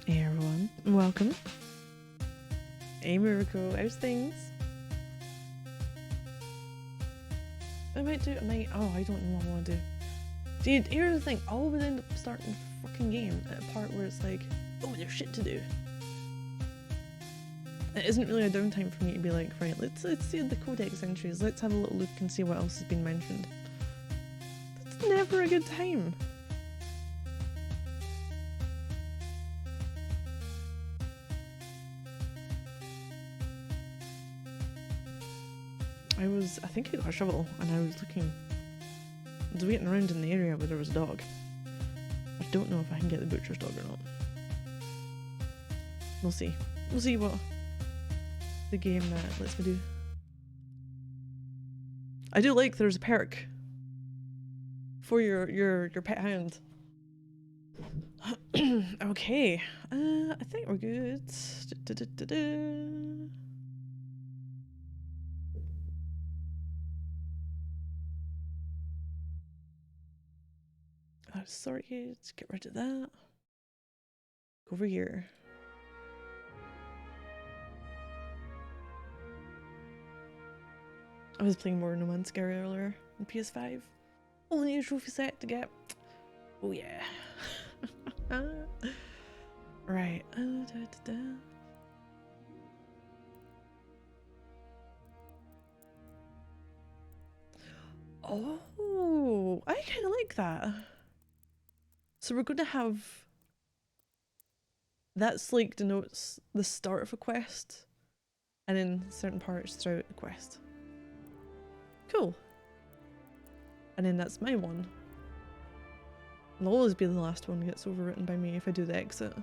Hey everyone, welcome. Hey Miracle, how's things? I might, oh, I don't know what I want to do. Dude, here's the thing, I always end up starting the fucking game at a part where it's like, oh, there's shit to do. It isn't really a downtime for me to be like, right, let's see the codex entries, let's have a little look and see what else has been mentioned. That's never a good time. I think I got a shovel and I was waiting around in the area where there was a dog. I don't know if I can get the butcher's dog or not. We'll see. We'll see what the game lets me do. I do like there's a perk for your pet hound. Okay, I think we're good. Sorry, let's get rid of that. Go over here. I was playing more No Man's Sky earlier on PS5. Only new trophy set to get. Oh yeah. Right. Oh, I kind of like that. So we're going to have... That's like denotes the start of a quest and then certain parts throughout the quest. Cool. And then that's my one. It'll always be the last one that gets overwritten by me if I do the exit.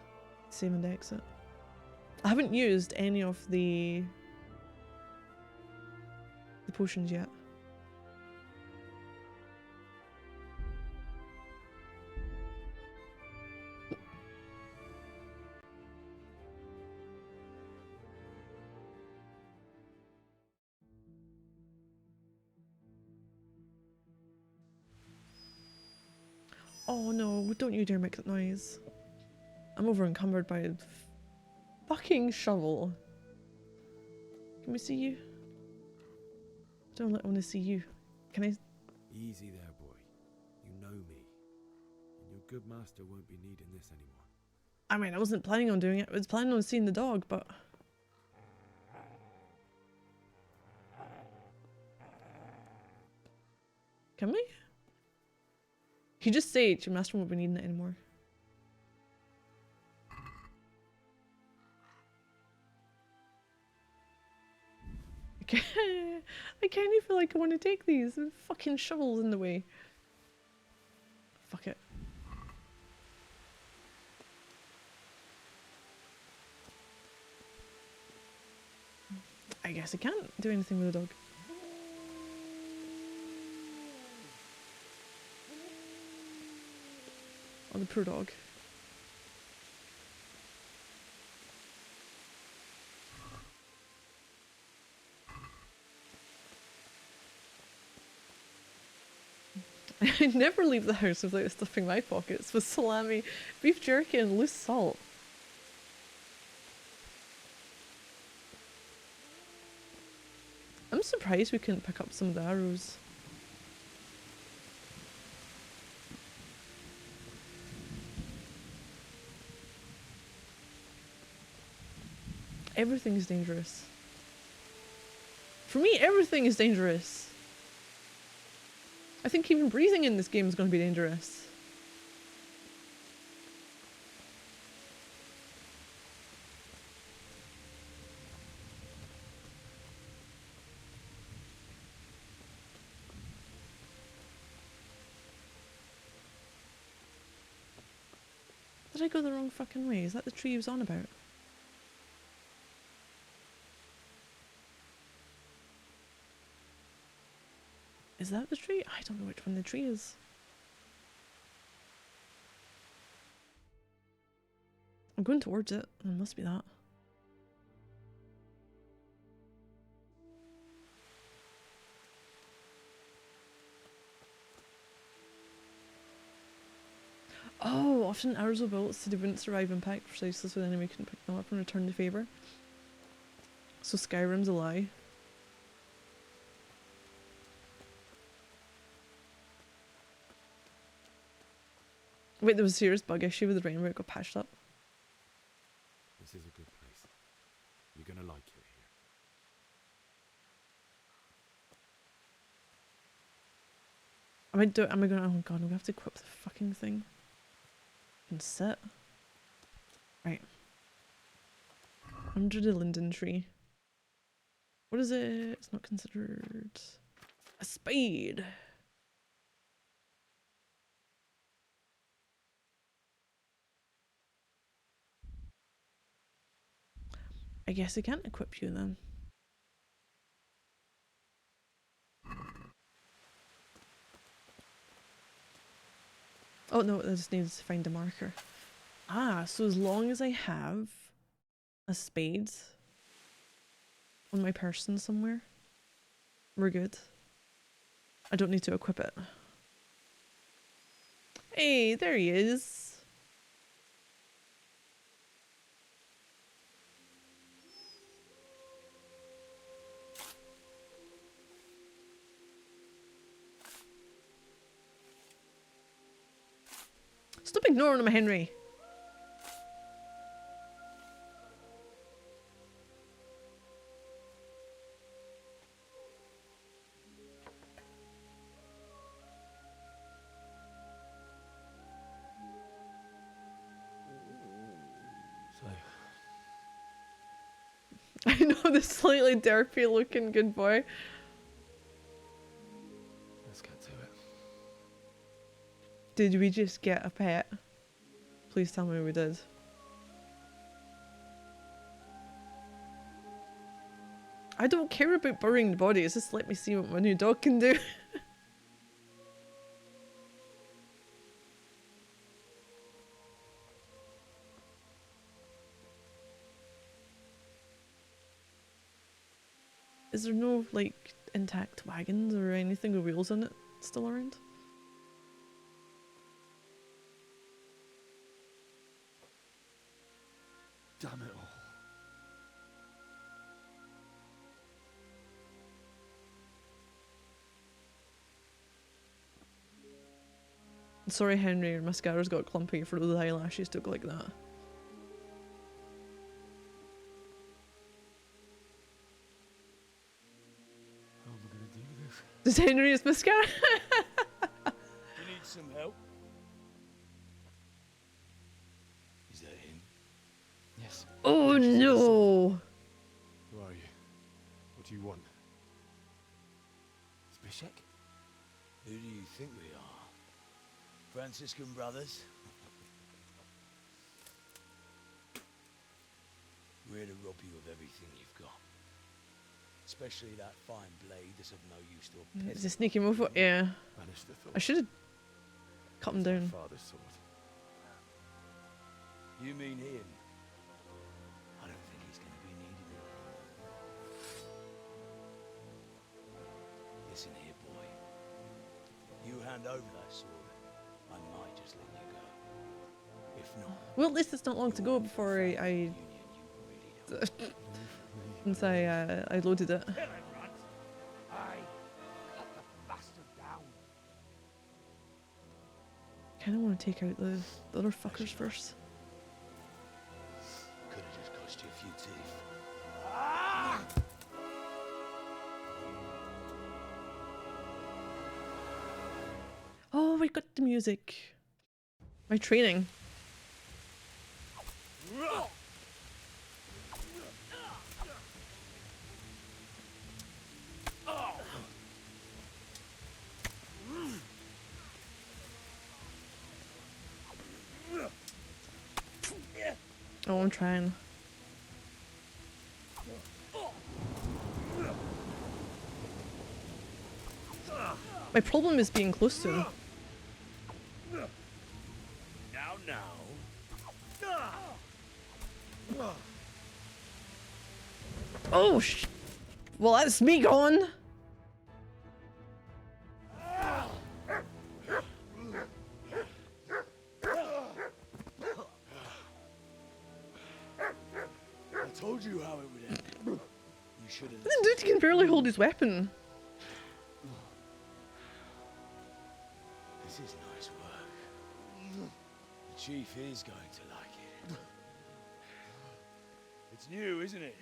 Save and exit. I haven't used any of the potions yet. Oh no, don't you dare make that noise. I'm over encumbered by a fucking shovel. Can we see you? I want to see you. Can I? Easy there, boy. You know me. And your good master won't be needing this anymore. I mean, I wasn't planning on doing it. I was planning on seeing the dog, but... Can we? You just say it, your master won't be needing it anymore. I kind of feel like I want to take these. There's fucking shovels in the way. Fuck it. I guess I can't do anything with the dog. Oh, the poor dog. I never leave the house without stuffing my pockets with salami, beef jerky and loose salt. I'm surprised we couldn't pick up some of the arrows. Everything is dangerous. For me, everything is dangerous. I think even breathing in this game is going to be dangerous. Did I go the wrong fucking way? Is that the tree he was on about? Is that the tree? I don't know which one the tree is. I'm going towards it. It must be that. Oh, often arrows will bullets so they wouldn't survive impact precisely so the enemy couldn't pick them up and return the favour. So Skyrim's a lie. Wait, there was a serious bug issue with the rainbow, it got patched up. This is a good place. You're gonna like it here. Am I gonna, oh god, I'm gonna have to equip the fucking thing. And sit. Right. Under the linden tree. What is it? It's not considered a spade. I guess I can't equip you then. Oh no, I just need to find a marker. Ah, so as long as I have a spade on my person somewhere, we're good. I don't need to equip it. Hey, there he is. Stop ignoring him, Henry. So, I know, this slightly derpy looking good boy. let's get to it. Did we just get a pet? Please tell me we did. I don't care about burying the bodies, just let me see what my new dog can do. Is there no, like, intact wagons or anything with wheels in it still around? Damn it all. Sorry, Henry, your mascara's got clumpy for those eyelashes to look like that. How am I gonna do this? Does Henry's mascara? You need some help? Is that him? Yes. Oh no! Who are you? What do you want? Zbyszek? Who do you think we are? Franciscan brothers? We're here to rob you of everything you've got. Especially that fine blade that's of no use to a It's a peasant. sneaky move. Yeah. Banish the thought. I should have cut him It's my down. father's sword. You mean him? I don't think he's going to be needing it. Listen here, boy. You hand over that sword, I might just let you go. If not, Well, at least it's not long to go before union I you really don't. since I loaded it. Kill him, Runt. Aye. Cut the bastard down. Kind of want to take out the other fuckers first. Could have just cost you a few teeth. Oh, we got the music. My training. Oh, I'm trying. My problem is being close to him. Now. Oh, well, that's me gone. barely hold his weapon. This is nice work. The chief is going to like it. It's new, isn't it?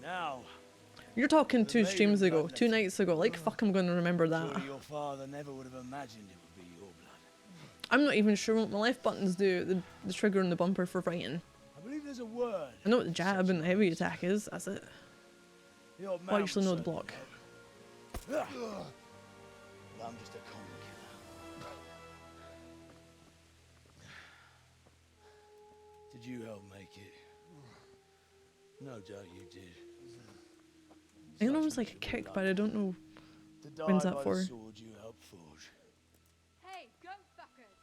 Now, You're talking 2 streams ago, 2 nights ago. Like, fuck, I'm going to remember that. surely your father never would have imagined it would be your blood. I'm not even sure what my left buttons do, the trigger and the bumper for fighting. I believe there's a word. I know what the jab and the heavy attack is, that's it. The old I man actually know would the block. say, "Well, I'm just a common killer." Did you help make it? No doubt you did. I know it's like a kick, but I don't know. To die When's that by for? the sword you helped forge. Hey, gun fuckers!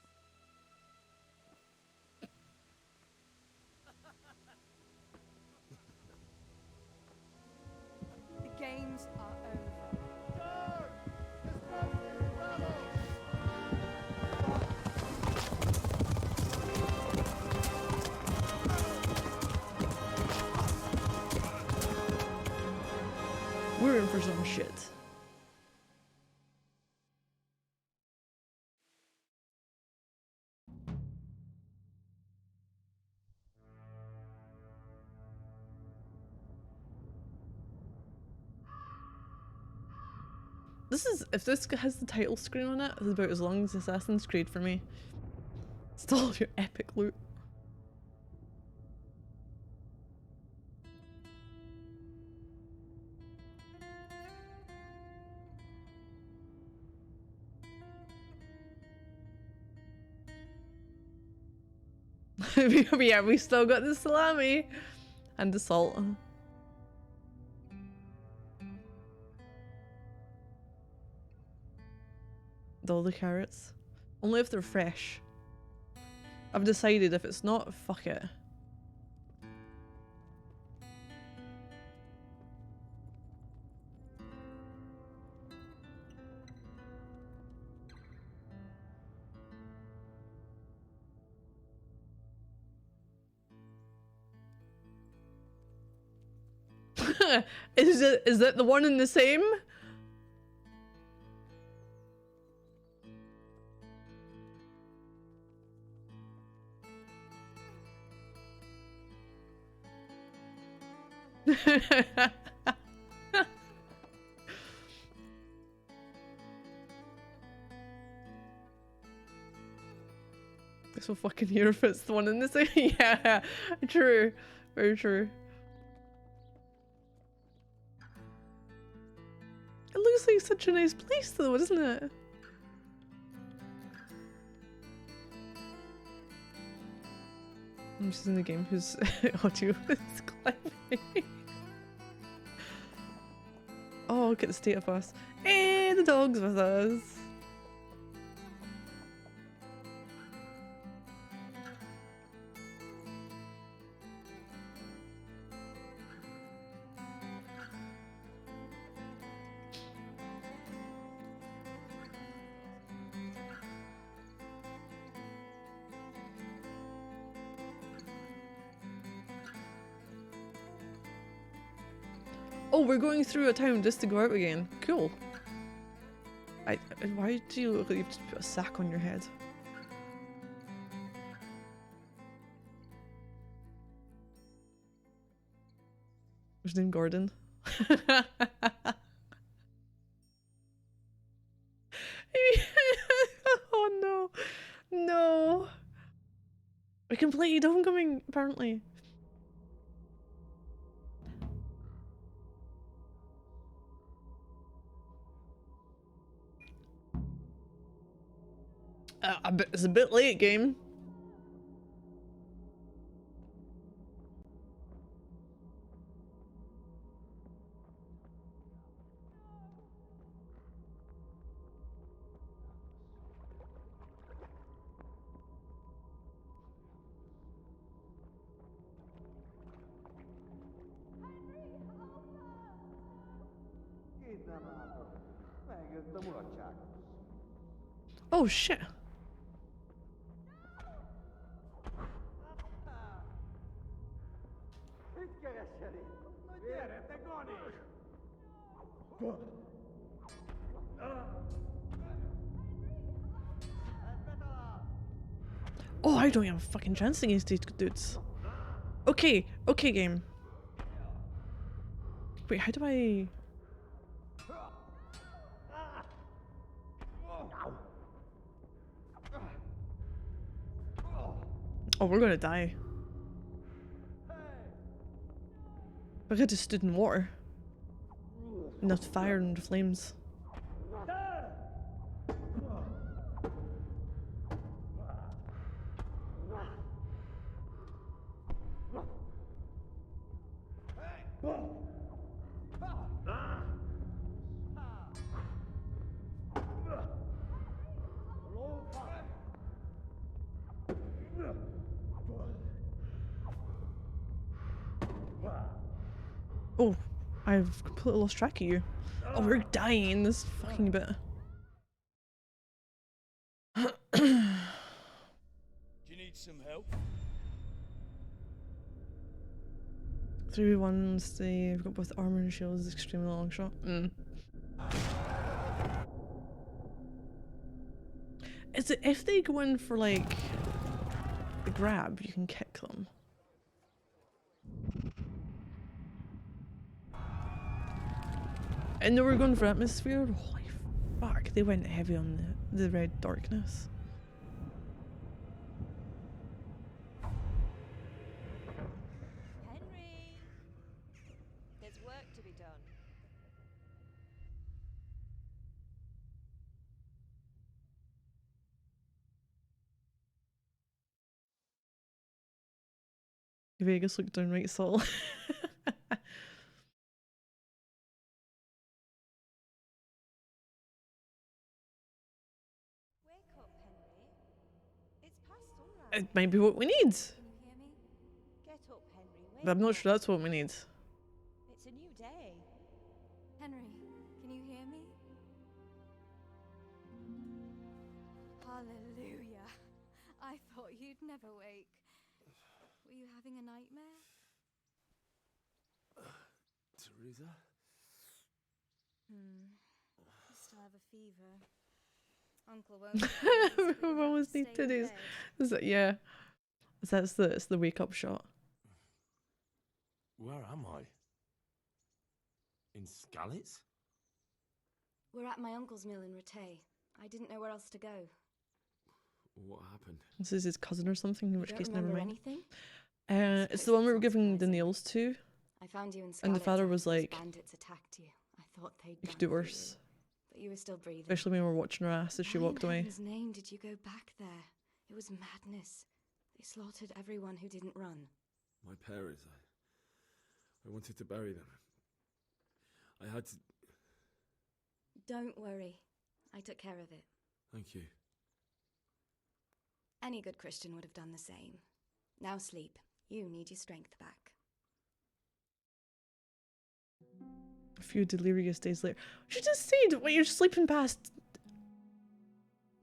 The games are over. We're in for some shit. This is, if this has the title screen on it, it's about as long as Assassin's Creed for me. Still your epic loot. Yeah, we still got the salami and the salt. All the carrots. Only if they're fresh. I've decided if it's not, fuck it. Is it the one and the same? So fucking here if it's the one in the same. Yeah, true. Very true. It looks like such a nice place though, doesn't it? I'm just in the game whose audio is climbing. Oh, look at the state of us. Hey, the dog's with us. Oh, we're going through a town just to go out again. Cool. Why do you look like you have to put a sack on your head? His name Gordon. Oh no. No. We completed Homecoming, apparently. It's a bit late, game. Oh shit. Oh, I don't have a fucking chance against these dudes. Okay, okay, game. Wait, how do I... Oh, we're gonna die. I could have stood in water. Enough fire and flames. Oh, I've completely lost track of you. Oh, we're dying in this fucking bit. Do you need some help? 3v1, stay. We've got both armor and shields, extremely long shot. Is it if they go in for like the grab, you can kick them? And they were going for atmosphere. Holy fuck, they went heavy on the red darkness. Henry! There's work to be done. Vegas looked downright subtle. Wake up, Henry. It's past sunrise. It might be what we need, Can you hear me? Get up, Henry. Wake but I'm not up. sure that's what we need. It's a new day. Henry, can you hear me? Hallelujah. I thought you'd never wake. Were you having a nightmare? Teresa? You still have a fever. Uncle won't. We always need to do. Is it? Yeah. It's the wake up shot. Where am I? In Skalitz? We're at my uncle's mill in Rattay. I didn't know where else to go. What happened? This is his cousin or something, in You which don't case never remember mind. anything? It's the one we were giving the nails to. I found you in And the Skalitz father after was those like, bandits attacked you. I thought they'd You could done do for worse. you, but you were still breathing. Especially when we were watching her ass as she Why walked in away. heaven's name did you go back there? It was madness. They slaughtered everyone who didn't run. My parents, I wanted to bury them. I had to... Don't worry. I took care of it. Thank you. Any good Christian would have done the same. Now sleep. You need your strength back. A few delirious days later. She just said, wait, you're sleeping past.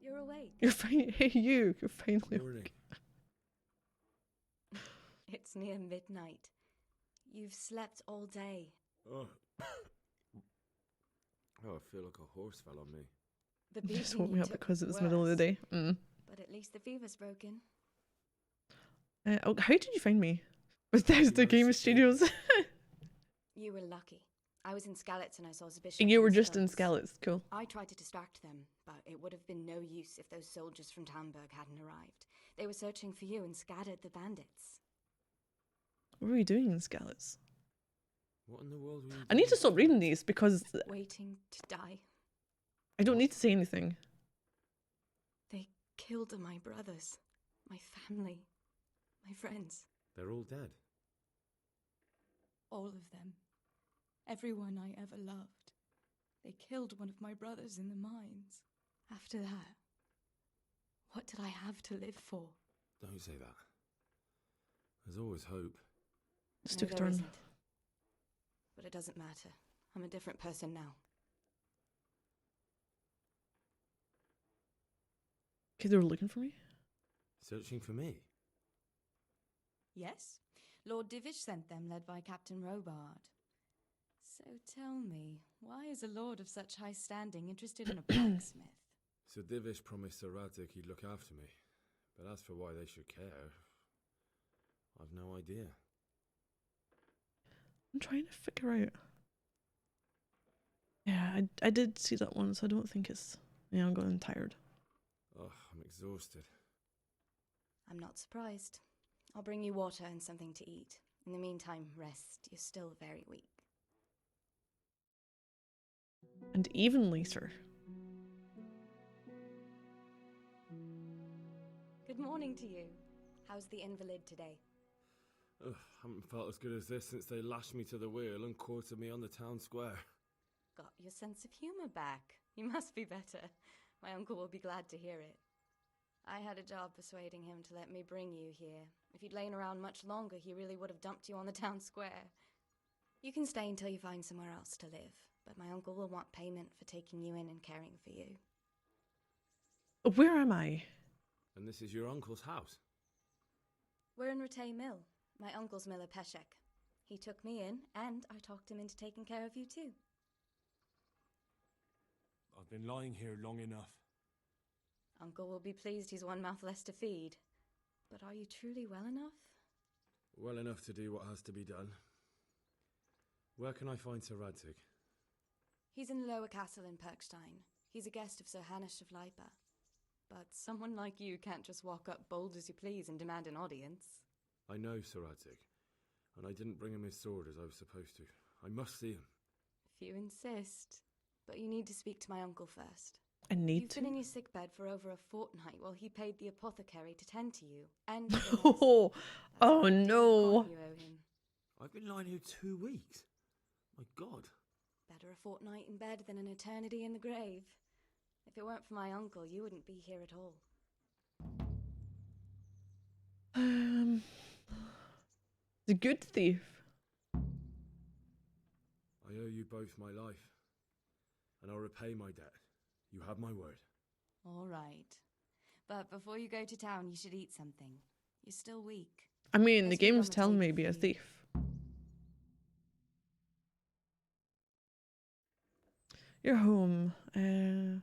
You're awake. You're fine. Hey, you're finally Morning. awake. It's near midnight. You've slept all day. Oh. Oh, I feel like a horse fell on me. The You just beating woke me you up took because it was was middle of the worse, day. But at least the fever's broken. Oh, how did you find me? Bethesda Game managed to see. Studios. You were lucky. I was in Skalitz and I saw Bishop. You were just in Skalitz. Cool. I tried to distract them, but it would have been no use if those soldiers from Tamburg hadn't arrived. They were searching for you and scattered the bandits. What were you doing in Skalitz? What in the world were you I need to doing? stop reading these because Waiting to die. I don't need to say anything. They killed my brothers, my family, my friends. They're all dead. All of them. Everyone I ever loved. They killed one of my brothers in the mines. After that, what did I have to live for? Don't say that. There's always hope. Just No, took a there turn. isn't. But it doesn't matter. I'm a different person now. Okay, they were looking for me. Searching for me? Yes. Lord Divish sent them, led by Captain Robard. So tell me, why is a lord of such high standing interested in a blacksmith? Sir Divish promised Sir Radzig he'd look after me, but as for why they should care, I've no idea. I'm trying to figure out. Yeah, I did see that one, so I don't think it's... Yeah, I'm getting tired. Oh, I'm exhausted. I'm not surprised. I'll bring you water and something to eat. In the meantime, rest. You're still very weak. And even later. Good morning to you. How's the invalid today? Ugh, haven't felt as good as this since they lashed me to the wheel and quartered me on the town square. Got your sense of humor back. You must be better. My uncle will be glad to hear it. I had a job persuading him to let me bring you here. If you'd lain around much longer, he really would have dumped you on the town square. You can stay until you find somewhere else to live, but my uncle will want payment for taking you in and caring for you. Where am I? And this is your uncle's house? We're in Ratay Mill, my uncle's mill at Peshek. He took me in, and I talked him into taking care of you too. I've been lying here long enough. Uncle will be pleased he's one mouth less to feed. But are you truly well enough? Well enough to do what has to be done. Where can I find Sir Radzig? He's in the lower castle in Perkstein. He's a guest of Sir Hanush of Leipa. But someone like you can't just walk up bold as you please and demand an audience. I know Sir Radzig, and I didn't bring him his sword as I was supposed to. I must see him. If you insist. But you need to speak to my uncle first. I need You've to. been in your sickbed for over a fortnight while he paid the apothecary to tend to you. And Oh, oh no. You owe him. I've been lying here 2 weeks. My God. Better a fortnight in bed than an eternity in the grave. If it weren't for my uncle, you wouldn't be here at all. The good thief. I owe you both my life, and I'll repay my debt. You have my word. All right. But before you go to town, you should eat something. You're still weak. I mean, the There's food game's on the telling me to table be a for you. thief. You're home. Okay,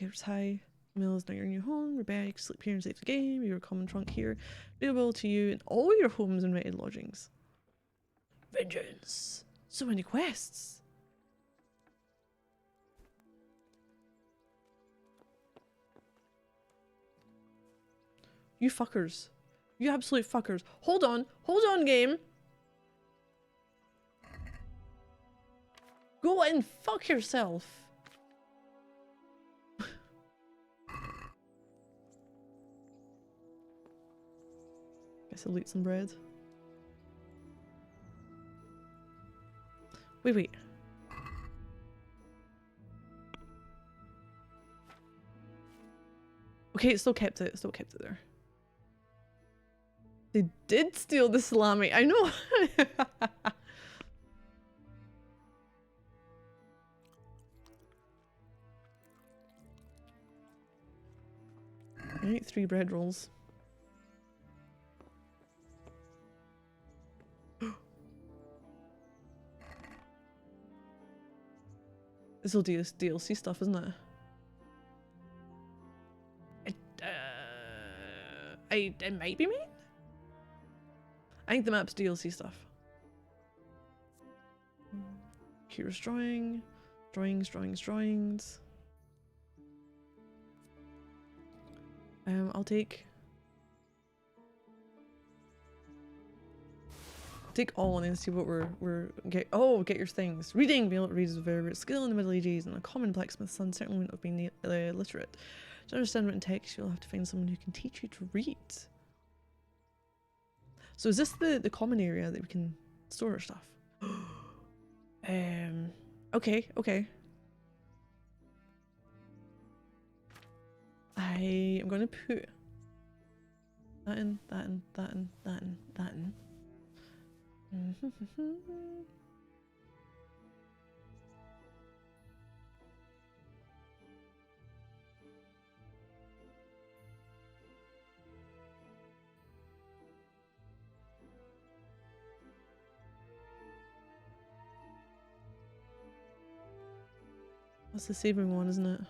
it's high. Mill is now your new home. Rebecca, you can sleep here and save the game. Your common trunk here. Available to you in all your homes and rented lodgings. Vengeance. So many quests. You fuckers. You absolute fuckers. Hold on, game. Go and fuck yourself. Guess I'll eat some bread. Wait. Okay, it still kept it there. They did steal the salami, I know. I ate 3 bread rolls. This will DLC stuff, isn't it? It might be me? I think the map's DLC stuff. Curious drawings. I'll take all and then see what get your things. Reading, being able to read is a very rare skill in the Middle Ages, and a common blacksmith's son certainly wouldn't have been literate. To understand written text, you'll have to find someone who can teach you to read. So is this the common area that we can store our stuff? Okay. I am going to put that in. That's the saving one, isn't it?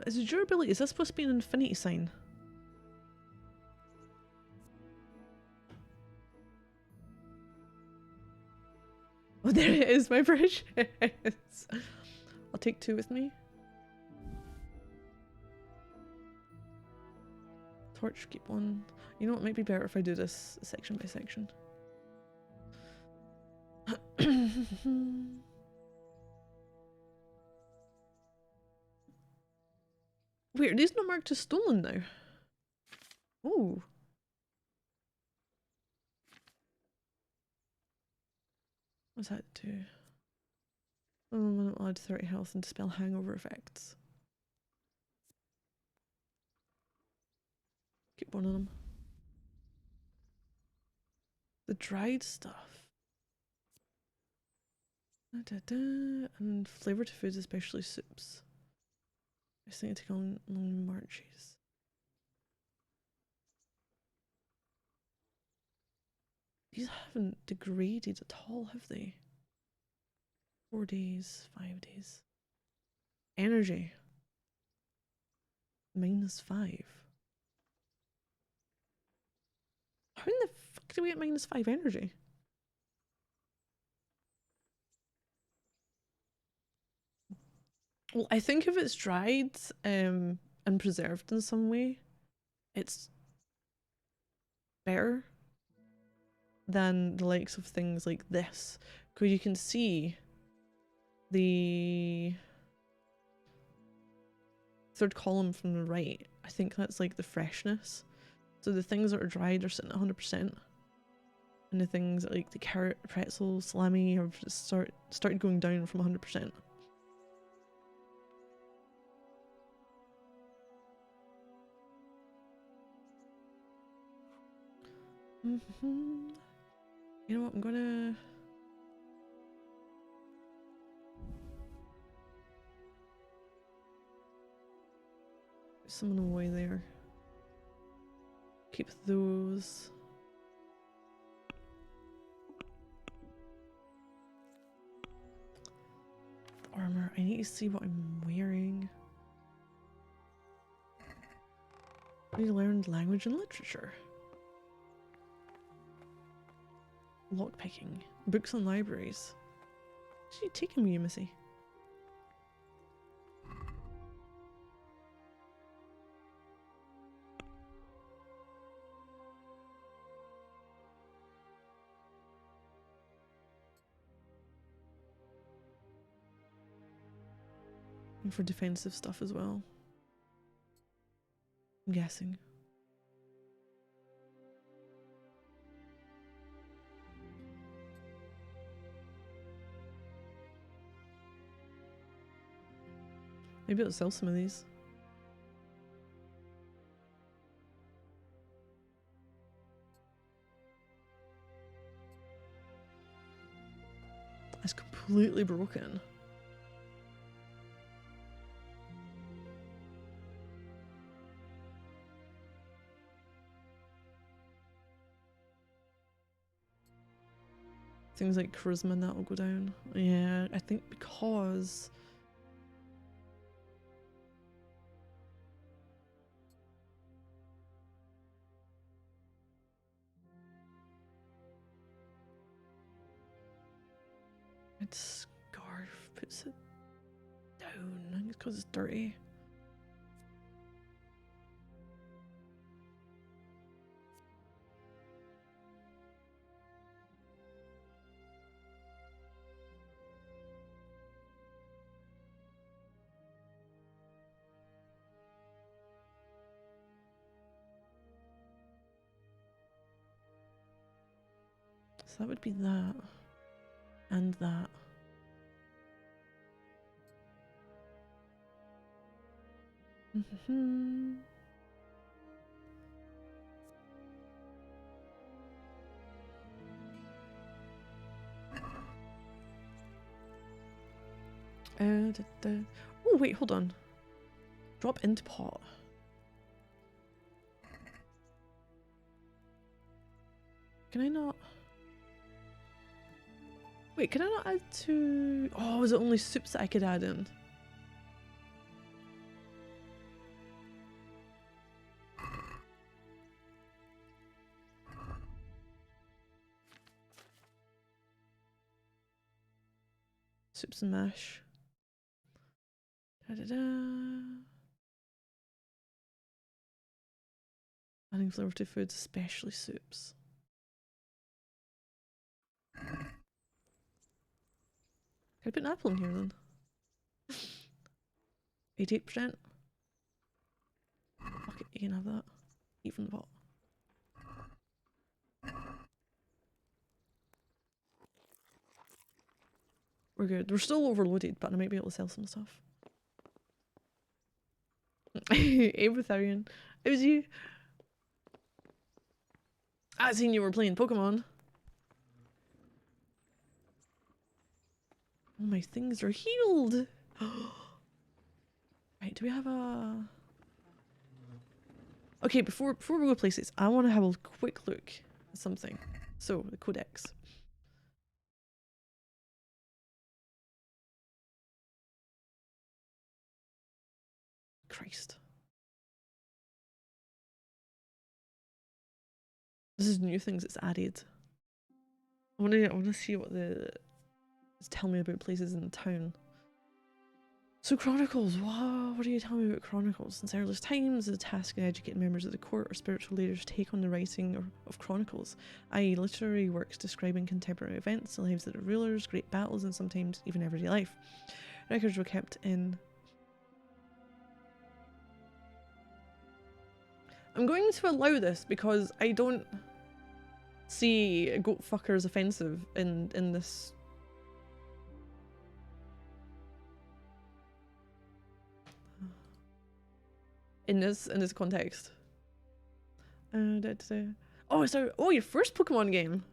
Is it durability? Is that supposed to be an infinity sign? Oh, there it is, my precious. I'll take 2 with me. Torch, keep 1. You know what, might be better if I do this section by section. Wait, are these not marked as stolen now? Ooh. What's that do? Oh, when I'll add 30 health and dispel hangover effects. Keep 1 of them. The dried stuff. And flavor to foods, especially soups. I just need to take on long marches. These haven't degraded at all, have they? 4 days, 5 days. Energy. -5. How in the fuck do we get -5 energy? Well, I think if it's dried and preserved in some way, it's better than the likes of things like this. Because you can see the 3rd column from the right. I think that's like the freshness. So the things that are dried are sitting at 100%. And the things like the carrot, pretzel, salami have just started going down from 100%. You know what, I'm gonna... Put some of them away there. Keep those. Armor, I need to see what I'm wearing. We learned language and literature. Lockpicking. Books and libraries. What's you taking me, Missy? And for defensive stuff as well. I'm guessing. Maybe I'll sell some of these. It's completely broken. Things like charisma and that will go down. Yeah, I think because... its scarf puts it down. I think it's because it's dirty. So that would be that. And that. Oh wait, hold on. Drop into pot. Can I not? Wait, can I not add to... Oh, was it only soups that I could add in? Soups and mash. Adding flavour to foods, especially soups. Can I put an apple in here then? 88%. Fuck it, you can have that. Eat from the pot. We're good. We're still overloaded, but I might be able to sell some stuff. Abatharian. It was you. I seen you were playing Pokemon. Oh, my things are healed. Right, do we have a... Okay, before we go places, I want to have a quick look at something. So, the codex. Christ. This is new things it's added. I want to see what it's telling me about places in the town. So Chronicles, wow, what are you telling me about Chronicles? Since earliest times, the task of educating members of the court or spiritual leaders take on the writing of chronicles, i.e. literary works describing contemporary events, the lives of the rulers, great battles, and sometimes even everyday life. Records were kept in... I'm going to allow this because I don't see goat fucker as offensive in this. In this context. Oh, so your first Pokemon game.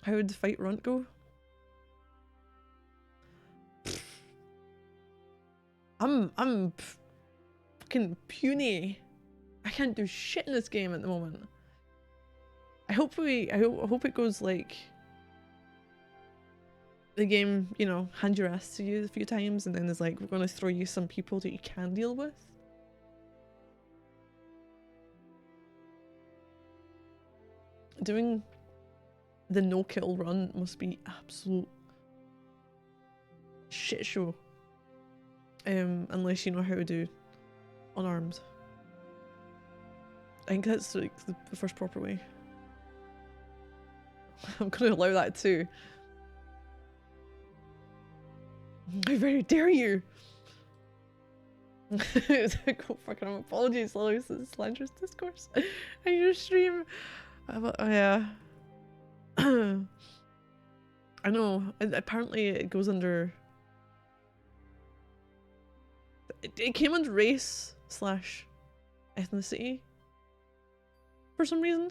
How would the fight runt go? I'm fucking puny. I can't do shit in this game at the moment. I hope it goes like the game, you know, hand your ass to you a few times and then there's like, we're gonna throw you some people that you can deal with. Doing the no-kill run must be absolute shit show. Unless you know how to do unarmed. I think that's like the first proper way. I'm gonna allow that too. How very dare you! Go fucking apologies, Lily. This is slanderous discourse on your stream. Oh yeah. I know. Apparently it goes under... It came under race / ethnicity. For some reason.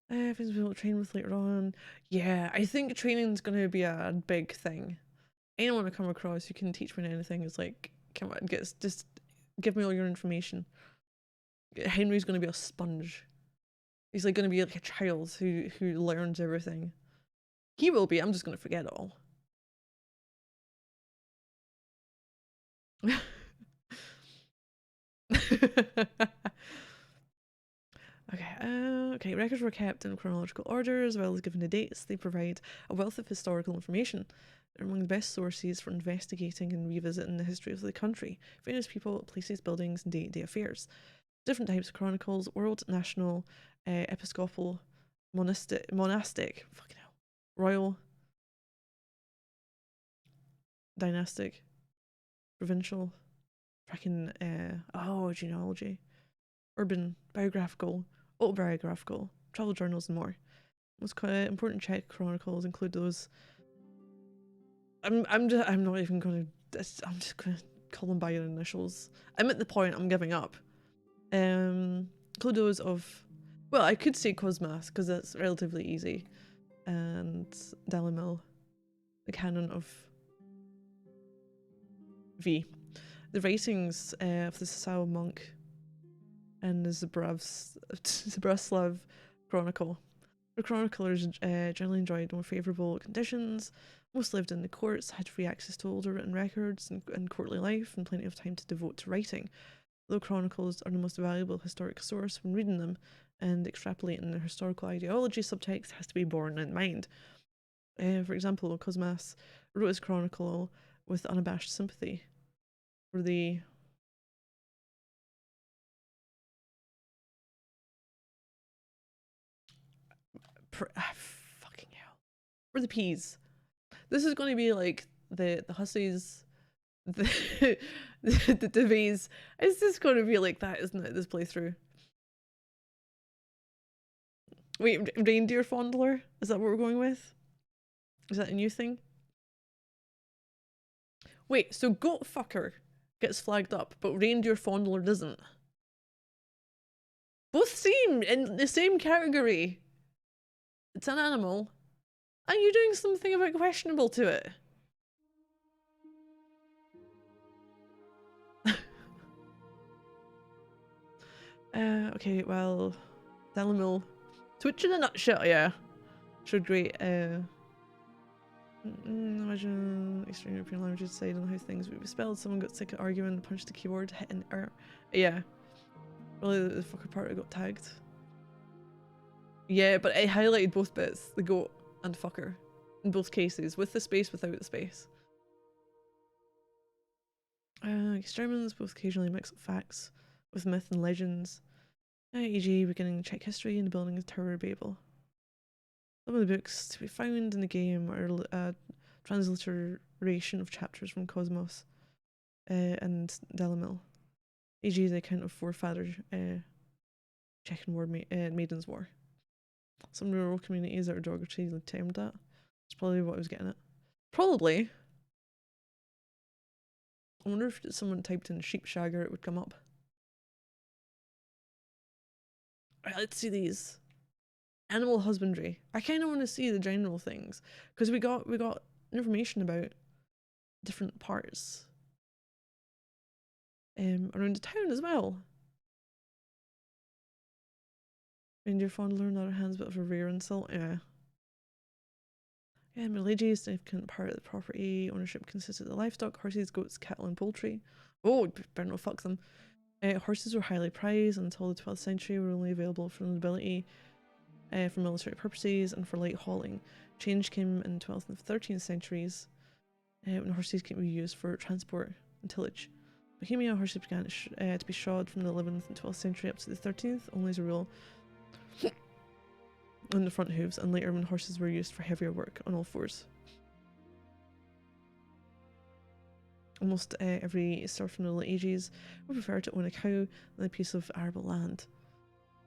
If it's people to train with later on. Yeah, I think training's gonna be a big thing. Anyone I come across who can teach me anything is like, come on, just give me all your information. Henry's gonna be a sponge. He's like gonna be like a child who learns everything. He will be, I'm just gonna forget it all. Okay, records were kept in chronological order as well as given the dates. They provide a wealth of historical information. They're among the best sources for investigating and revisiting the history of the country, various people, places, buildings, and day-to-day affairs. Different types of chronicles: world, national, episcopal, monastic, fucking hell, royal, dynastic, provincial, fucking, genealogy, urban, biographical, autobiographical, travel journals, and more. Most important Czech chronicles include those. I'm not even gonna. I'm just gonna call them by your initials. I'm at the point I'm giving up. Include those of, well, I could say Cosmas because that's relatively easy, and Dalimil, the canon of V. The writings of the Sasau monk and the Zabraslav Chronicle. The chroniclers generally enjoyed more favourable conditions. Most lived in the courts, had free access to older written records and courtly life, and plenty of time to devote to writing. Though chronicles are the most valuable historic source when reading them, and extrapolating their historical ideology subtext has to be borne in mind. For example, Cosmas wrote his chronicle with unabashed sympathy for the fucking hell. For the peas. This is going to be like the hussies, the the divvies. It's just going to be like that, isn't it? This playthrough. Wait, reindeer fondler? Is that what we're going with? Is that a new thing? Wait, so goat fucker gets flagged up, but reindeer fondler doesn't. Both seem in the same category. It's an animal, and you're doing something a bit questionable to it. Okay, well, Delamil. Twitch in a nutshell, yeah. Showed great, imagine Eastern European languages decide on how things would be spelled. Someone got sick of arguing, punched the keyboard, hit an R. Yeah. Well, the fucker part got tagged. Yeah, but it highlighted both bits, the goat and fucker, in both cases, with the space, without the space. Germans both occasionally mix up facts with myth and legends, e.g. beginning Czech history and the building of Tower of Babel. Some of the books to be found in the game are a transliteration of chapters from Cosmos and Delamil, e.g. the account of forefather Czech and Maiden's War. Some rural communities that are derogatorily termed that. That's probably what I was getting at. Probably. I wonder if someone typed in sheepshagger, it would come up. Alright, let's see these. Animal husbandry. I kind of want to see the general things because we got information about different parts around the town as well. Reindeer fondler, on the other hand, is a bit of a rare insult. Yeah. Yeah, Middle Ages, significant part of the property ownership consisted of livestock, horses, goats, cattle, and poultry. Oh, better not fuck them. Horses were highly prized until the 12th century, were only available for nobility, for military purposes, and for light hauling. Change came in the 12th and 13th centuries, when horses could be used for transport and tillage. Bohemia horses began to be shod from the 11th and 12th century up to the 13th, only as a rule on the front hooves, and later when horses were used for heavier work on all fours. Almost every serf from the Middle Ages would prefer to own a cow than a piece of arable land.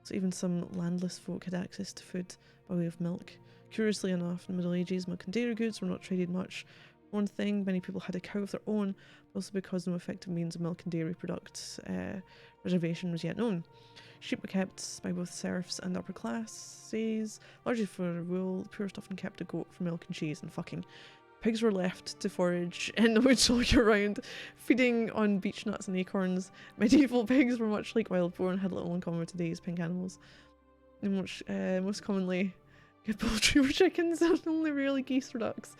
So even some landless folk had access to food by way of milk. Curiously enough, in the Middle Ages, milk and dairy goods were not traded much. For one thing, many people had a cow of their own, but also because no effective means of milk and dairy product preservation was yet known. Sheep were kept by both serfs and upper classes, largely for wool. The poorest often kept a goat for milk and cheese and fucking. Pigs were left to forage in the woods all year round, feeding on beech nuts and acorns. Medieval pigs were much like wild boar and had little in common with today's pink animals. And most commonly, good poultry were chickens and only rarely geese or ducks.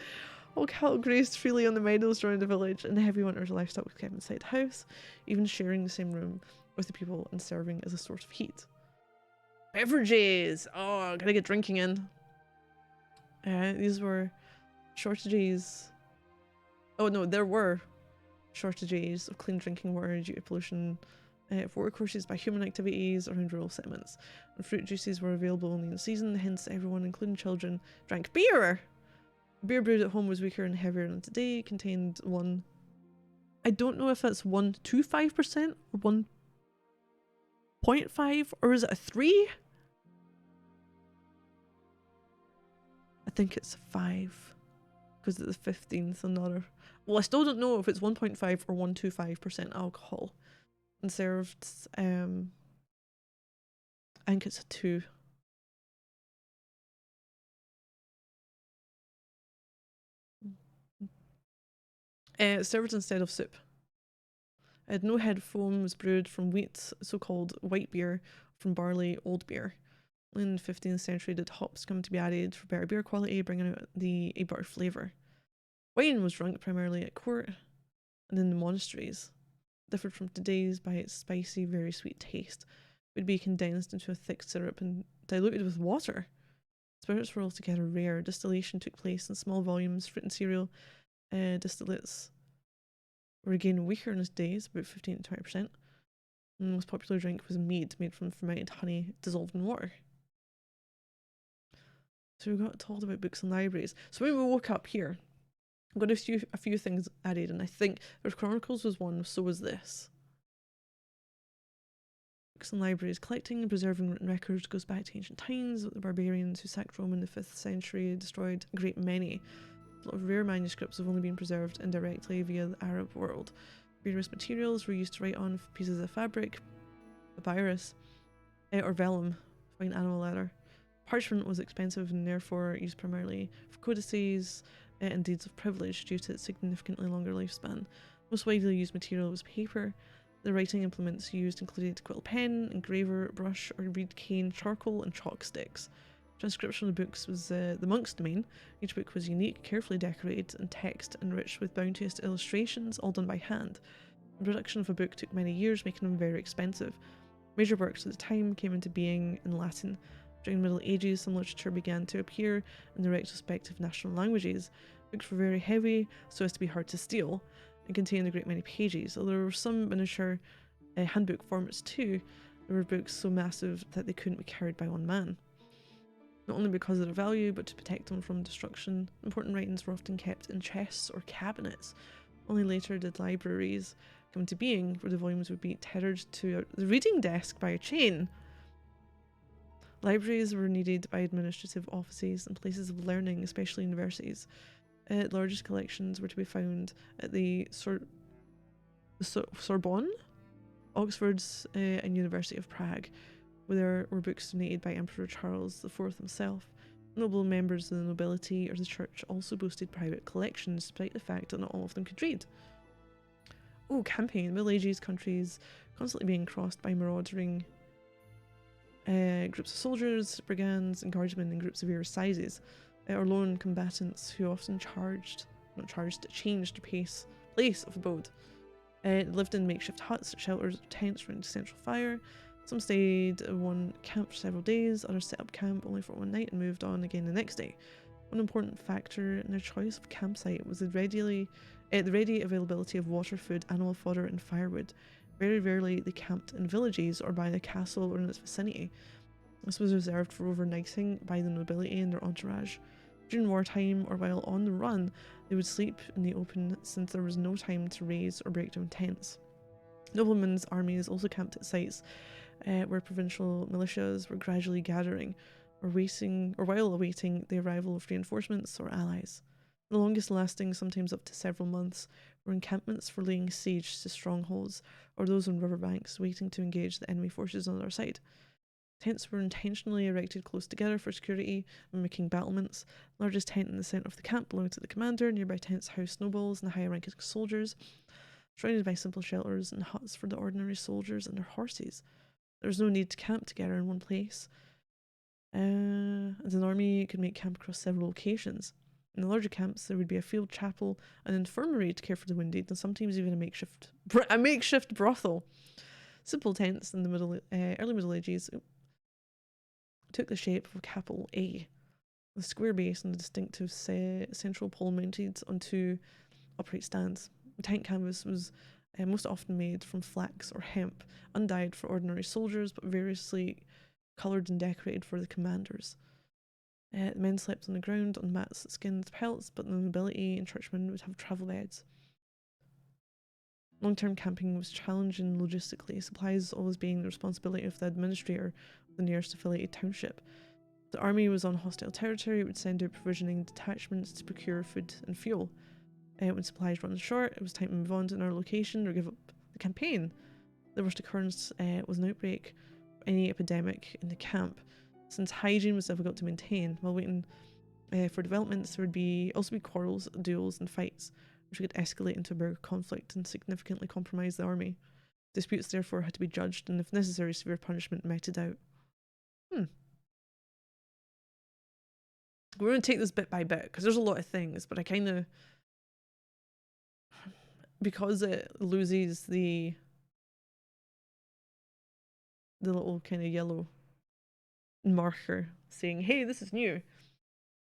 All cattle grazed freely on the meadows around the village, and the heavy winters livestock was kept inside the house, even sharing the same room with the people and serving as a source of heat. Beverages! Oh, gotta get drinking in. These were shortages. Oh no, there were shortages of clean drinking water due to pollution of watercourses by human activities around rural settlements. And fruit juices were available only in season, hence everyone, including children, drank beer! Beer brewed at home was weaker and heavier than today, contained one... I don't know if that's 1.25% or 1.5, or is it a 3? I think it's 5. Because it's the 15th another. Well, I still don't know if it's 1.5 or 1.25% alcohol. And served, I think it's a 2. Served instead of soup. No head foam was brewed from wheat, so-called white beer, from barley, old beer. In the 15th century did hops come to be added for better beer quality, bringing out a better flavour. Wine was drunk primarily at court and in the monasteries. Differed from today's by its spicy, very sweet taste. It would be condensed into a thick syrup and diluted with water. Spirits were altogether rare. Distillation took place in small volumes. Fruit and cereal distillates were again weaker in its days, about 15 to 20%. And the most popular drink was mead made from fermented honey dissolved in water. So we got told about books and libraries. So when we woke up here, I've got a few things added, and I think there's Chronicles was one, so was this. Books and libraries. Collecting and preserving written records goes back to ancient times. The barbarians who sacked Rome in the 5th century destroyed a great many. A lot of rare manuscripts have only been preserved indirectly via the Arab world. Various materials were used to write on pieces of fabric, papyrus, or vellum, fine animal leather. Parchment was expensive and therefore used primarily for codices and deeds of privilege due to its significantly longer lifespan. Most widely used material was paper. The writing implements used included quill pen, engraver, brush, or reed cane, charcoal, and chalk sticks. Transcription of the books was the monk's domain. Each book was unique, carefully decorated, and text enriched with bounteous illustrations, all done by hand. The production of a book took many years, making them very expensive. Major works at the time came into being in Latin. During the Middle Ages, some literature began to appear in the respective national languages. Books were very heavy, so as to be hard to steal, and contained a great many pages. Although there were some miniature handbook formats too, there were books so massive that they couldn't be carried by one man. Not only because of their value, but to protect them from destruction, important writings were often kept in chests or cabinets. Only later did libraries come into being, where the volumes would be tethered to the reading desk by a chain. Libraries were needed by administrative offices and places of learning, especially universities. The largest collections were to be found at the Sorbonne, Oxford's and University of Prague, where there were books donated by Emperor Charles IV himself. Noble members of the nobility or the church also boasted private collections, despite the fact that not all of them could read. Oh, campaign. Middle Ages countries constantly being crossed by marauding groups of soldiers, brigands, and guardsmen in groups of various sizes, or lone combatants who often changed their place of abode. Lived in makeshift huts, shelters, or tents around a central fire. Some stayed at one camp for several days, others set up camp only for one night and moved on again the next day. One important factor in their choice of campsite was the ready availability of water, food, animal fodder, and firewood. Very rarely they camped in villages or by the castle or in its vicinity. This was reserved for overnighting by the nobility and their entourage. During wartime or while on the run, they would sleep in the open since there was no time to raise or break down tents. Noblemen's armies also camped at sites where provincial militias were gradually gathering or while awaiting the arrival of reinforcements or allies. The longest lasting, sometimes up to several months, were encampments for laying siege to strongholds or those on riverbanks waiting to engage the enemy forces on their side. Tents were intentionally erected close together for security, mimicking battlements. The largest tent in the centre of the camp belonged to the commander. Nearby tents housed nobles and higher ranking soldiers, surrounded by simple shelters and huts for the ordinary soldiers and their horses. There was no need to camp together in one place, as an army could make camp across several locations. In the larger camps, there would be a field chapel, an infirmary to care for the wounded, and sometimes even a makeshift brothel. Simple tents in the early Middle Ages took the shape of a capital A, with a square base and a distinctive central pole mounted on two upright stands. The tent canvas was most often made from flax or hemp, undyed for ordinary soldiers, but variously coloured and decorated for the commanders. The men slept on the ground on mats, skins, pelts, but the nobility and churchmen would have travel beds. Long-term camping was challenging logistically, supplies always being the responsibility of the administrator of the nearest affiliated township. If the army was on hostile territory, it would send out provisioning detachments to procure food and fuel. When supplies run short, it was time to move on to another location or give up the campaign. The worst occurrence was an outbreak of any epidemic in the camp, since hygiene was difficult to maintain. While waiting for developments, there would also be quarrels, duels, and fights. which could escalate into a bigger conflict and significantly compromise the army. Disputes therefore had to be judged and, if necessary, severe punishment meted out. We're going to take this bit by bit, because there's a lot of things, but I kind of... Because it loses the little kind of yellow marker saying, hey, this is new.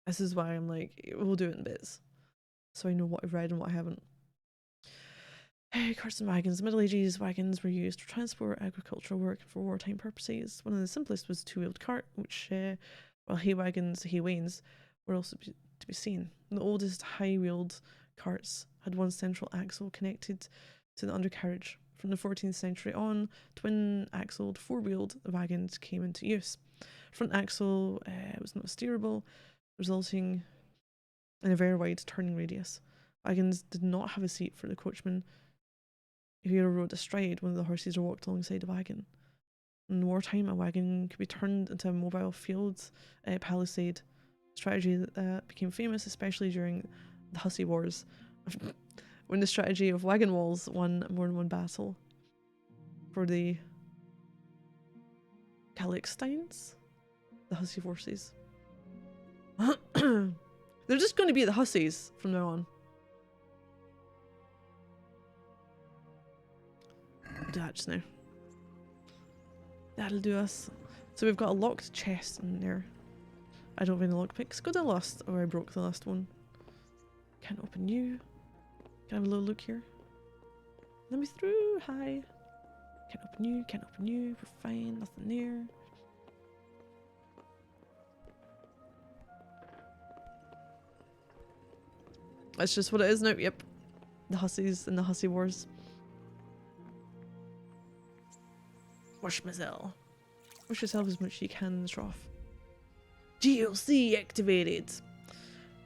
This is why I'm like, we'll do it in bits. So I know what I've read and what I haven't. Carts and wagons. The Middle Ages, wagons were used to transport agricultural work for wartime purposes. One of the simplest was a two-wheeled cart, which, while hay wagons, hay wains, were also to be seen. The oldest high-wheeled carts had one central axle connected to the undercarriage. From the 14th century on, twin-axled, four-wheeled wagons came into use. Front axle was not steerable, resulting in a very wide turning radius. Wagons did not have a seat for the coachman. If you rode astride one of the horses or walked alongside a wagon. In wartime, a wagon could be turned into a mobile field palisade, a strategy that became famous especially during the Hussy Wars, when the strategy of wagon walls won more than one battle. For the Calixtines, the Hussy forces. They're just going to be the Hussies from now on. Do that just now. That'll do us. So we've got a locked chest in there. I don't have any lockpicks. Go to the last. Oh, I broke the last one. Can't open you. Can I have a little look here? Let me through. Hi. Can't open you. Can't open you. We're fine. Nothing there. That's just what it is now. Yep. The Hussies and the Hussy Wars. Wash myself. Wash yourself as much as you can in the trough. DLC activated.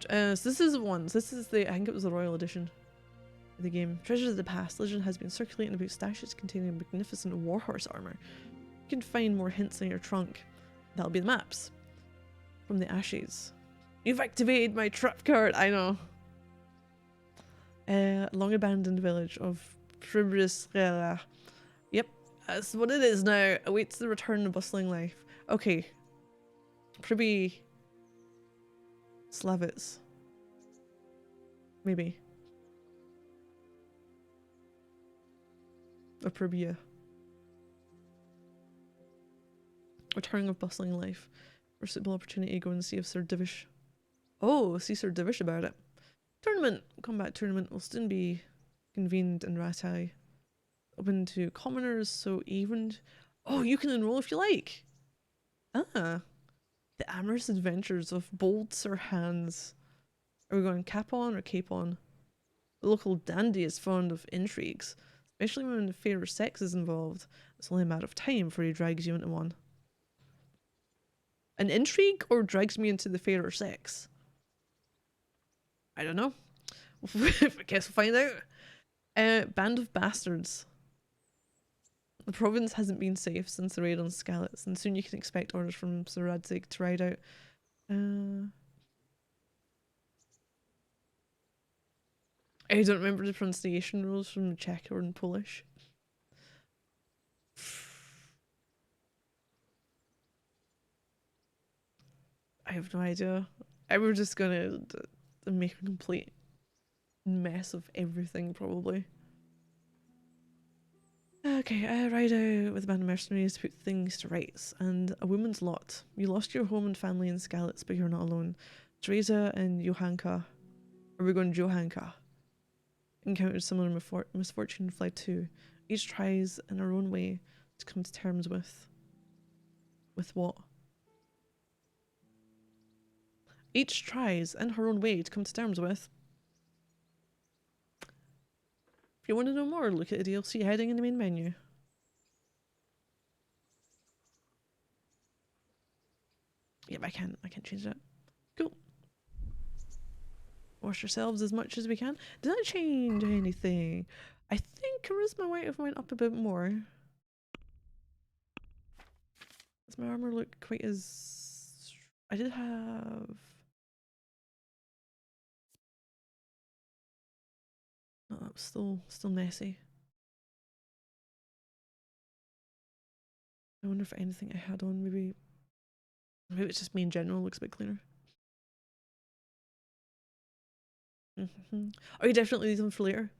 So this is ones. This is the, I think it was the Royal Edition of the game. Treasures of the Past. Legend has been circulating about stashes containing magnificent warhorse armor. You can find more hints in your trunk. That'll be the maps. From the ashes. You've activated my trap card. I know. Long abandoned village of Pribrisrela. Yep. That's what it is now. Awaits the return of bustling life. Okay. Pribi Slavitz. Maybe. Or Pribia. Return of bustling life. For suitable opportunity, go and see if Sir Divish. Oh, see Sir Divish about it. Tournament. Combat tournament will soon be convened in Ratai. Open to commoners, so even... Oh, you can enroll if you like! Ah. The amorous adventures of bold Sir Hans. Are we going Capon or Capon? The local dandy is fond of intrigues, especially when the fairer sex is involved. It's only a matter of time before he drags you into one. An intrigue or drags me into the fairer sex? I don't know. I guess we'll find out. Band of Bastards. The province hasn't been safe since the raid on Skalitz, and soon you can expect orders from Sir Radzig to ride out. I don't remember the pronunciation rules from Czech or in Polish. I have no idea. We're just gonna make a complete mess of everything, probably. Okay, I ride out with a band of mercenaries to put things to rights, and a woman's lot. You lost your home and family in Skalitz, but you're not alone. Teresa and Johanka, or we're going Johanka, encountered similar misfortune and fled too. Each tries in her own way to come to terms with what? Each tries in her own way to come to terms with. If you want to know more, look at the DLC heading in the main menu. Yep, I can't change that. Cool. Wash yourselves as much as we can. Did that change anything? I think charisma might have went up a bit more. Does my armor look quite as... I did have... No, that was still messy. I wonder if anything I had on, maybe it's just me in general looks a bit cleaner. Oh, you definitely need them for later.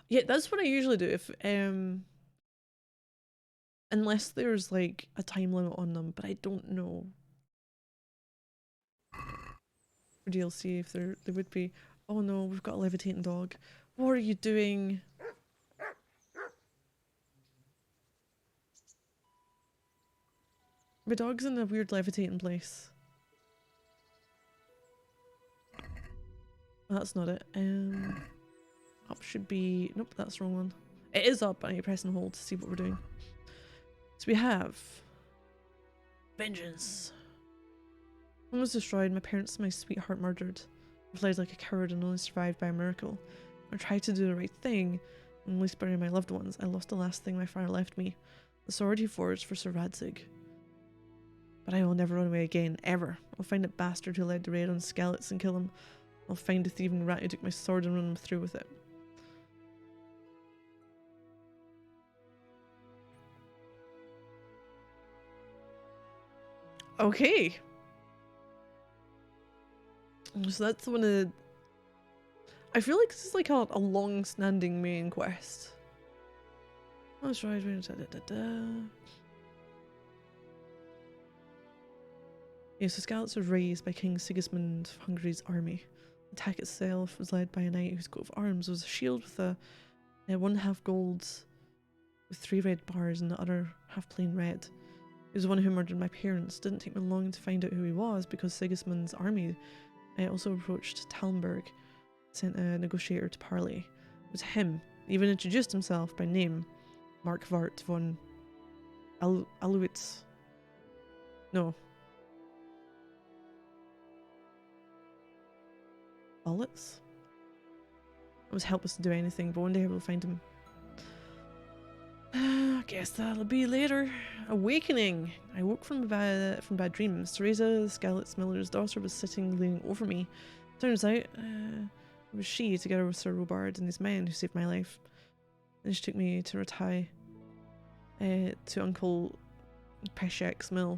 Yeah, that's what I usually do if unless there's like a time limit on them, but I don't know for DLC if there would be. Oh no, we've got a levitating dog. What are you doing? My dog's in a weird levitating place. That's not it. Up should be... Nope, that's the wrong one. It is up, I need to press and hold to see what we're doing. So we have... Vengeance. Home was destroyed, my parents and my sweetheart murdered. I fled like a coward and only survived by a miracle. I tried to do the right thing, and at least bury my loved ones. I lost the last thing my father left me. The sword he forged for Sir Radzig. But I will never run away again, ever. I'll find that bastard who led the raid on Skeleton and kill him. I'll find the thieving rat who took my sword and run him through with it. Okay. So that's one of the... I feel like this is like a long-standing main quest. That's right. Yeah, so Skalitz was raised by King Sigismund of Hungary's army. The attack itself was led by a knight whose coat of arms was a shield with a 1/2 gold with 3 red bars and the other half plain red. He was the one who murdered my parents. Didn't take me long to find out who he was because Sigismund's army also approached Talmberg, sent a negotiator to parley. It was him. He even introduced himself by name, Markwart von Aluwitz. No. Bullets? I was helpless to do anything, but one day I will find him. I guess that'll be later. Awakening. I woke from bad dreams. Teresa, the Skalitz miller's daughter, was sitting leaning over me. Turns out, it was she, together with Sir Robard and his men, who saved my life. And she took me to Ratai, to Uncle Peshek's mill.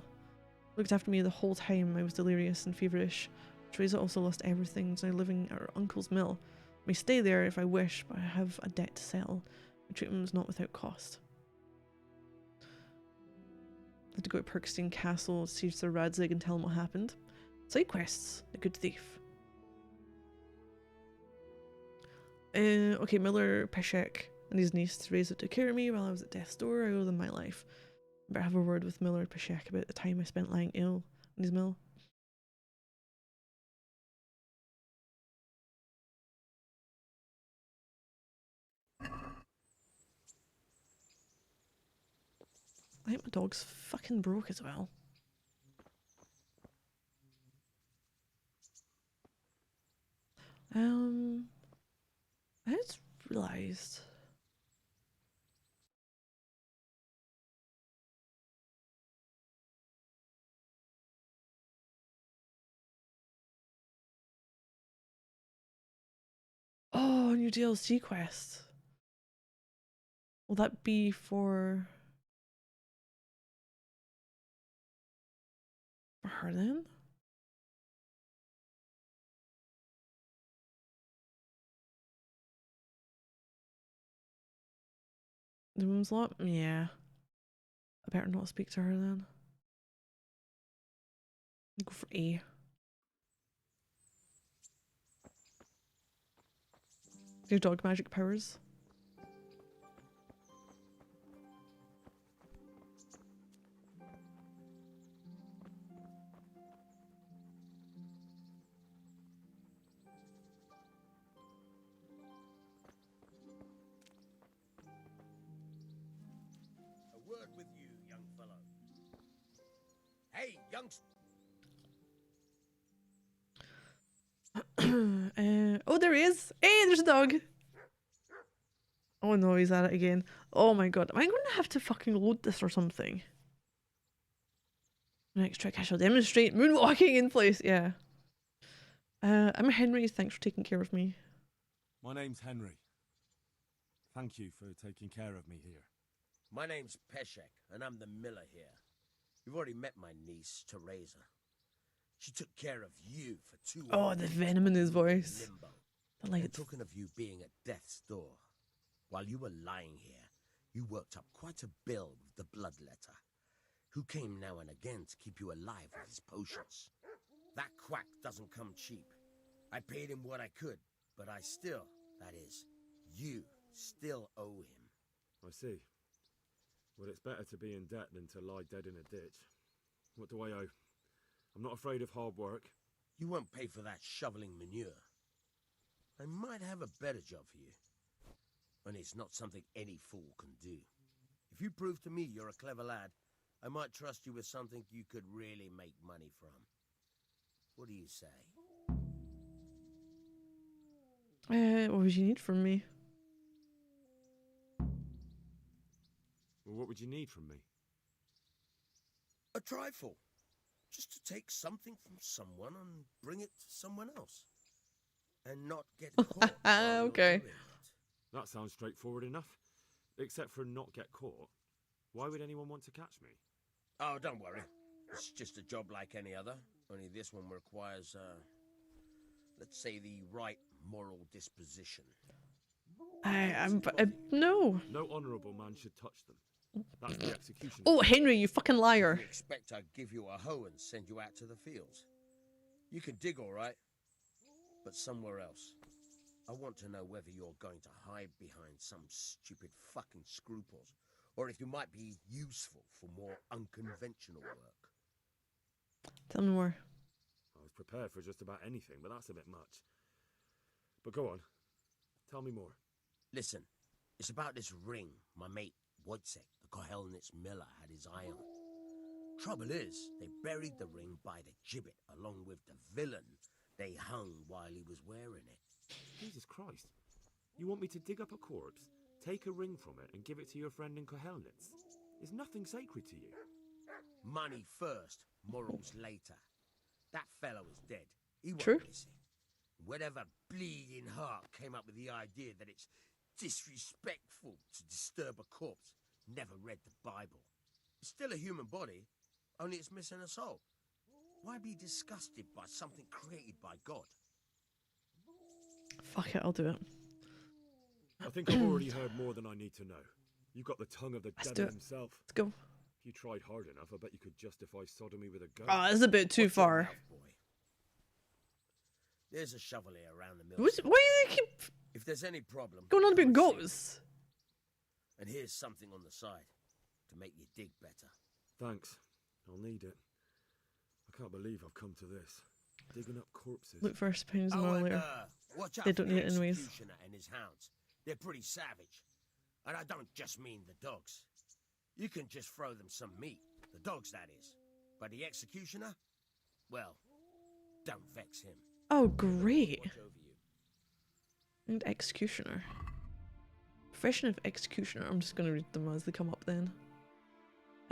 Looked after me the whole time I was delirious and feverish. Teresa also lost everything, so I'm living at her uncle's mill. I may stay there if I wish, but I have a debt to settle. The treatment was not without cost. I had to go to Perkstein Castle to see Sir Radzig and tell him what happened. Side quests. A good thief. Okay, Miller Peshek and his niece Teresa took care of me while I was at death's door. I owe them my life. I better have a word with Miller Peshek about the time I spent lying ill in his mill. I think my dog's fucking broke as well. I just realised. Oh, new DLC quest. Will that be for her then? The room's lot? Yeah. I better not speak to her then. Go for A. Your dog magic powers. A word with you, young fellow. Hey, youngster. Oh, there he is. Hey, there's a dog. Oh no, he's at it again. Oh my god. Am I going to have to fucking load this or something? Next trick I shall demonstrate moonwalking in place. Yeah. I'm Henry. Thanks for taking care of me. My name's Henry. Thank you for taking care of me here. My name's Peshek, and I'm the miller here. You've already met my niece, Teresa. She took care of you for 2 Oh, the venom in his voice. Limbo. I like And it. talking of you being at death's door, while you were lying here, you worked up quite a bill with the bloodletter, who came now and again to keep you alive with his potions. That quack doesn't come cheap. I paid him what I could, but I still, that is, you still owe him. I see. Well, it's better to be in debt than to lie dead in a ditch. What do I owe? I'm not afraid of hard work. You won't pay for that shoveling manure. I might have a better job for you. And it's not something any fool can do. If you prove to me you're a clever lad, I might trust you with something you could really make money from. What do you say? What would you need from me? Well, what would you need from me? A trifle. Just to take something from someone and bring it to someone else. And not get caught. while you're Okay. doing it. That sounds straightforward enough. Except for not get caught. Why would anyone want to catch me? Oh, don't worry. It's just a job like any other. Only this one requires, let's say, the right moral disposition. No. No honourable man should touch them. That's the execution. Oh, Henry, you fucking liar. You expect I'd give you a hoe and send you out to the fields? You can dig all right, but somewhere else. I want to know whether you're going to hide behind some stupid fucking scruples, or if you might be useful for more unconventional work. Tell me more. I was prepared for just about anything, but that's a bit much. But go on. Tell me more. Listen, it's about this ring my mate Wojciech, the Kohelnitz miller, had his eye on. Trouble is, they buried the ring by the gibbet along with the villain they hung while he was wearing it. Jesus Christ. You want me to dig up a corpse, take a ring from it, and give it to your friend in Kohelnitz? Is nothing sacred to you? Money first, morals later. That fellow is dead. He won't True. miss it. Whatever bleeding heart came up with the idea that it's disrespectful to disturb a corpse never read the Bible. It's still a human body, only it's missing a soul. Why be disgusted by something created by God? Fuck it, I'll do it. I think I've already heard more than I need to know. You've got the tongue of the Let's do devil it. himself. Let's go. If you tried hard enough, I bet you could justify sodomy with a goat. Ah, it's a bit too Watch your far. mouth, boy. There's a shovel here around the mill. Why do they keep If there's any problem, going on about come and see me. goats? And here's something on the side to make you dig better. Thanks. I'll need it. I can't believe I've come to this. Digging up corpses. Look first, pounds Oh, more and later. watch out They for don't the need it anyways. executioner and his hounds. They're pretty savage. And I don't just mean the dogs. You can just throw them some meat. The dogs, that is. But the executioner? Well, don't vex him. Oh, great. Watch over you. And executioner. Profession of executioner. I'm just going to read them as they come up then.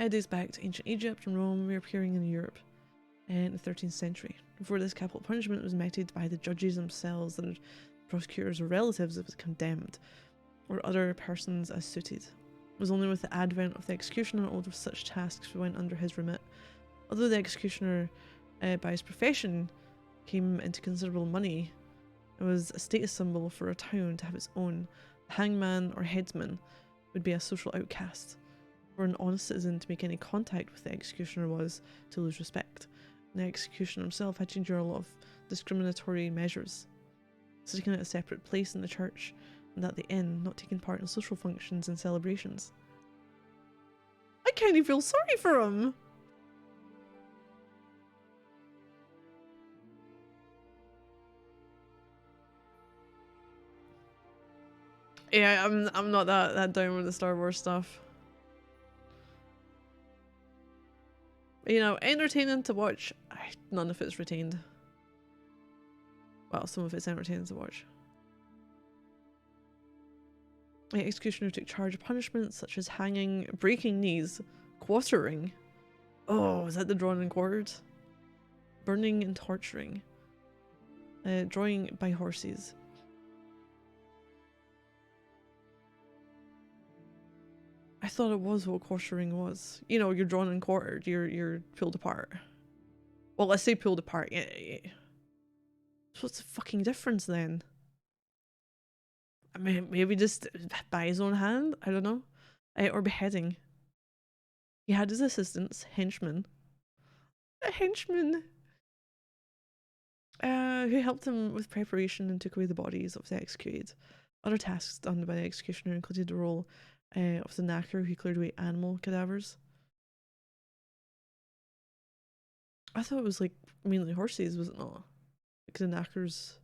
Days back to ancient Egypt and Rome, reappearing in Europe in the 13th century. Before this, capital punishment was meted by the judges themselves and prosecutors or relatives if it was condemned, or other persons as suited. It was only with the advent of the executioner all of such tasks went under his remit. Although the executioner, by his profession, came into considerable money, it was a status symbol for a town to have its own. The hangman or headsman would be a social outcast. For an honest citizen to make any contact with the executioner was to lose respect. And the executioner himself had to endure a lot of discriminatory measures, sitting at a separate place in the church and at the inn, not taking part in social functions and celebrations. I kind of feel sorry for him. Yeah, I'm not that down with the Star Wars stuff. You know, entertaining to watch. None of it's retained. Well, some of it's entertaining to watch. The executioner took charge of punishments such as hanging, breaking knees, quartering. Oh, is that the drawn and quartered? Burning and torturing. Drawing by horses. I thought it was what quartering was. You know, you're drawn and quartered. You're pulled apart. Well, let's say pulled apart. Yeah, yeah. So what's the fucking difference then? I mean, maybe just by his own hand. I don't know. Or beheading. He had his assistants, henchmen. A henchman. Who helped him with preparation and took away the bodies of the executed. Other tasks done by the executioner included the role of the knacker who cleared away animal cadavers. I thought it was like mainly horses, was it not? Like the knackers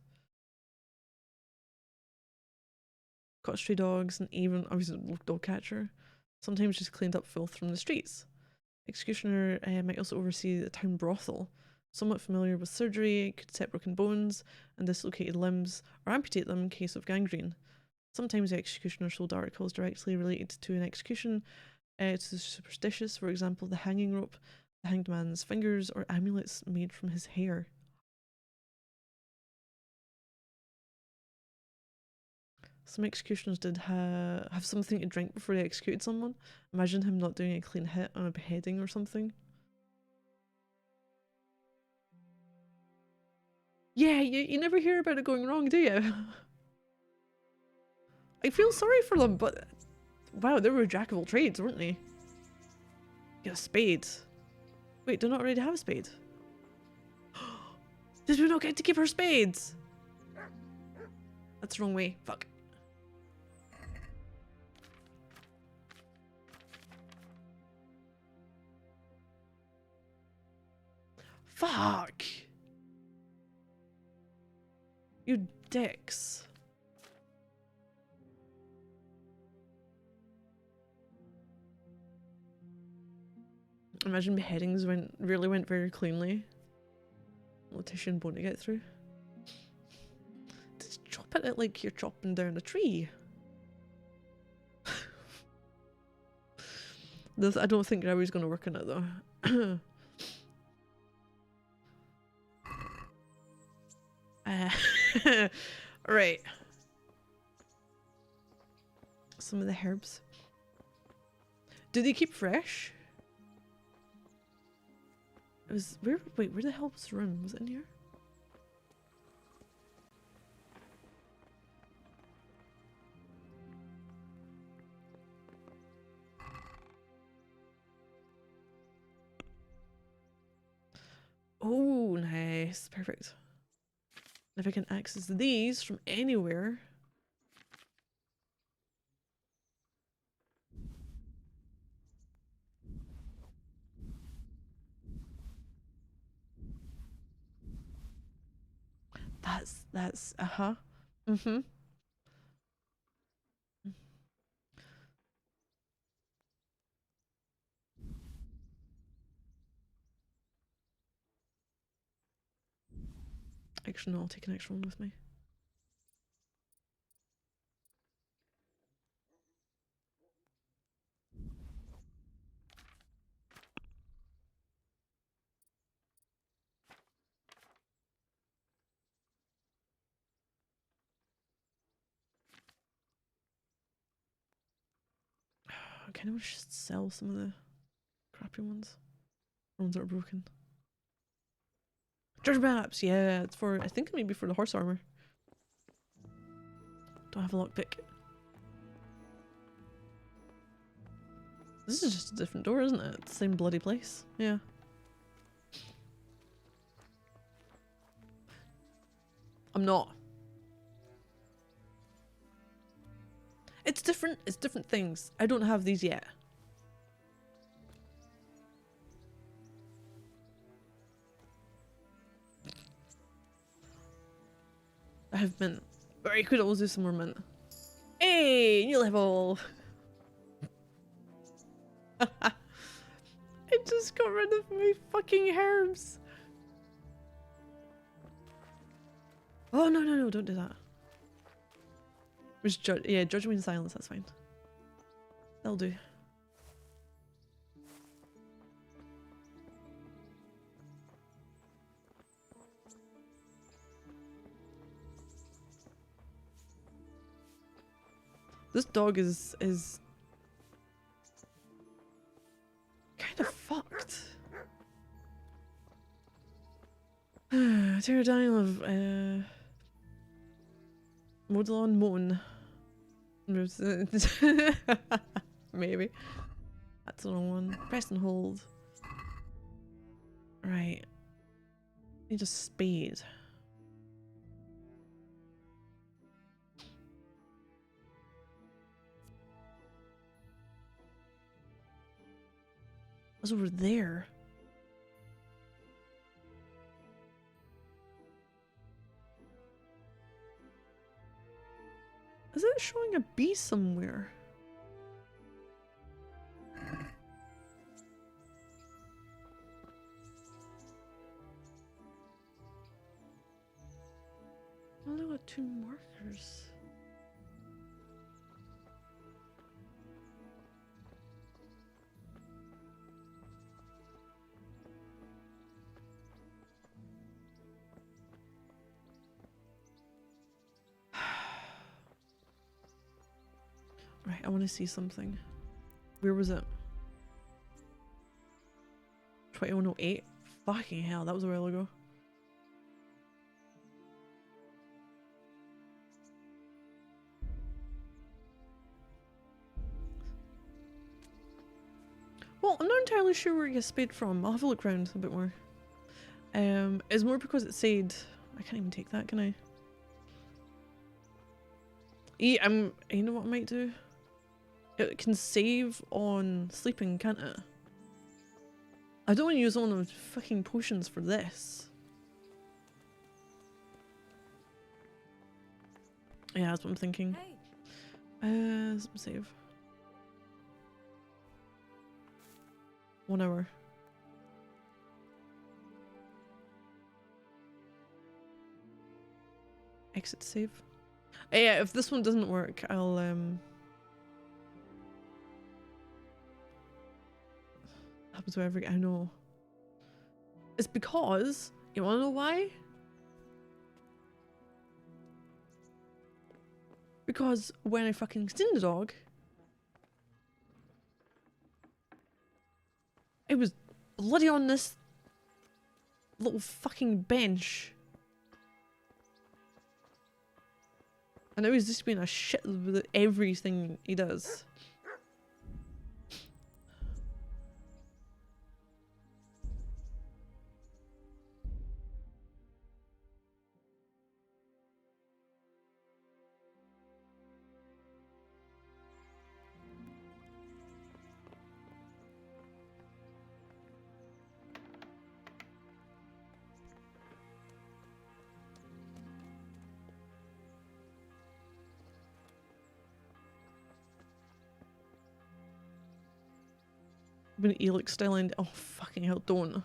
caught stray dogs and even obviously a dog catcher. Sometimes just cleaned up filth from the streets. Executioner might also oversee the town brothel. Somewhat familiar with surgery, could set broken bones and dislocated limbs or amputate them in case of gangrene. Sometimes the executioner sold articles directly related to an execution to the superstitious, for example, the hanging rope, the hanged man's fingers, or amulets made from his hair. Some executioners did have something to drink before they executed someone. Imagine him not doing a clean hit on a beheading or something. Yeah, you never hear about it going wrong, do you? I feel sorry for them, but wow, they were a jack of all trades, weren't they? Get a spade. Wait, do not already have a spade? Did we not get to keep our spades? That's the wrong way. Fuck. Fuck. You dicks. Imagine beheadings really went very cleanly. Letitia bone to get through. Just chop it like you're chopping down a tree. I don't think Gravity's gonna work on it though. Right. Some of the herbs. Do they keep fresh? It was where the hell was the room? Was it in here? Oh, nice. Perfect. If I can access these from anywhere. That's uh-huh. Mm-hmm. Actually, no, I'll take an extra one with me. I kind of wish to sell some of the crappy ones. Ones that are broken. Treasure maps! Yeah, it's for, I think maybe for the horse armor. Don't have a lockpick. This is just a different door, isn't it? It's the same bloody place. Yeah. I'm not. It's different. It's different things. I don't have these yet. I have mint. Or I could always do some more mint. Hey, new level! I just got rid of my fucking herbs. Oh, no, don't do that. Just judge me in silence, that's fine. That'll do. This dog is Pterodactyl of Modilon Moan. Maybe. That's the wrong one. Press and hold. Right. Need a spade. What's over there? Is it showing a bee somewhere? I only got 2 markers. Right, I want to see something. Where was it? 2108? Fucking hell, that was a while ago. Well, I'm not entirely sure where you get spade from. I'll have a look around a bit more. It's more because it said... I can't even take that, can I? Yeah, you know what I might do? It can save on sleeping, can't it? I don't want to use all those fucking potions for this. Yeah, that's what I'm thinking. Hey. Save. 1 hour. Exit save. Yeah, if this one doesn't work, I'll happens wherever I know. It's because you wanna know why? Because when I fucking seen the dog, it was bloody on this little fucking bench. I know he's just being a shit with everything he does. I'm gonna Elix style end. Oh fucking hell! Don't.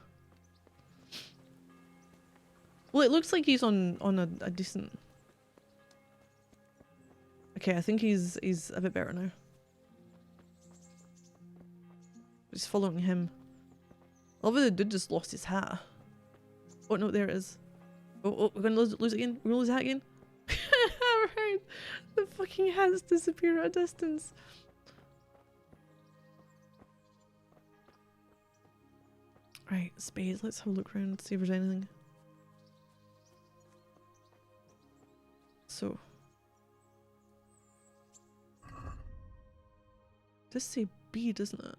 Well, it looks like he's on a decent. Okay, I think he's a bit better now. He's following him. Although the dude just lost his hat. Oh no, there it is. Oh, we're gonna lose it again. We're gonna lose the hat again. Right, the fucking hats disappear at a distance. Right, spade. Let's have a look around, see if there's anything. So, does say B, doesn't it?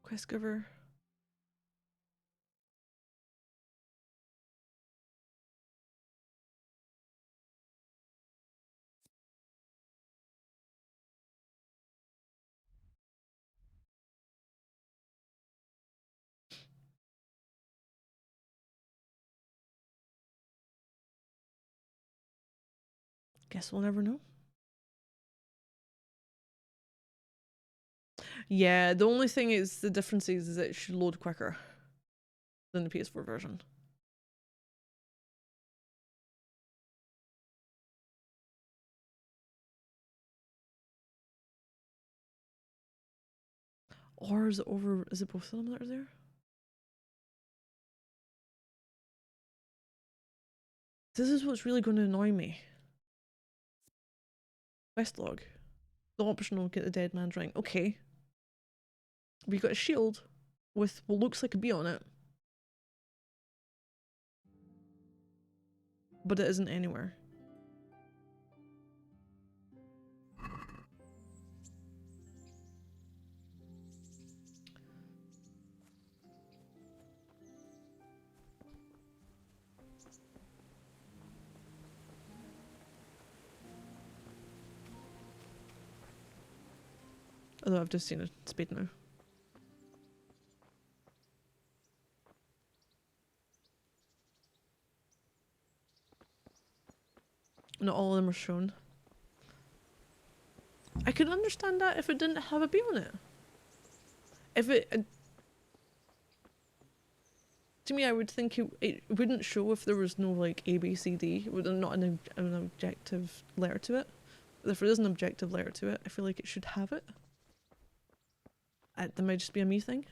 Quest giver. Guess we'll never know. Yeah, the only thing is the difference is it should load quicker than the PS4 version. Or is it over? Is it both of them that are there? This is what's really going to annoy me. Quest log. The optional get the dead man's ring. Okay. We got a shield with what looks like a bee on it. But it isn't anywhere. Although I've just seen a spade now. Not all of them are shown. I could understand that if it didn't have a bee on it. If it... to me, I would think it wouldn't show if there was no, like, A, B, C, D. With not an objective letter to it. But if there is an objective letter to it, I feel like it should have it. That might just be a me thing.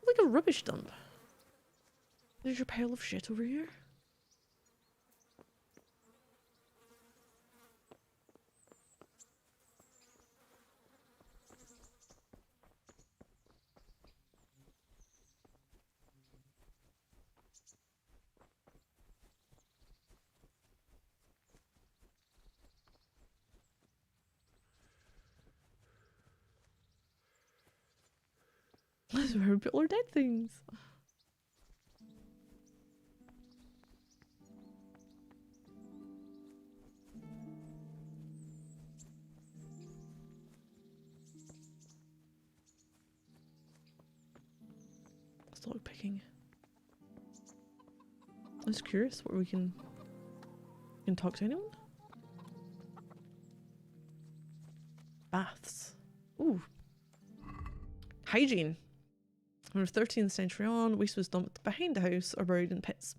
Like a rubbish dump. There's your pile of shit over here. That's where people are dead things. Log picking. I was curious what we can talk to anyone. Baths. Ooh. Hygiene. From the 13th century on, waste was dumped behind the house or buried in pits.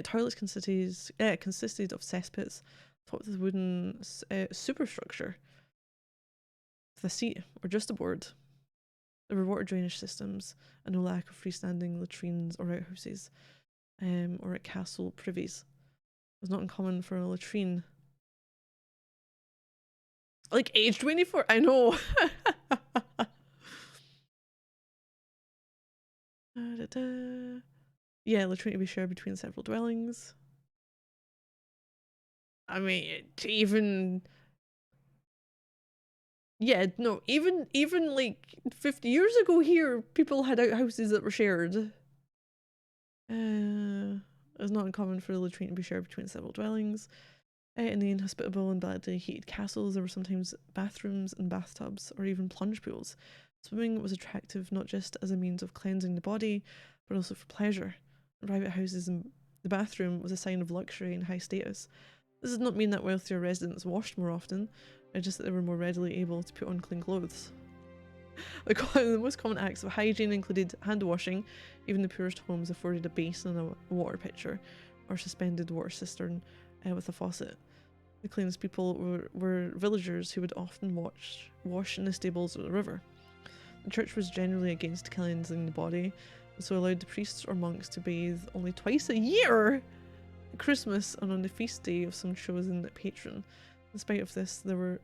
Toilets consisted of cesspits topped with wooden superstructure with a seat or just a board. There were water drainage systems and no lack of freestanding latrines or outhouses, or at castle privies. It was not uncommon for a latrine. Like age 24, I know. Yeah, latrine to be shared between several dwellings. I mean, even... yeah, no, even like 50 years ago here, people had outhouses that were shared. It was not uncommon for the latrine to be shared between several dwellings. In the inhospitable and badly heated castles, there were sometimes bathrooms and bathtubs, or even plunge pools. Swimming was attractive not just as a means of cleansing the body, but also for pleasure. In private houses, and the bathroom was a sign of luxury and high status. This does not mean that wealthier residents washed more often, just that they were more readily able to put on clean clothes. The most common acts of hygiene included hand washing. Even the poorest homes afforded a basin and a water pitcher, or suspended water cistern with a faucet. The cleanest people were villagers who would often wash in the stables or the river. The church was generally against cleansing the body, and so allowed the priests or monks to bathe only twice a year, at Christmas and on the feast day of some chosen patron. In spite of this, there were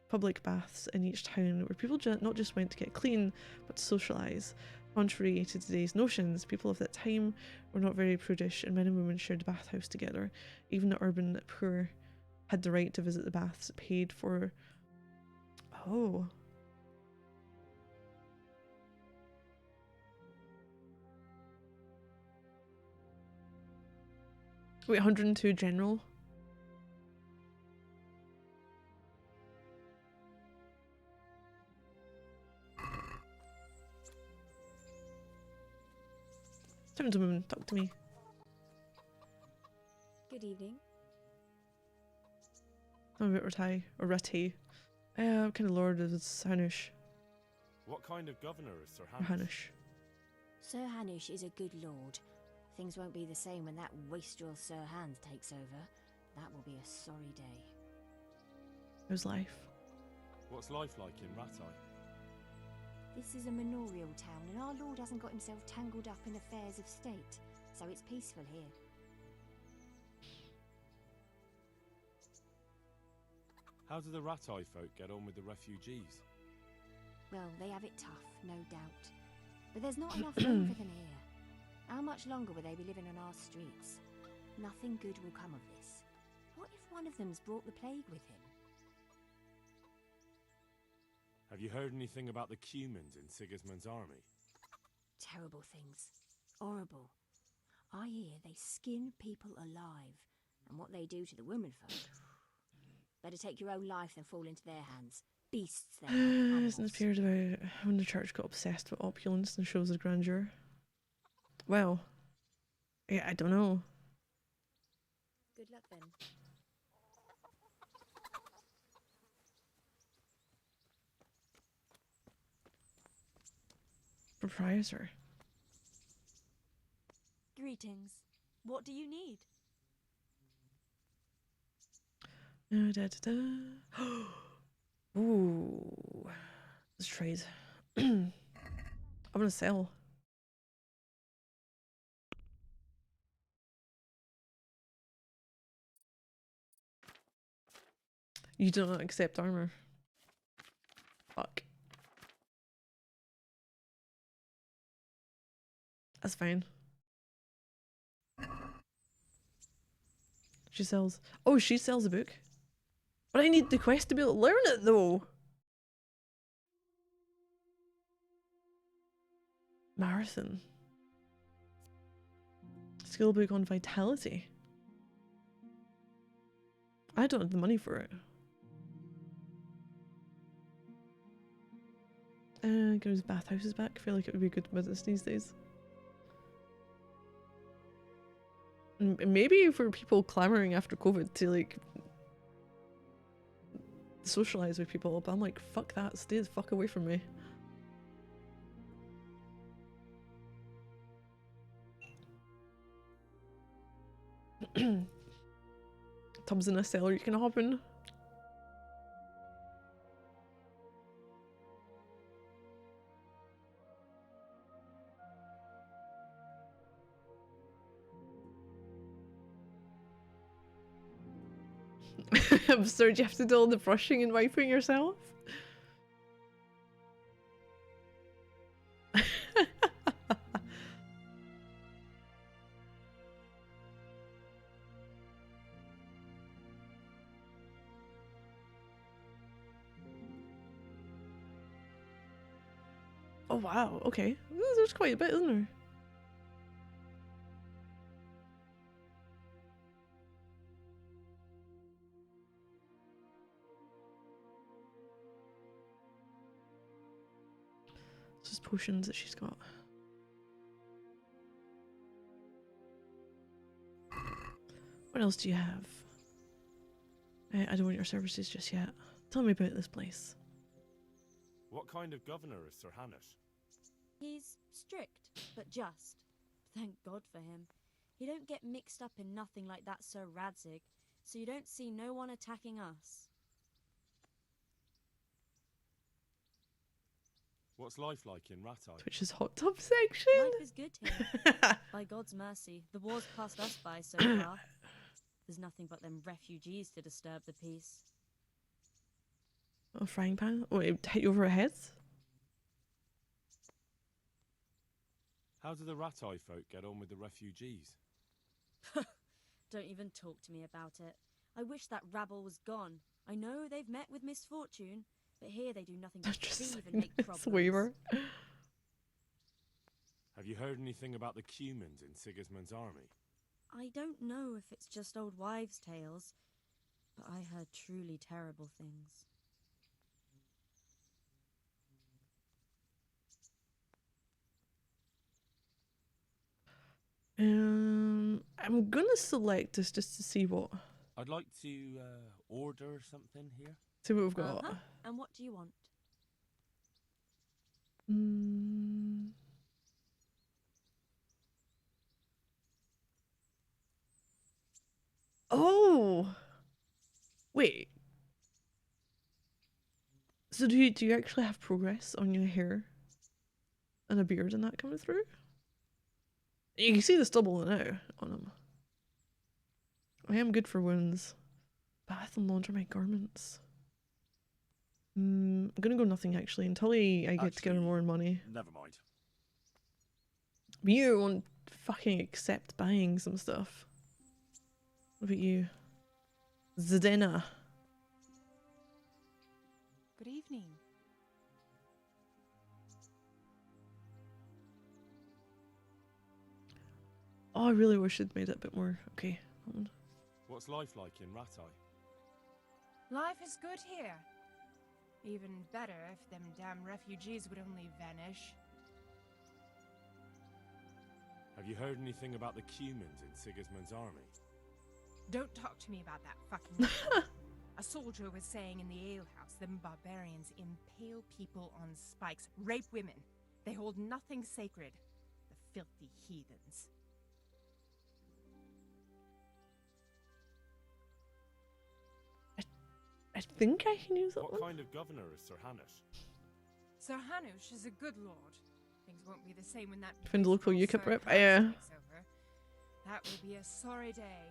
public baths in each town where people not just went to get clean, but to socialise. Contrary to today's notions, people of that time were not very prudish, and men and women shared a bathhouse together. Even the urban poor had the right to visit the baths paid for. Oh. Wait, 102 general? Gentleman, talk to me. Good evening. I'm a bit Ratai, or Ratty. What kind of lord is Hanush? What kind of governor is Sir Or Hanush? Hanush? Sir Hanush is a good lord. Things won't be the same when that wastrel Sir Hans takes over. That will be a sorry day. How's life? What's life like in Ratai? This is a manorial town, and our lord hasn't got himself tangled up in affairs of state. so it's peaceful here. How do the Ratai folk get on with the refugees? Well, they have it tough, no doubt. But there's not enough room for them here. How much longer will they be living on our streets? Nothing good will come of this. What if one of them's brought the plague with him? Have you heard anything about the Cumans in Sigismund's army? Terrible things. Horrible. I hear they skin people alive, and what they do to the womenfolk. Better take your own life than fall into their hands. Beasts, they are. Isn't this period about when the church got obsessed with opulence and shows of grandeur? Well, yeah, I don't know. Good luck then. Proprietor. Greetings. What do you need? Da, da, da. Ooh, let's trade. I'm gonna sell. You do not accept armor. Fuck. That's fine. She sells. Oh, she sells a book. But I need the quest to be able to learn it though. Marathon. Skill book on vitality. I don't have the money for it. Get his bathhouses back. I feel like it would be good business these days. Maybe for people clamoring after COVID to like socialize with people, but I'm like, fuck that, stay the fuck away from me. Tubs in a cellar you can hop in. Absurd, you have to do all the brushing and wiping yourself? Oh wow, okay. There's quite a bit, isn't there? Just potions that she's got. What else do you have? I don't want your services just yet. Tell me about this place. What kind of governor is Sir Hanish? He's strict, but just. Thank God for him. He don't get mixed up in nothing like that Sir Radzig, so you don't see no one attacking us. What's life like in Ratai? Which is hot tub section. Life is good here. By God's mercy, the war's passed us by so far. There's nothing but them refugees to disturb the peace. A frying pan? Oh, it hit you over the head? How do the Ratai folk get on with the refugees? Don't even talk to me about it. I wish that rabble was gone. I know they've met with misfortune, but here they do nothing but thieve and make problems. Weaver. Have you heard anything about the Cumans in Sigismund's army? I don't know if it's just old wives' tales, but I heard truly terrible things. I'm gonna select this just to see what. I'd like to order something here. See what we've got. Uh-huh. And what do you want? Oh, wait. So do you actually have progress on your hair and a beard and that coming through? You can see the stubble now on him. I am good for wounds. Bath and launder my garments. I'm gonna go nothing actually until I get together more money. Never mind. But you won't fucking accept buying some stuff. What about you? Zdena. Good evening. Oh, I really wish I'd made it a bit more. Okay. Hold on. What's life like in Ratai? Life is good here. Even better if them damn refugees would only vanish. Have you heard anything about the Cumans in Sigismund's army? Don't talk to me about that fucking A soldier was saying in the alehouse, them barbarians impale people on spikes, rape women. They hold nothing sacred. The filthy heathens. I think I can use that What one. kind of governor is Sir Hanush? Sir Hanush is a good lord. Things won't be the same when that Find the local baseball UKIP Sir rep. Hans Yeah. takes over. That will be a sorry day.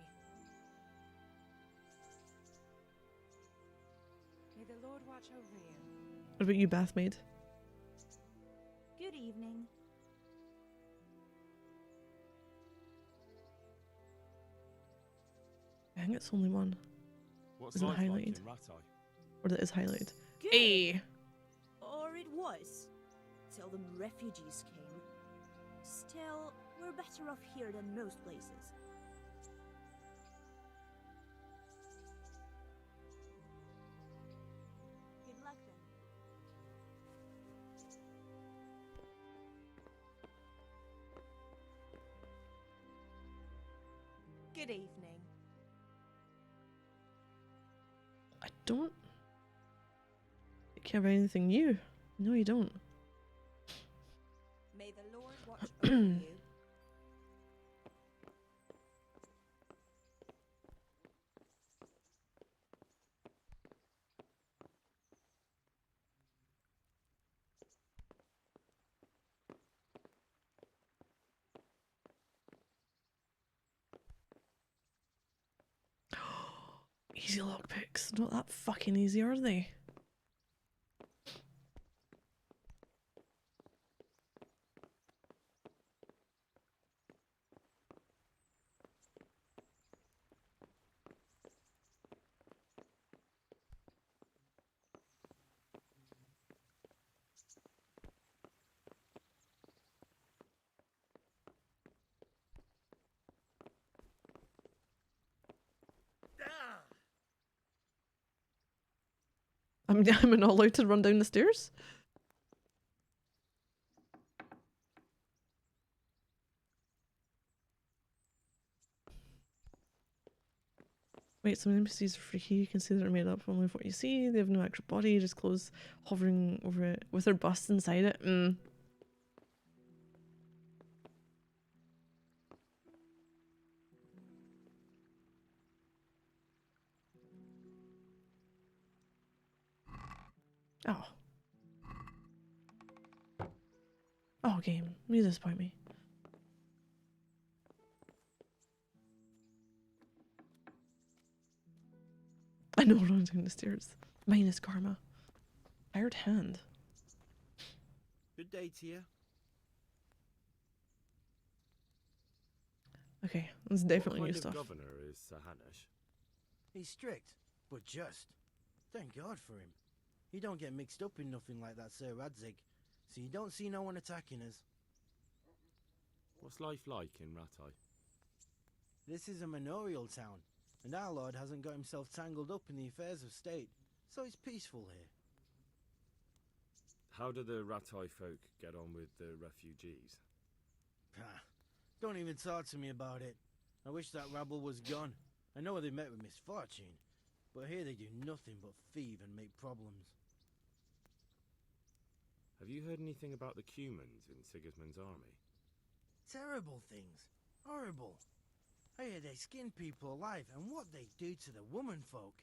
May the Lord watch over you. What about you, Bathmaid? Good evening. I think it's only one. What's Is it life like highlighted? in Ratai? Or that is highlighted. Good. Hey! Or it was, till the refugees came. Still, we're better off here than most places. Good luck then. Good evening. I don't care about anything new. No, you don't. May the Lord watch over you. Easy lockpicks. Not that fucking easy, are they? I'm not allowed to run down the stairs? Wait, some NPCs are freaky. You can see they're made up only of what you see. They have no actual body, just clothes hovering over it with their busts inside it. Oh. Oh, game. You disappoint me. I know, running down the stairs. Minus karma. Hired hand. Good day to you. Okay, that's definitely what new kind stuff. of governor is Sir Hanush? He's strict, but just. Thank God for him. He don't get mixed up in nothing like that Sir Radzig, so you don't see no one attacking us. What's life like in Ratai? This is a manorial town, and our lord hasn't got himself tangled up in the affairs of state, so it's peaceful here. How do the Ratai folk get on with the refugees? Don't even talk to me about it. I wish that rabble was gone. I know they met with misfortune, but here they do nothing but thieve and make problems. Have you heard anything about the Cumans in Sigismund's army? Terrible things. Horrible. I hear they skin people alive, and what they do to the woman folk.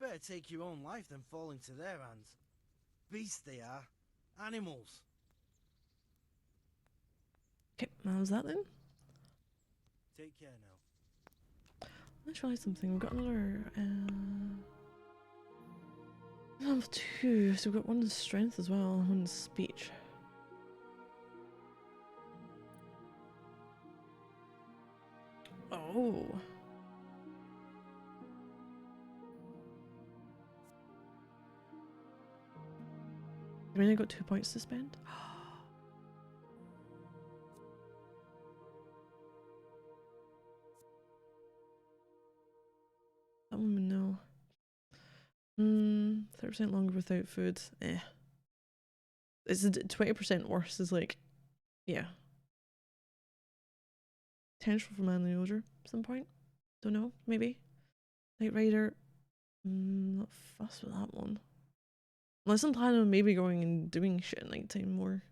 Better take your own life than fall into their hands. Beasts they are. Animals. Okay, how's that then? Take care now. Let's try something. We've got another level 2, so we've got one in strength as well, one in speech. Oh. I mean, I got 2 points to spend. That woman, no. 30% longer without food. It's 20% worse. Is like, yeah. Potential for manly odor at some point. Don't know. Maybe. Night Rider. Not fussed with that one. Unless I'm planning on maybe going and doing shit at nighttime more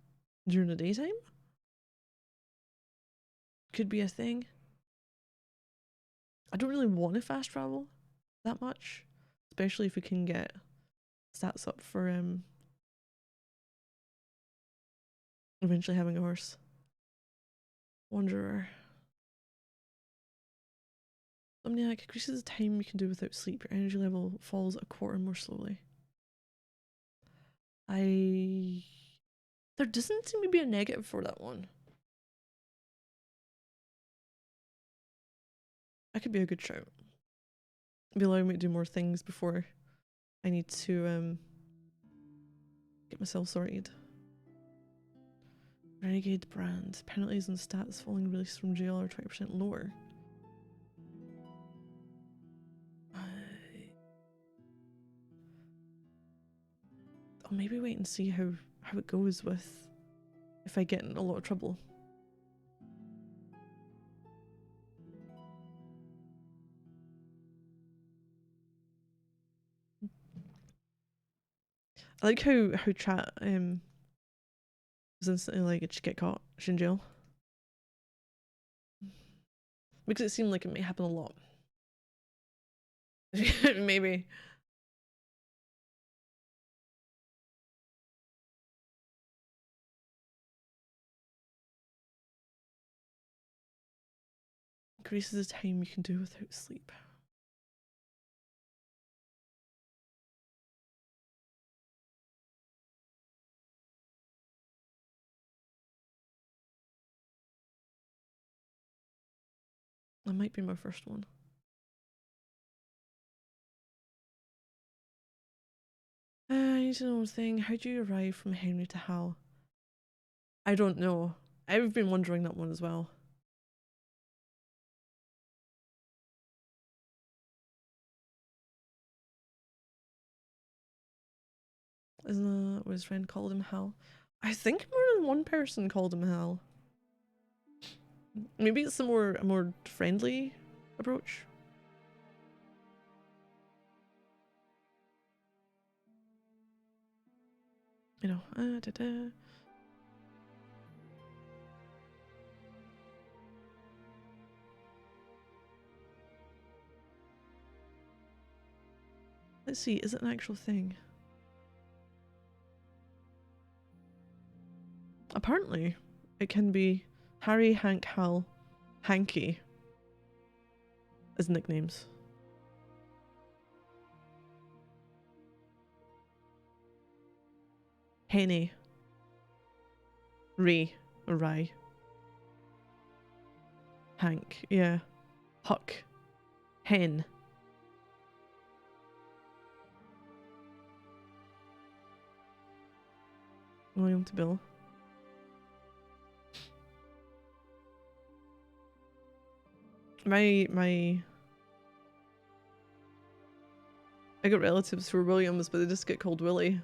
during the daytime. Could be a thing. I don't really want to fast travel that much, especially if we can get stats up for eventually having a horse. Wanderer. Somniac increases the time you can do without sleep. Your energy level falls a quarter more slowly. There doesn't seem to be a negative for that one. That could be a good shout. Be allowing me to do more things before I need to get myself sorted. Renegade brand. Penalties and stats following release from jail are 20% lower. I'll maybe wait and see how it goes with if I get in a lot of trouble. I like how chat was instantly like, it should get caught, she's in jail. Because it seemed like it may happen a lot. Maybe. Increases the time you can do without sleep. That might be my first one. I need to know one thing. How do you arrive from Henry to Hal? I don't know. I've been wondering that one as well. Isn't that what his friend called him Hal? I think more than one person called him Hal. Maybe it's a more friendly approach. You know, Let's see, is it an actual thing? Apparently, it can be Harry, Hank, Hal, Hanky as nicknames. Henny. Ray or Rye. Hank, yeah. Huck. Hen. William to Bill. I got relatives who are Williams, but they just get called Willie.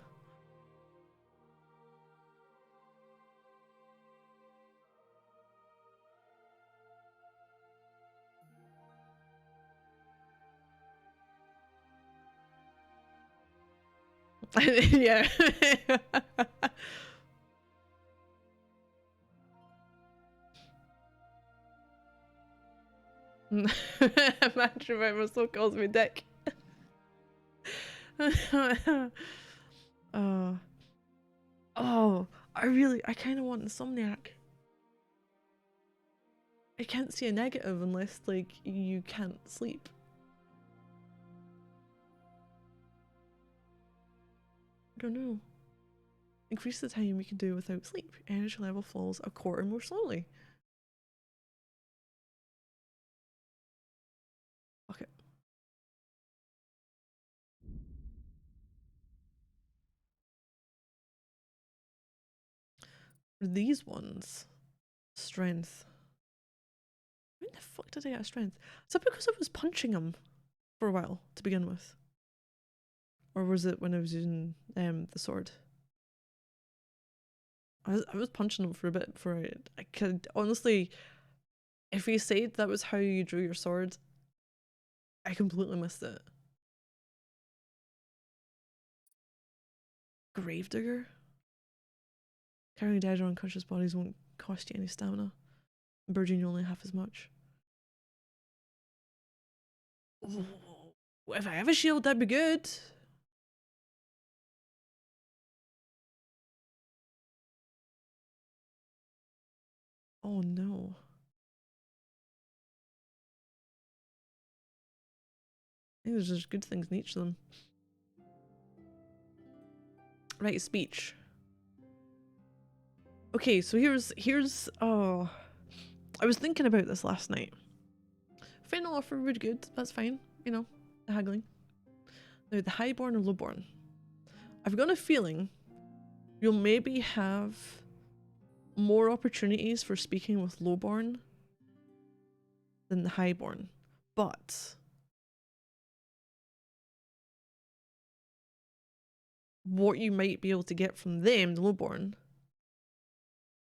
Yeah. Imagine if my still calls me Dick. Oh, I kind of want Insomniac. I can't see a negative unless like you can't sleep. I don't know. Increase the time you can do without sleep. Energy level falls a quarter more slowly. Fuck it. For these ones, strength. When the fuck did I get a strength? Is that because I was punching him for a while to begin with? Or was it when I was using the sword? I was punching him for a bit before I could honestly, if you said that was how you drew your sword, I completely missed it. Gravedigger? Carrying dead or unconscious bodies won't cost you any stamina. Burging you only half as much. Ooh, if I have a shield, that'd be good. Oh no. I think there's just good things in each of them. Right, speech. Okay, so here's oh, I was thinking about this last night. Final offer would be good, that's fine, you know, the haggling. Now the highborn or lowborn. I've got a feeling you'll maybe have more opportunities for speaking with lowborn than the highborn, but what you might be able to get from them, the lowborn,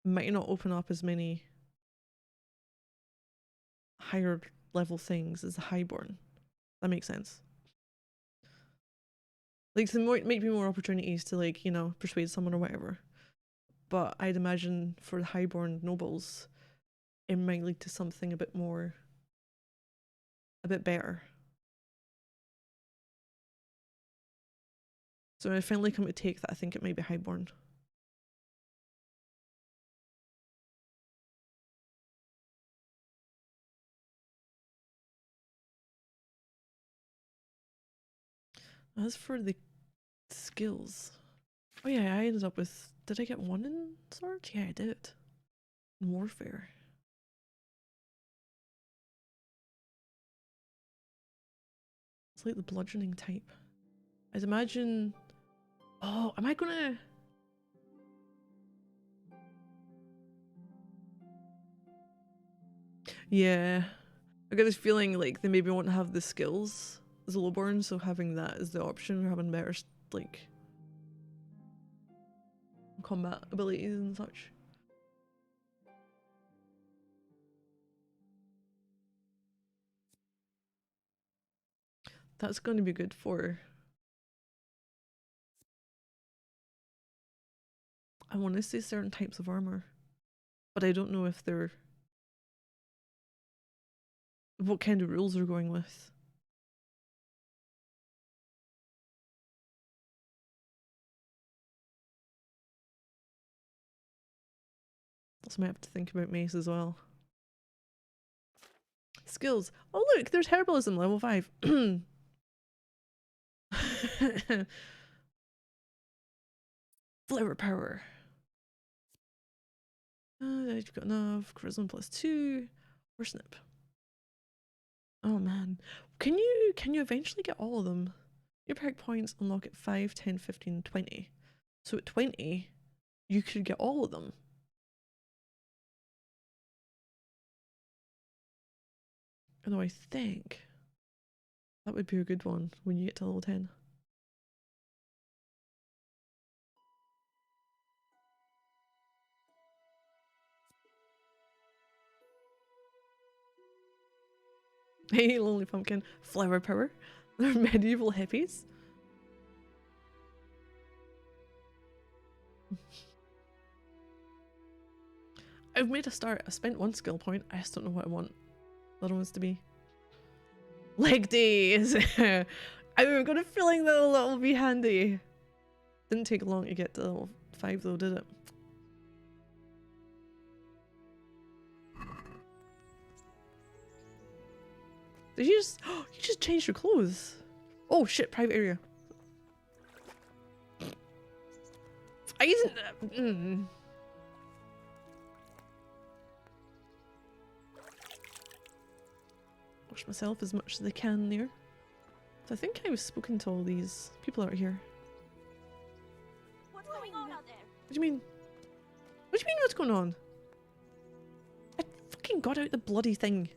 might not open up as many higher level things as the highborn. That makes sense. Like, there might be more opportunities to, like, you know, persuade someone or whatever. But I'd imagine for the highborn nobles, it might lead to something a bit more, a bit better. So when I finally come to take that, I think it might be highborn. As for the skills, oh yeah, I ended up with, did I get one in sword? Yeah, I did. In warfare. It's like the bludgeoning type. I'd imagine, oh, am I gonna, yeah, I got this feeling like they maybe won't have the skills as a lowborn, so having that as the option, or having better, like, combat abilities and such. That's going to be good for, I want to say certain types of armor, but I don't know if they're, what kind of rules they're going with. So I might have to think about mace as well. Skills. Oh look, there's herbalism level 5. Flavor power. I've got enough. Charisma +2. Or snip. Oh man. Can you eventually get all of them? Your perk points unlock at 5, 10, 15, 20. So at 20, you could get all of them. Although I think that would be a good one when you get to level 10. Hey, Lonely Pumpkin. Flower power. They're medieval hippies. I've made a start. I spent 1 skill point. I just don't know what I want. The other ones to be. Leg days! I've got a feeling that will be handy. Didn't take long to get to level 5 though, did it? Did you just? Oh, you just changed your clothes. Oh shit! Private area. I isn't. Wash myself as much as I can there. So I think I was spoken to all these people out here. What's going on out there? What do you mean? What do you mean what's going on? I fucking got out the bloody thing.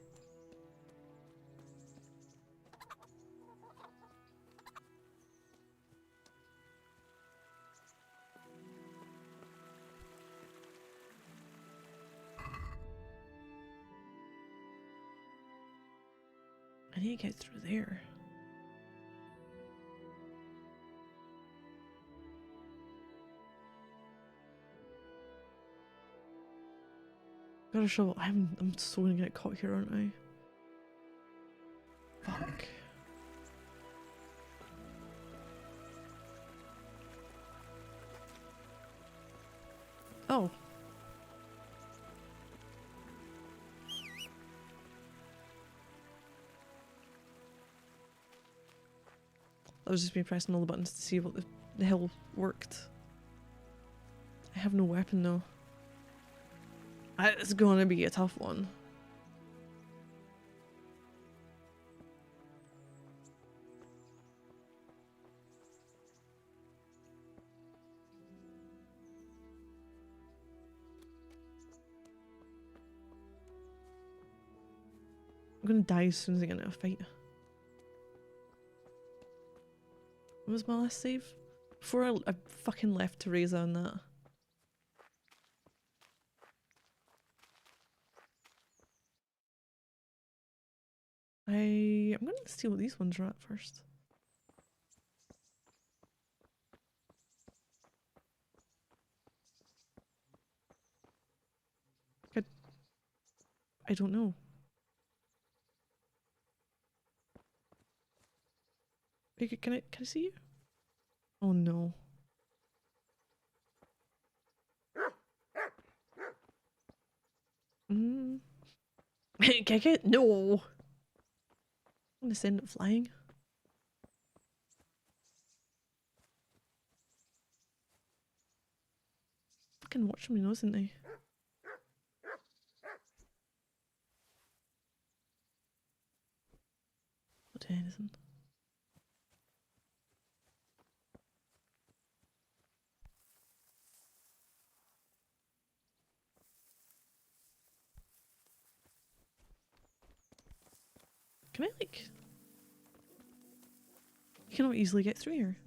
I need to get through there. Got a shovel. I'm so gonna get caught here, aren't I? Fuck. Oh. That was just me pressing all the buttons to see what the hell worked. I have no weapon though. It's gonna be a tough one. I'm gonna die as soon as I get into a fight. What was my last save? Before I fucking left Teresa on that. I'm gonna see what these ones are at first. I don't know. Can I see you? Oh no. Kick it? No. I'm gonna send it flying. Fucking watch me nose, isn't they? Not doing anything. Can I like... You cannot easily get through here.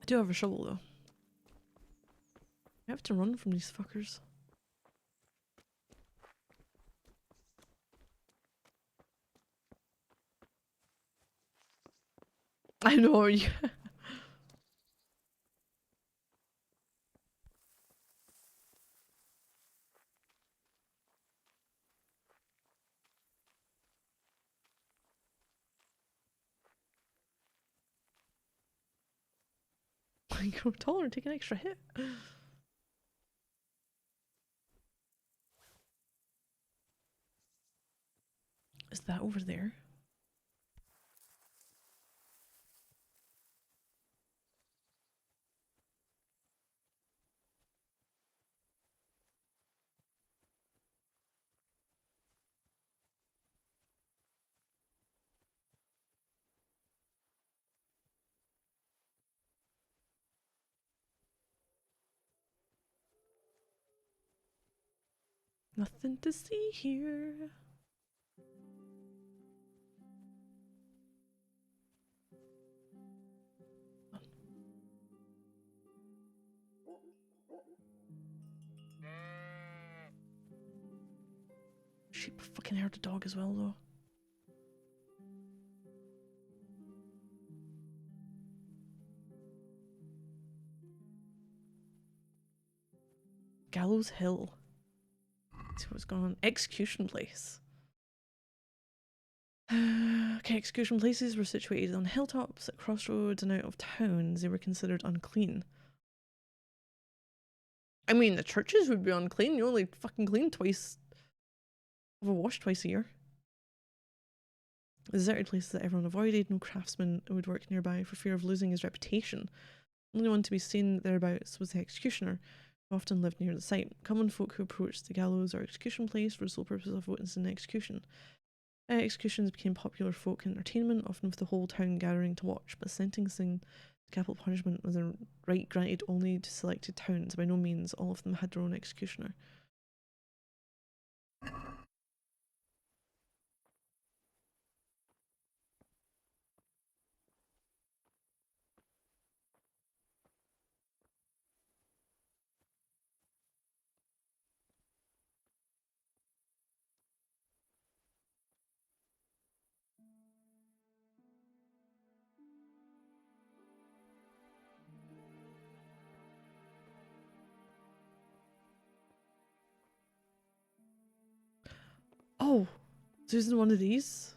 I do have a shovel though. I have to run from these fuckers. I know, yeah. Like, I'm taller and take an extra hit. Is that over there? Nothing to see here. Sheep fucking heard a dog as well though. Gallows Hill. Let's see what's going on. Execution place. Okay, execution places were situated on hilltops, at crossroads, and out of towns. They were considered unclean. I mean, the churches would be unclean. You only fucking clean twice. Wash twice a year. Deserted places that everyone avoided. No craftsman would work nearby for fear of losing his reputation. The only one to be seen thereabouts was the executioner, who often lived near the site. Common folk who approached the gallows or execution place for the sole purpose of witnessing the execution. Executions became popular folk entertainment, often with the whole town gathering to watch, but sentencing to capital punishment was a right granted only to selected towns. By no means all of them had their own executioner. Oh, so isn't one of these?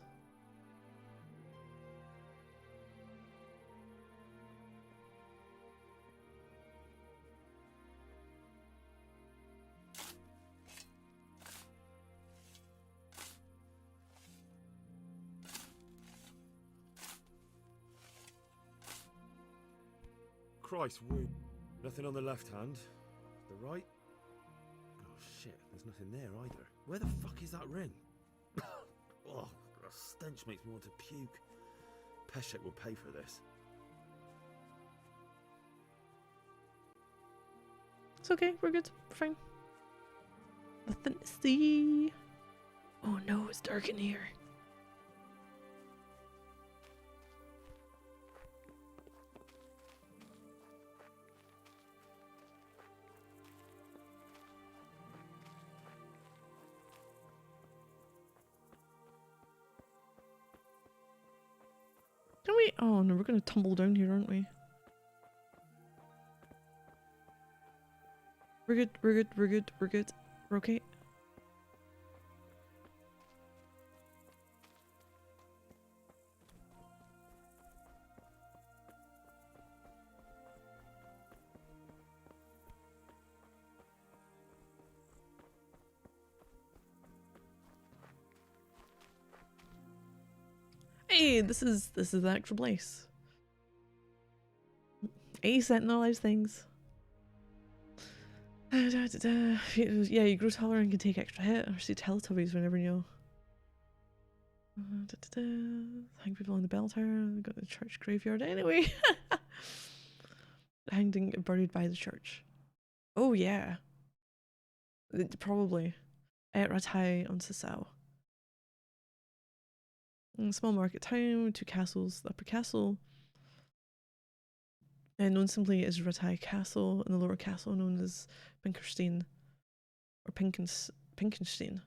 Christ, woo. Nothing on the left hand. The right? Oh shit, there's nothing there either. Where the fuck is that ring? Oh, the stench makes me want to puke. Peshek will pay for this. It's okay, we're good, we're fine. Nothing to see. Oh no, it's dark in here. Don't we? Oh no, we're gonna tumble down here, aren't we? We're good, we're good, we're good, we're good. We're okay. Hey, this is the actual place. Sentinelized things. Yeah, you grow taller and can take extra hit, or see Teletubbies whenever you hang people on the bell tower, go to the church graveyard anyway. Hanged and get buried by the church. Oh yeah. Probably. At Ratai on Sasau. Small market town, 2 castles, the upper castle. Known simply as Ratai Castle, and the lower castle known as Pinkerstein, or Pinkenstein.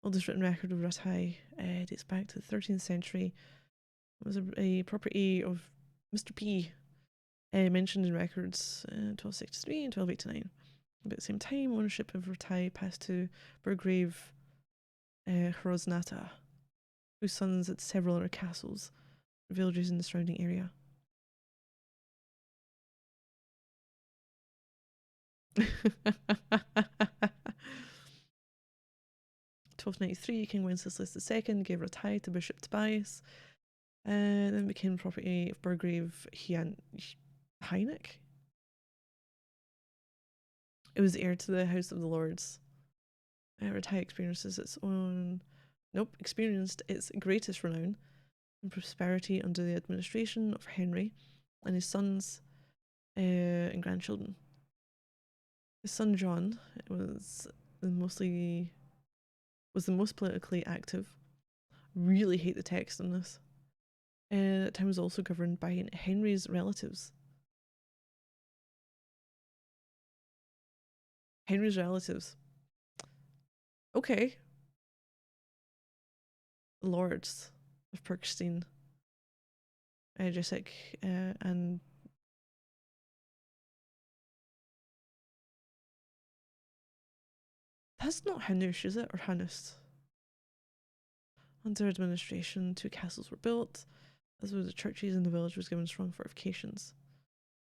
Oldest written record of Ratai dates back to the 13th century. It was a property of Mr. P, mentioned in records 1263 and 1289. About the same time, ownership of Ratai passed to Burgrave Hrosnata, whose sons had several other castles and villages in the surrounding area. 1293, King Wenceslas II gave Ratai to Bishop Tobias, and then became property of Burgrave Heineck. It was heir to the House of the Lords. Ratai experienced its greatest renown and prosperity under the administration of Henry and his sons and grandchildren. His son John was the most politically active. Really hate the text on this. At the time was also governed by Henry's relatives. Henry's relatives. Okay. Lords of Perkstein, Jessic, and That's not Hanush, is it? Or Hanus? Under administration, 2 castles were built, as were the churches, and the village was given strong fortifications.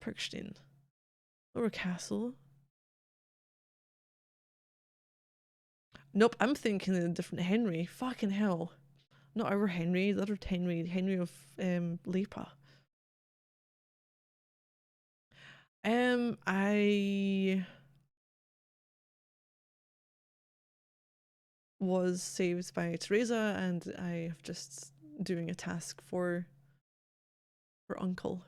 Perkstein. Lower Castle. Nope, I'm thinking of a different Henry. Fucking hell. Not our Henry, the other Henry. Henry of Lepa. I was saved by Teresa, and I have just doing a task for Uncle.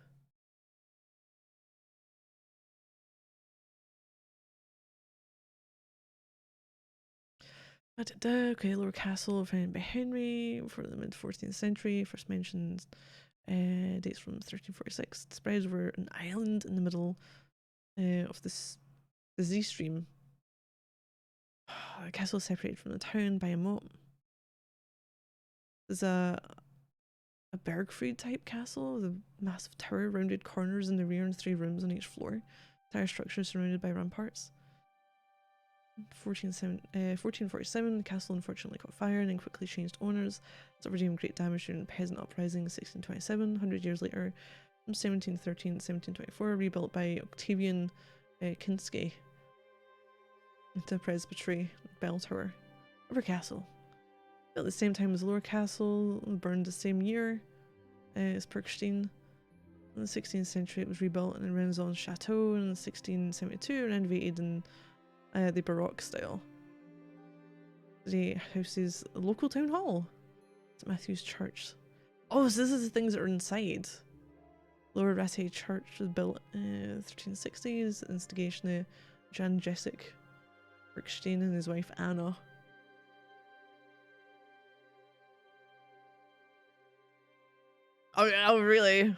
Okay, Lower Castle founded by Henry for the mid 14th century. First mentioned dates from 1346. It spread over an island in the middle of the Z stream. The castle is separated from the town by a moat. There's a Bergfried type castle with a massive tower, rounded corners in the rear, and 3 rooms on each floor. The entire structure is surrounded by ramparts. 1447, the castle unfortunately caught fire and then quickly changed owners. It suffered great damage during the peasant uprising in 1627. 100 years later, from 1713 to 1724, rebuilt by Octavian Kinski into a presbytery bell tower. Upper Castle. Built at the same time as Lower Castle, burned the same year as Perkstein. In the 16th century, it was rebuilt in a Renaissance chateau in 1672, renovated in the Baroque style. The house's local town hall. St. Matthew's Church. Oh, so this is the things that are inside. Lower Rattay Church was built in 1360s, instigation of Jan Jessic Perkstein and his wife Anna. Oh, really?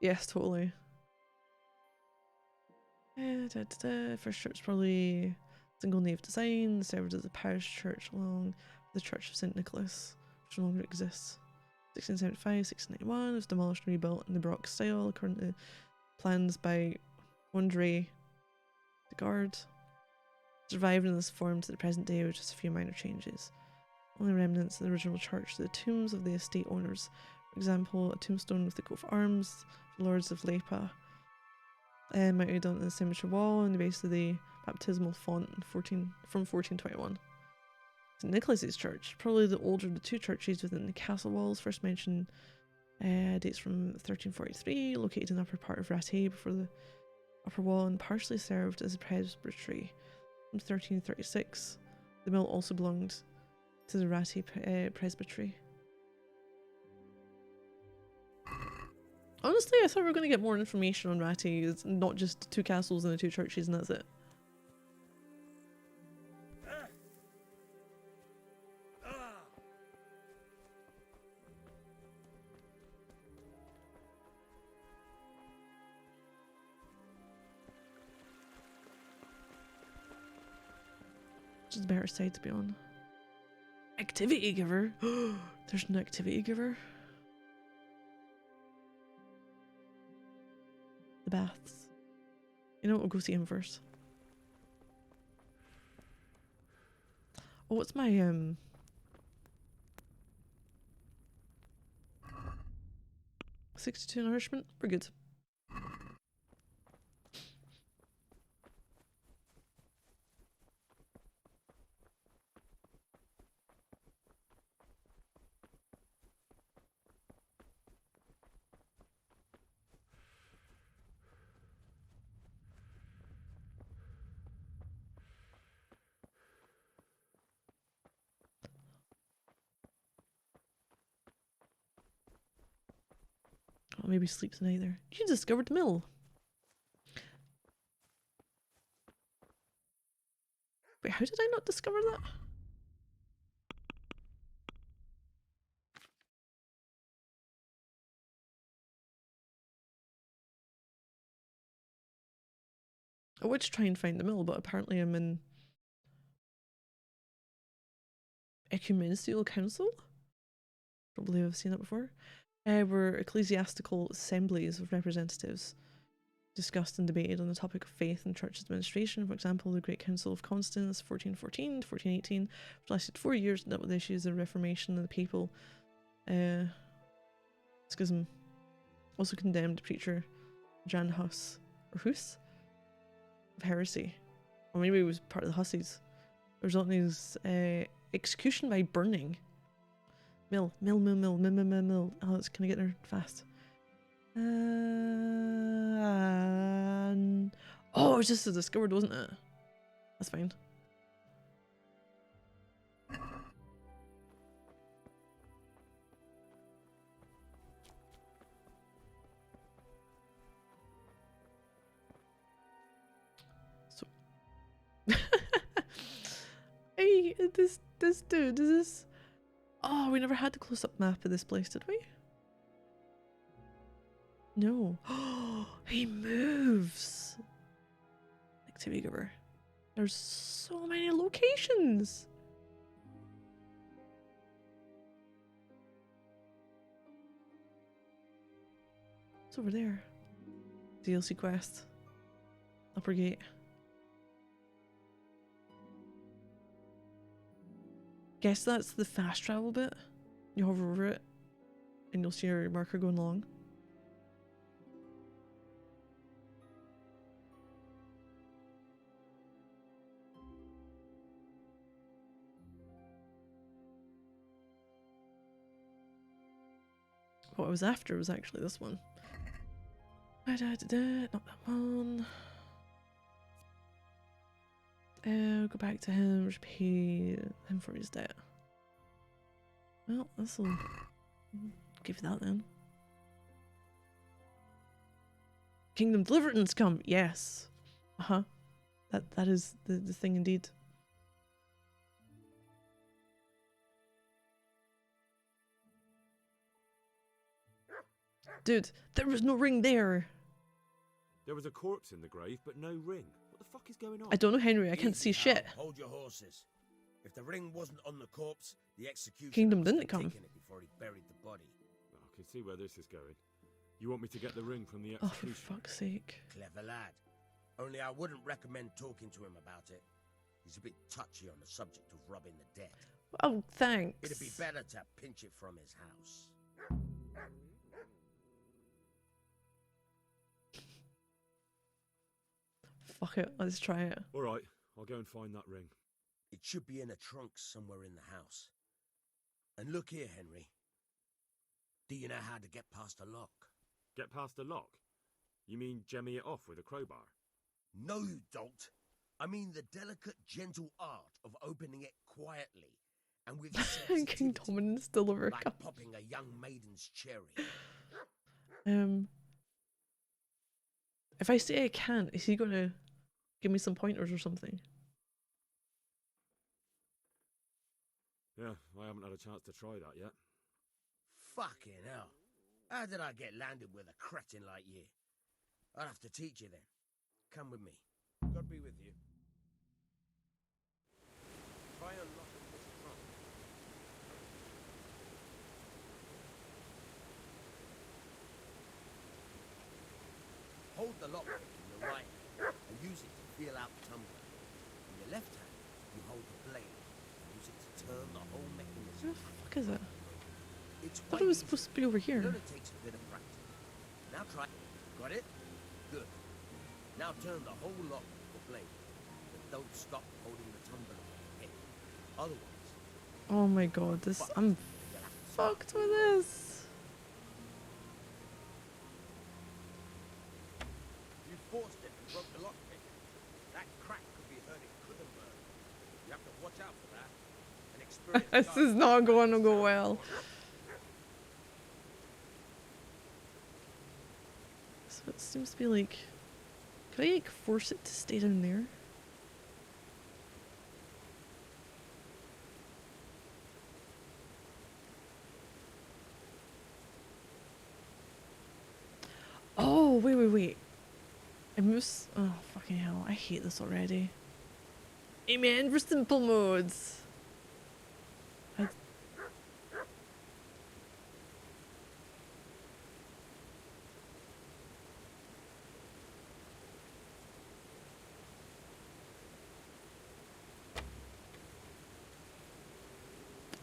Yes, totally. First church probably single nave design, served as a parish church along the Church of St. Nicholas, which no longer exists. 1675, 1691 was demolished and rebuilt in the Baroque style according to plans by André Degarde. Survived in this form to the present day with just a few minor changes. Only remnants of the original church, the tombs of the estate owners. For example, a tombstone with the coat of arms, the Lords of Lepa, mounted on the cemetery wall in the base of the baptismal font from 1421. St. Nicholas's Church, probably the older of the 2 churches within the castle walls, first mentioned dates from 1343, located in the upper part of Rattay before the upper wall and partially served as a presbytery. From 1336, the mill also belonged to the Rattay presbytery. Honestly, I thought we were going to get more information on Rattay. It's not just 2 castles and the 2 churches and that's it. Which is the better side to be on. Activity giver? There's an activity giver. The baths. You know what, we'll go see him first. Oh, what's my 62 nourishment? We're good. Oh, maybe sleep tonight there. You discovered the mill. Wait, how did I not discover that? I would try and find the mill, but apparently I'm in Ecumenical Council? Don't believe I've seen that before. We're ecclesiastical assemblies of representatives. discussed and debated on the topic of faith and church administration. For example, the Great Council of Constance, 1414 to 1418, which lasted 4 years, dealt with issues of Reformation and the papal schism. Also condemned preacher Jan Hus, or Hus, of heresy. Or maybe he was part of the Hussies. Resulting in his execution by burning. Mill. Alex, can I get there fast? Oh, it was just a discovered, wasn't it? That's fine. So, hey, this dude, is this? Oh, we never had the close-up map of this place, did we? No. Oh, he moves. Activity giver. There's so many locations. It's over there. DLC quest. Upper gate. Guess that's the fast travel bit. You hover over it and you'll see your marker going along. What I was after was actually this one. Not that one. Go back to him, pay him for his debt. Well, this'll give that then. Kingdom Deliverance come, yes. That is the thing indeed. Dude, there was no ring there. There was a corpse in the grave, but no ring. What the fuck is going on? I don't know, Henry. I can't see shit. Hold your horses. If the ring wasn't on the corpse, the executioner Kingdom must have didn't come. taken it before he buried the body. Well, I can see where this is going. You want me to get the ring from the Oh, for executioner? fuck's sake. Clever lad. Only I wouldn't recommend talking to him about it. He's a bit touchy on the subject of robbing the dead. Oh, thanks. It'd be better to pinch it from his house. Fuck it, let's try it. Alright, I'll go and find that ring. It should be in a trunk somewhere in the house. And look here, Henry. Do you know how to get past a lock? Get past a lock? You mean jemmy it off with a crowbar? No, you don't. I mean the delicate, gentle art of opening it quietly and with King Dominus deliver like cup. popping a young maiden's cherry. If I say I can't, is he gonna give me some pointers or something? Yeah, I haven't had a chance to try that yet. Fucking hell. How did I get landed with a cretin like you? I'll have to teach you then. Come with me. God be with you. Try unlocking this trunk. Hold the lockpick in your right hand and use it to feel out the tumbler. In your left hand, you hold the blade and use it to turn the whole mechanism. Where the fuck is it? It's I thought it was supposed to be over It here. only takes a bit of practice. Now try. Got it? Good. Now turn the whole lock with the blade, but don't stop holding the tumbler on your head. Otherwise, Oh my god, this I'm fucked with this. you forced it and broke the lockpick. That crack could be hurting Gutenberg. You have to watch out for that. An experienced This is not going to go well. So it seems to be like, can I like force it to stay down there? Oh, wait. It moves. Oh, fucking hell. I hate this already. Amen for simple modes.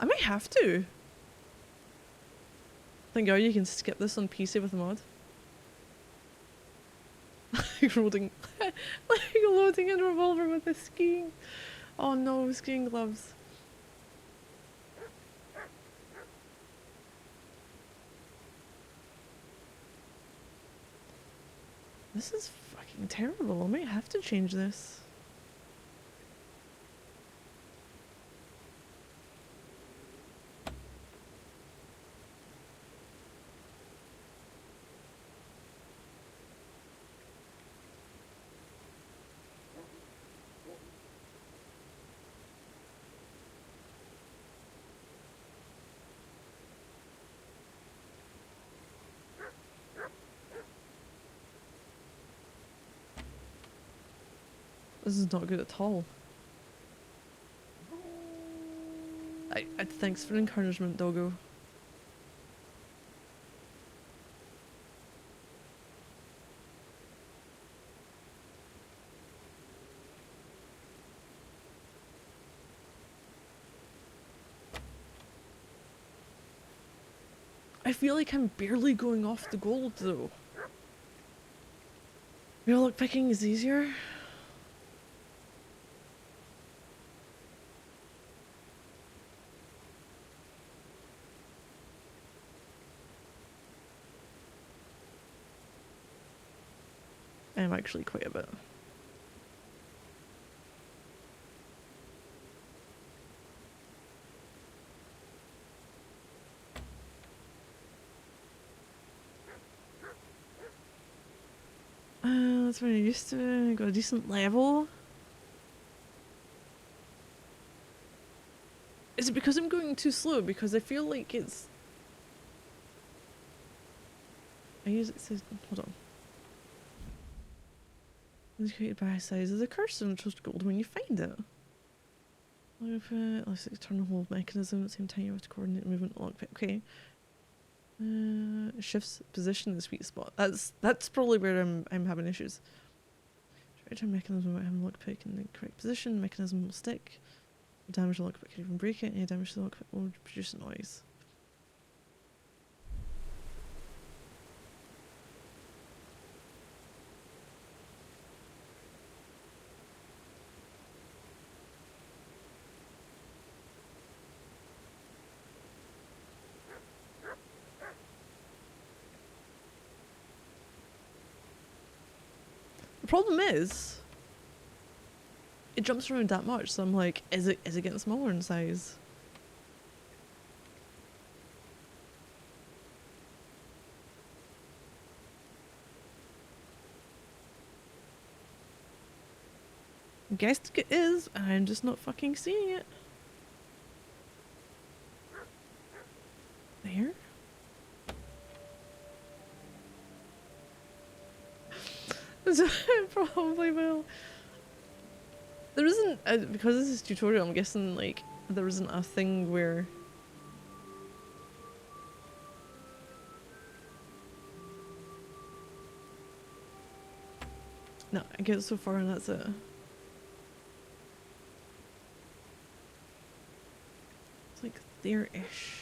I might have to. Thank God you can skip this on PC with a mod. Loading, like loading in Revolver with the skiing. Oh no, skiing gloves. This is fucking terrible. I might have to change this. This is not good at all. Thanks for the encouragement, doggo. I feel like I'm barely going off the gold though. Real look picking is easier. I am actually quite a bit. That's what I used to. Got a decent level. Is it because I'm going too slow? Because I feel like it's... I use it to... Hold on. It's created by size of the cursor and trust gold when you find it. Let's turn the whole mechanism at the same time you have to coordinate movement lockpick. Okay. Shifts position in the sweet spot. That's probably where I'm having issues. Try to turn mechanism without having lockpick in the correct position. Mechanism will stick. Damage the lockpick could even break it. Any damage to the lockpick will produce a noise. The problem is, it jumps around that much, so I'm like, is it getting smaller in size? I guess it is, and I'm just not fucking seeing it. There? It probably will. There isn't, because this is tutorial, I'm guessing like there isn't a thing where no, I get so far and that's it. It's like there-ish.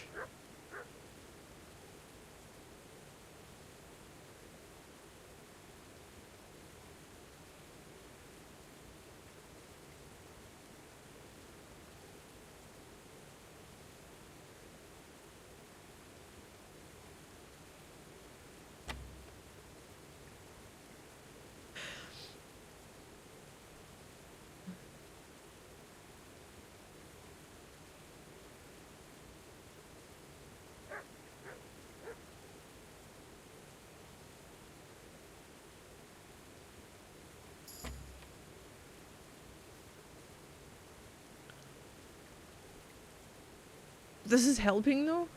This is helping though?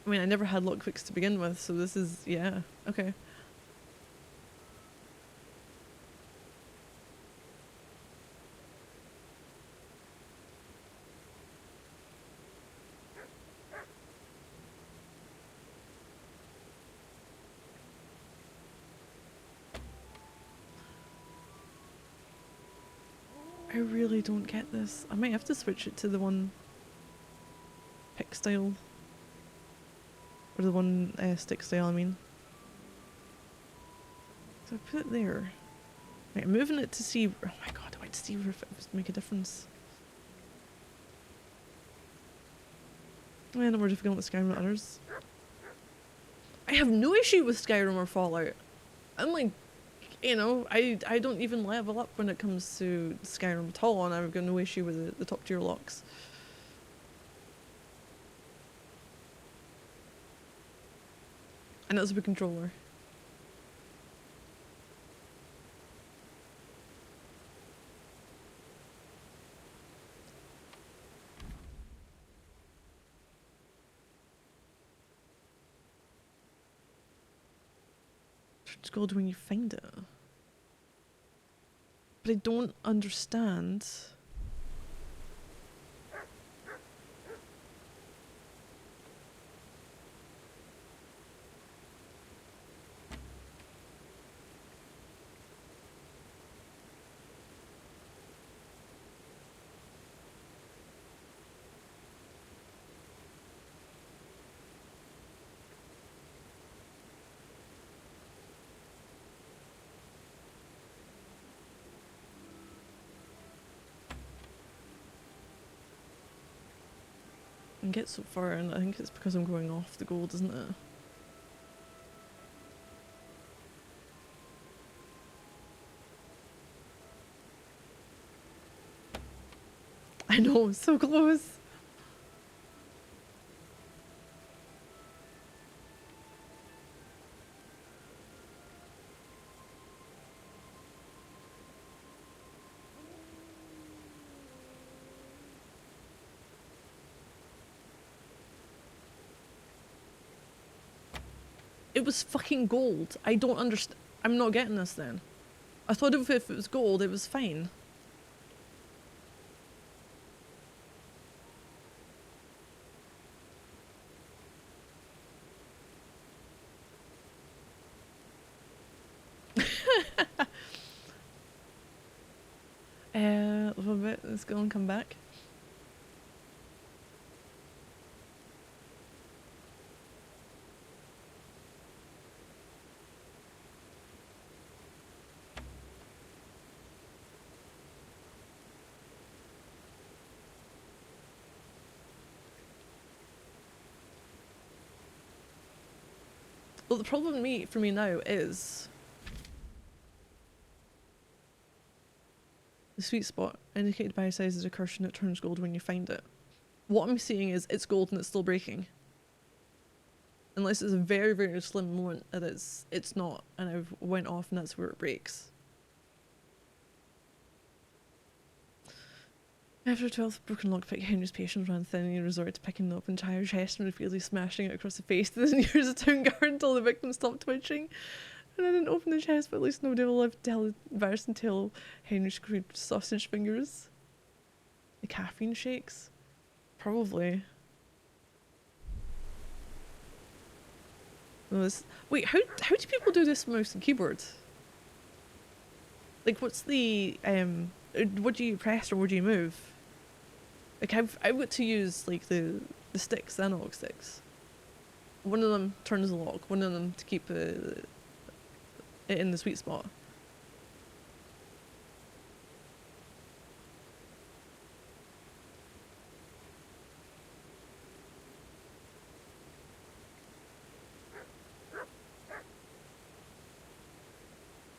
I mean, I never had lockpicks to begin with, so this is, yeah, okay. I really don't get this. I might have to switch it to the one. pick style. Or the one stick style, I mean. So I put it there. Right, I'm moving it to see. Oh my god, I want to see if it was to make a difference. No more difficult with Skyrim than others. I have no issue with Skyrim or Fallout. I'm like, you know, I don't even level up when it comes to Skyrim at all, and I've got no issue with the top tier locks. And that's a controller. It's gold when you find it. But I don't understand. And get so far, and I think it's because I'm going off the gold, isn't it? I know, I'm so close. It was fucking gold. I don't understand. I'm not getting this then. I thought if it was gold, it was fine. A little bit. Let's go and come back. Well, the problem for me now is the sweet spot indicated by a size is a recursion that turns gold when you find it. What I'm seeing is it's gold and it's still breaking. Unless it's a very, very slim moment that it's not, and I've went off and that's where it breaks. After 12th broken lockpick, Henry's patience ran thin and he resorted to picking the up entire chest and repeatedly smashing it across the face to the nearest town guard until the victim stopped twitching. And I didn't open the chest, but at least nobody will live to tell the virus until Henry screwed sausage fingers. The caffeine shakes? Probably. Wait, how do people do this with mouse and keyboard? Like, what's the what do you press or what do you move? Like, I've got to use like the sticks, the analog sticks. One of them turns the lock, one of them to keep it in the sweet spot.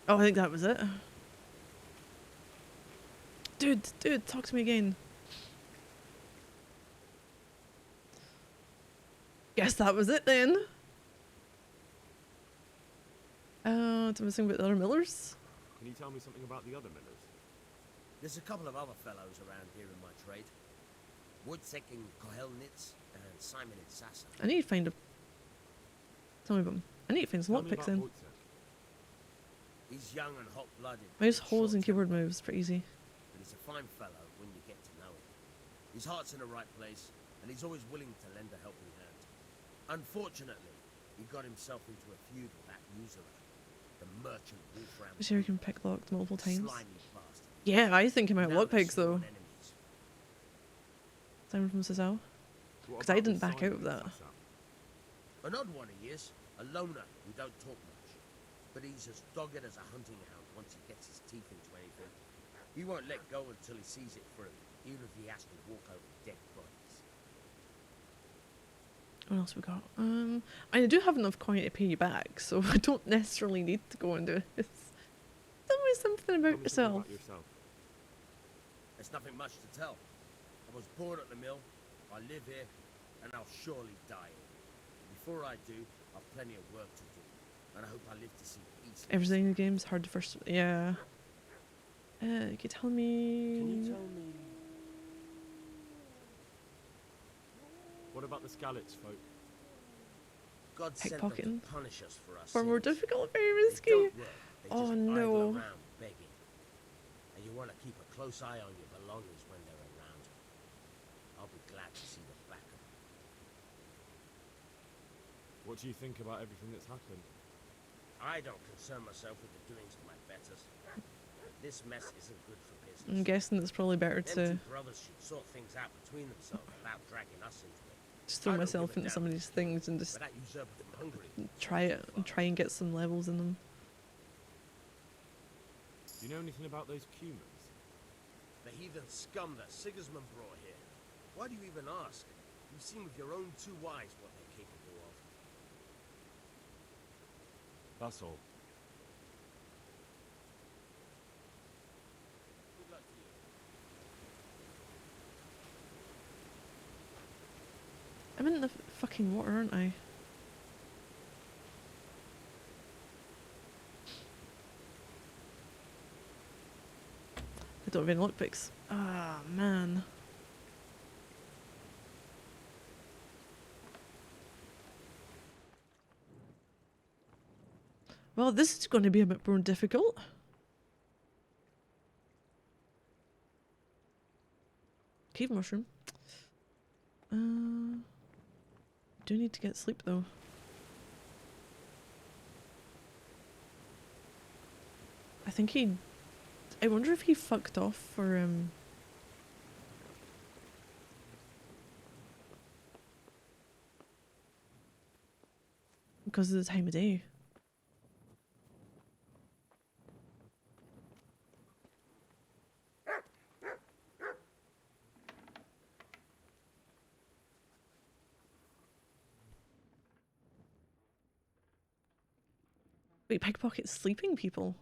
Oh, I think that was it. Dude, talk to me again. Guess that was it then. To missing about the other millers? Can you tell me something about the other millers? There's a couple of other fellows around here in my trade. Wojciech in Kohelnitz and Simon in Sassa. I need to find a... Tell me about him. I need to find some lockpicks in. He's young and hot-blooded. Mouse holes and keyboard moves, pretty easy. But he's a fine fellow when you get to know him. His heart's in the right place, and he's always willing to lend a helping hand. Unfortunately, he got himself into a feud with that usurer, the merchant Wolfram. Sure you can pick locked multiple times. Slimy bastard. Yeah, I think about Now lockpicks though. enemies. Simon from Cesar. Because I didn't back out of that. An odd one he is, a loner who don't talk much. But he's as dogged as a hunting hound once he gets his teeth into anything. He won't let go until he sees it through, even if he has to walk over dead bodies. What else we got? I do have enough coin to pay you back, so I don't necessarily need to go and do this. Tell me something about yourself. There's nothing much to tell. I was born at the mill, I live here, and I'll surely die here. Before I do, I've plenty of work to do, and I hope I live to see peace. Everything in the game's hard to first. Yeah. You can tell me. Can you tell me? What about the Scalets folk? God sent them Pickpocketing. to punish us for our Far more sins. difficult, very They risky. don't work, they Oh just no. idle around begging. And you want to keep a close eye on your belongings when they're around. I'll be glad to see the back of them. What do you think about everything that's happened? I don't concern myself with the doings of my betters. This mess isn't good for business. I'm guessing it's probably better Them to two brothers should sort things out between themselves without dragging us into it. just throw I don't myself give a into damn some of these things and just But that usurper from Hungary. try it and try and get some levels in them. Do you know anything about those Cumans? The heathen scum that Sigismund brought here. Why do you even ask? You've seen with your own two eyes what they're capable of. That's all. Good luck to you. I'm in the fucking water, aren't I? I don't have any lockpicks. Ah, man. Well, this is going to be a bit more difficult. Cave mushroom. Do need to get sleep though. I think he. I wonder if he fucked off for because of the time of day. Wait, pickpocket sleeping people?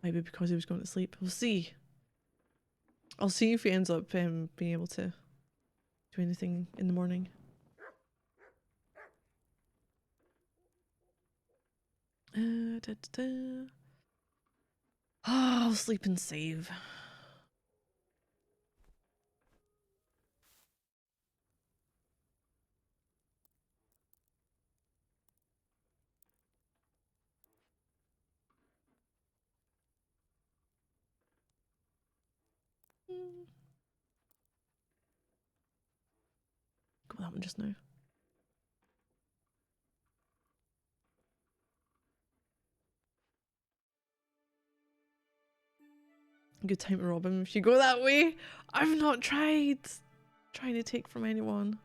Maybe because he was going to sleep. We'll see. I'll see if he ends up being able to do anything in the morning. I'll sleep and save. Got that one just now. Good time to rob him if you go that way. I've not tried trying to take from anyone.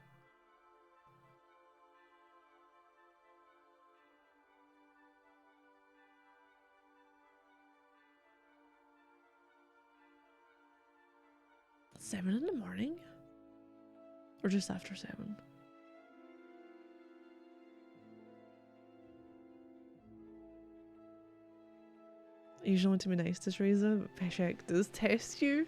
Seven in the morning? Or just after 7? I usually want to be nice to Teresa, but Peshek does test you.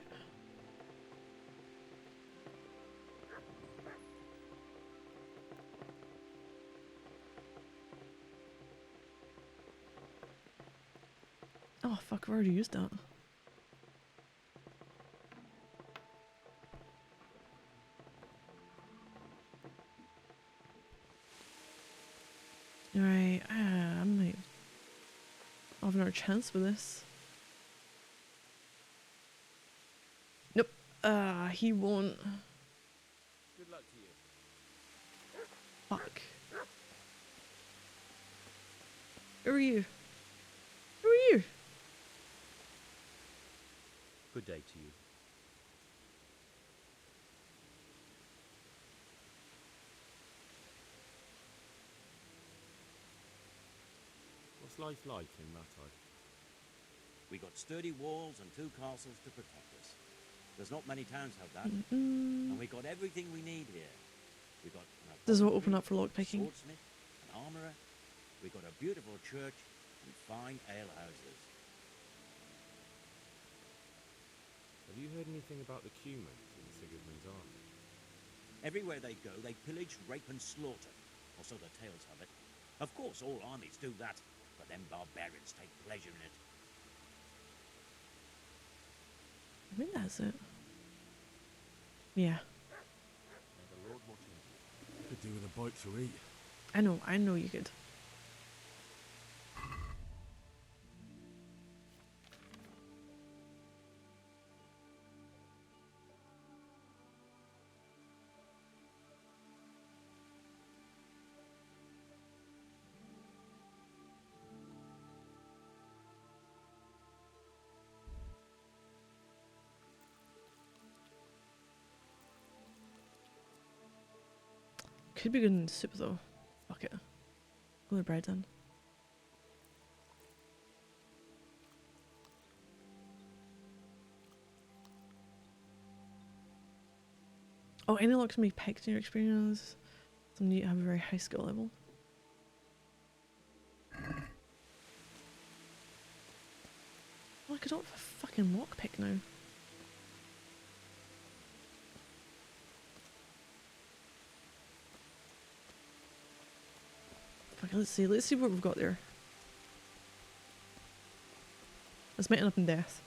Oh fuck, I've already used that. Right, I might have another chance with this. Nope, he won't. Good luck to you. Fuck. Who are you? Good day to you. What's life like in Rattay? We got sturdy walls and 2 castles to protect us. There's not many towns have that. And we got everything we need here. We got an Does it open apothecary, up for lockpicking? swordsmith, an armorer. We got a beautiful church and fine ale houses. Have you heard anything about the Cumans in Sigismund's army? Everywhere they go, they pillage, rape, and slaughter. Or so the tales have it. Of course, all armies do that, but them barbarians take pleasure in it. I think that's it. Yeah. May the Lord watch over you. Could do with a bite to eat. I know you could. Could be good in soup though. Fuck it. Go with bread then. Oh, any luck to make picks in your experience? Some need to have a very high skill level. Oh, I could opt for a fucking lockpick now. Okay, let's see what we've got there. Let's meet up in death.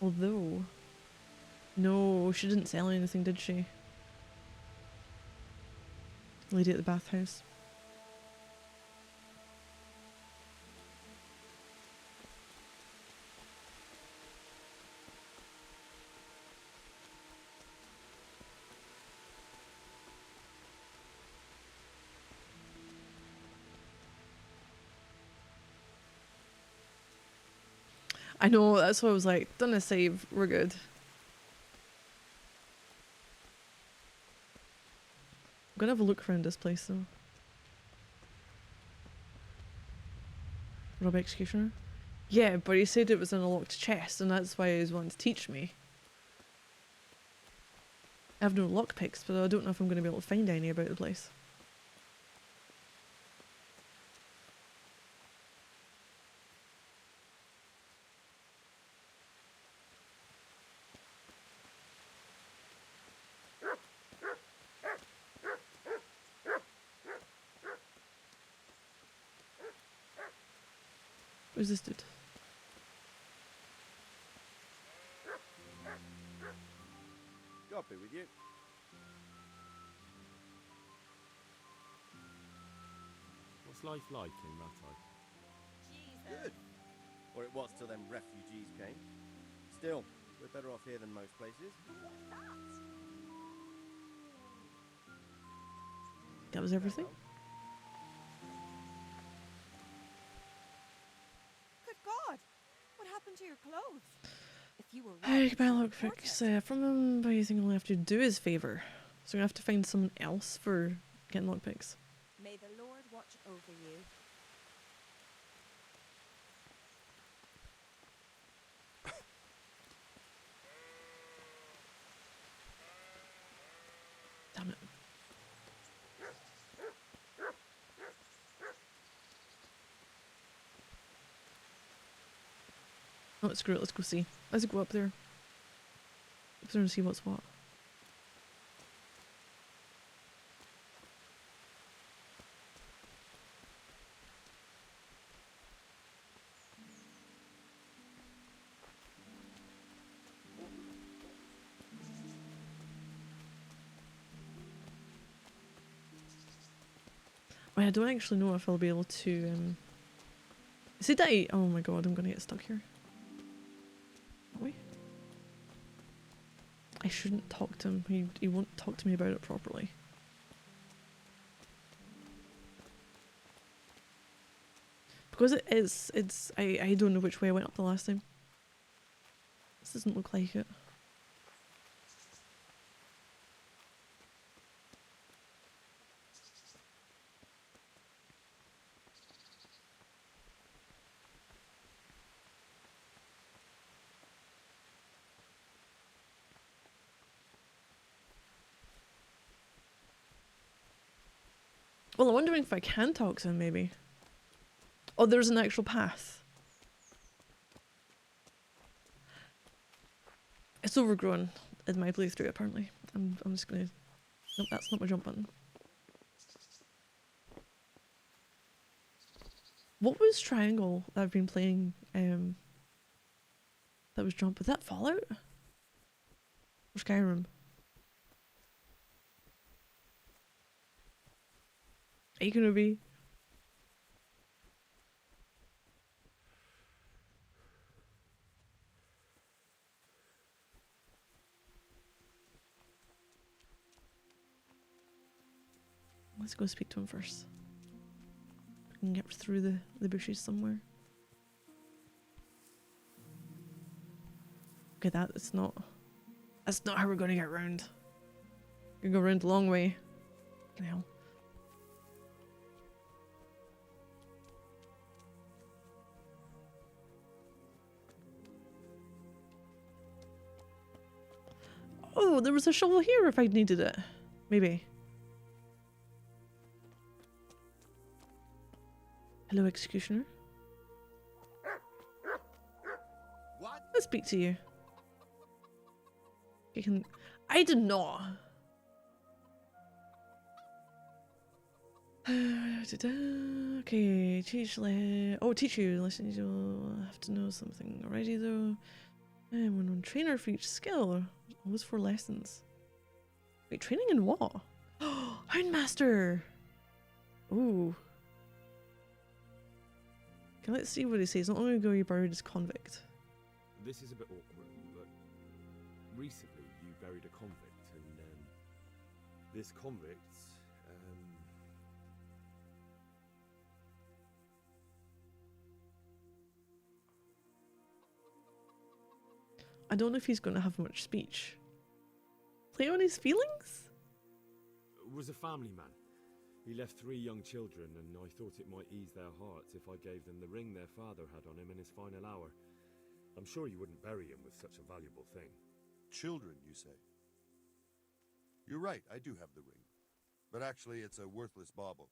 Although, no, she didn't sell anything, did she? Lady at the bathhouse. I know, that's what I was like, done a save, we're good. I'm gonna have a look around this place though. Rob Executioner? Yeah, but he said it was in a locked chest and that's why he was wanting to teach me. I have no lockpicks, but I don't know if I'm going to be able to find any about the place. Who's this dude? God be with you. What's life like in Rattay? Good. Or it was till them refugees came. Still, we're better off here than most places. That was everything? Good God! What happened to your clothes? If you were Hey, my lockpicks. From him, but you think all I have to do is favour. So I'm going to have to find someone else for getting lockpicks. May the Lord watch over you. Damn it. Oh, screw it, let's go see. Let's go up there. Up there and see what's what. I don't actually know if I'll be able to, is it that oh my god, I'm gonna get stuck here. Are we? I shouldn't talk to him, he won't talk to me about it properly. Because it is, I don't know which way I went up the last time. This doesn't look like it. Well, I'm wondering if I can talk to him, maybe. Oh, there's an actual path. It's overgrown in my playthrough, apparently. I'm just gonna... Nope, that's not my jump button. What was Triangle that I've been playing, that was jump? Was that Fallout? Or Skyrim? Are you gonna be? Let's go speak to him first. We can get through the bushes somewhere. Okay, that's not how we're gonna get round. We're gonna go around the long way. Fucking hell. Oh, there was a shovel here if I needed it. Maybe. Hello, Executioner. What? Let's speak to you. You can... I did not. Okay, teach you. Listen, you'll have to know something already though. I'm one trainer for each skill. Always 4 lessons. Wait, training in what? Houndmaster! Ooh. Okay, let's see what he says. Not long ago you buried his convict. This is a bit awkward, but recently you buried a convict, and this convict, I don't know if he's going to have much speech. Play on his feelings? was a family man. He left 3 young children, and I thought it might ease their hearts if I gave them the ring their father had on him in his final hour. I'm sure you wouldn't bury him with such a valuable thing. Children, you say? You're right, I do have the ring. But actually, it's a worthless bauble.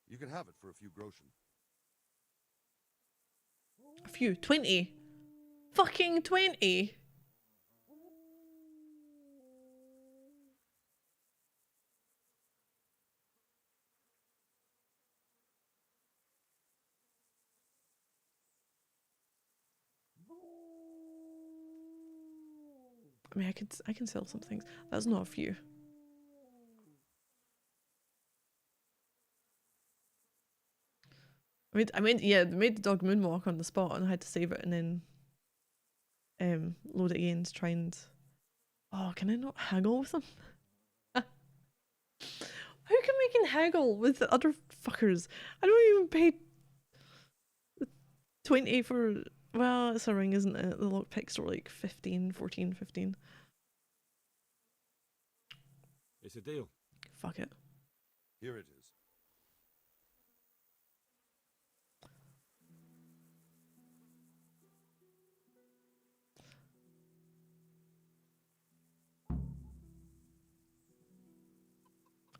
You can have it for a few groschen. A few. 20. Fucking 20. I mean, I can sell some things. That's not a few. Yeah, they made the dog moonwalk on the spot, and I had to save it and then load it again to try and... Oh, can I not haggle with them? How come we can haggle with the other fuckers? I don't even pay 20 for... Well, it's a ring, isn't it? The lockpicks are like 15, 14, 15. It's a deal. Fuck it. Here it is.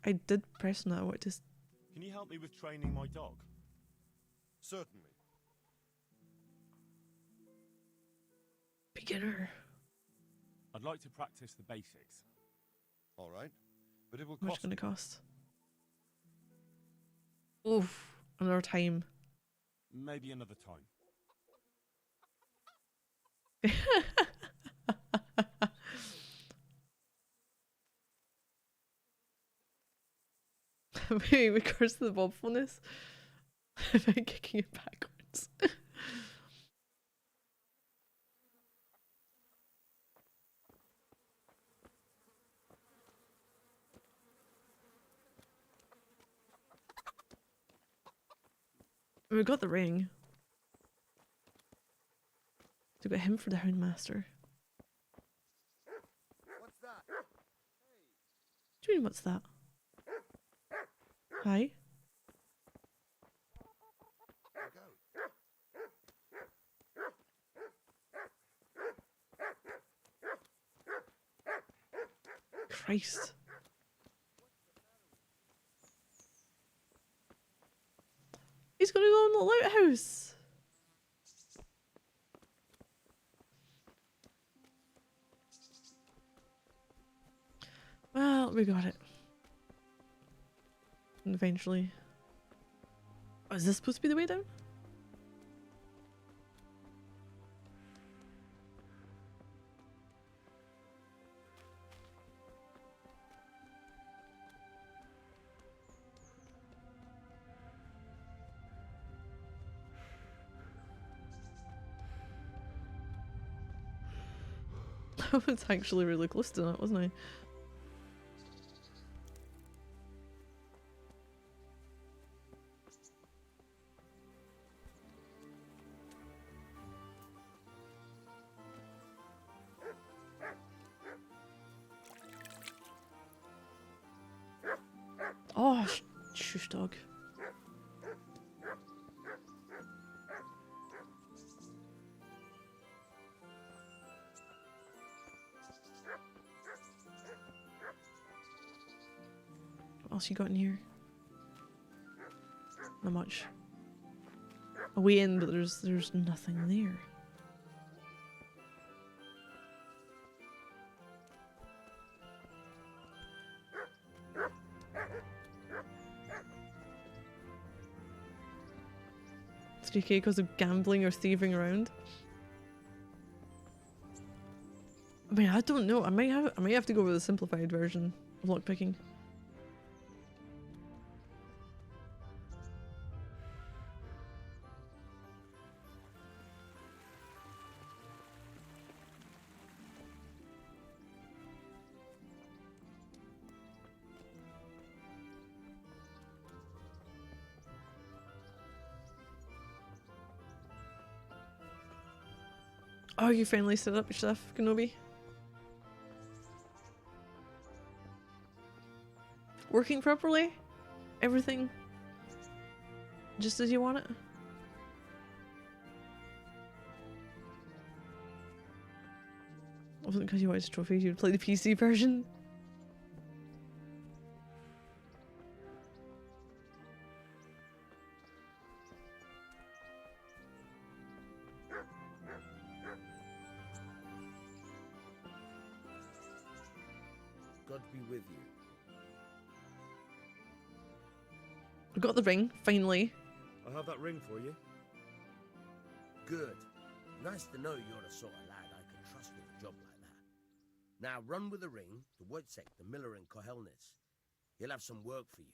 I did press on that. What just... Can you help me with training my dog? Certainly. Beginner. I'd like to practice the basics. All right, but it will How much cost. going to cost? Oof, another time. Maybe another time. Maybe we curse the bobfulness by kicking it backwards. We got the ring. They got him for the Houndmaster. What's that? What do you mean, what's that? Hi? Look out. Christ. He's gonna go in the lighthouse. Well, we got it. And eventually. Oh, is this supposed to be the way down? I was actually really close to that, wasn't I? Oh, shush dog. What else you got in here? Not much. A way in, but there's nothing there. It's okay because of gambling or thieving around. I mean, I don't know. I might have to go with a simplified version of lockpicking. Oh, you finally set up your stuff, Kenobi? Working properly? Everything just as you want it? It wasn't because you wanted trophies, you'd play the PC version. God be with you. I got the ring, finally. I have that ring for you. Good. Nice to know you're the sort of lad I can trust with a job like that. Now run with the ring to Wojciech, the miller in Kohelnitz. He'll have some work for you,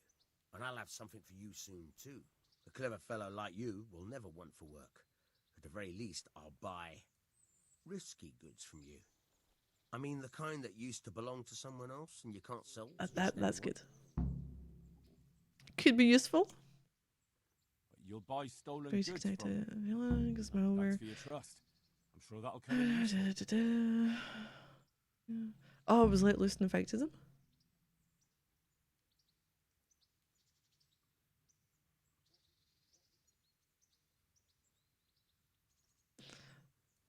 and I'll have something for you soon too. A clever fellow like you will never want for work. At the very least, I'll buy risky goods from you. I mean the kind that used to belong to someone else and you can't sell. That's good. Could be useful. You'll buy stolen Base goods detected. from Villains, malware. That's for your trust. I'm sure that'll come in useful. Oh, it was let loose and infected them.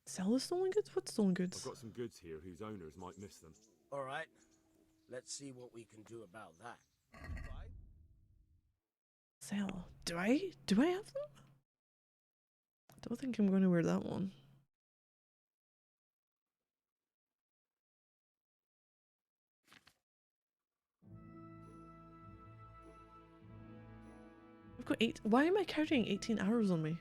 Sell the stolen goods? What stolen goods? I've got some goods here whose owners might miss them. All right. Let's see what we can do about that. Sell. Do I have them? I don't think I'm going to wear that one. I've got 8. Why am I carrying 18 arrows on me?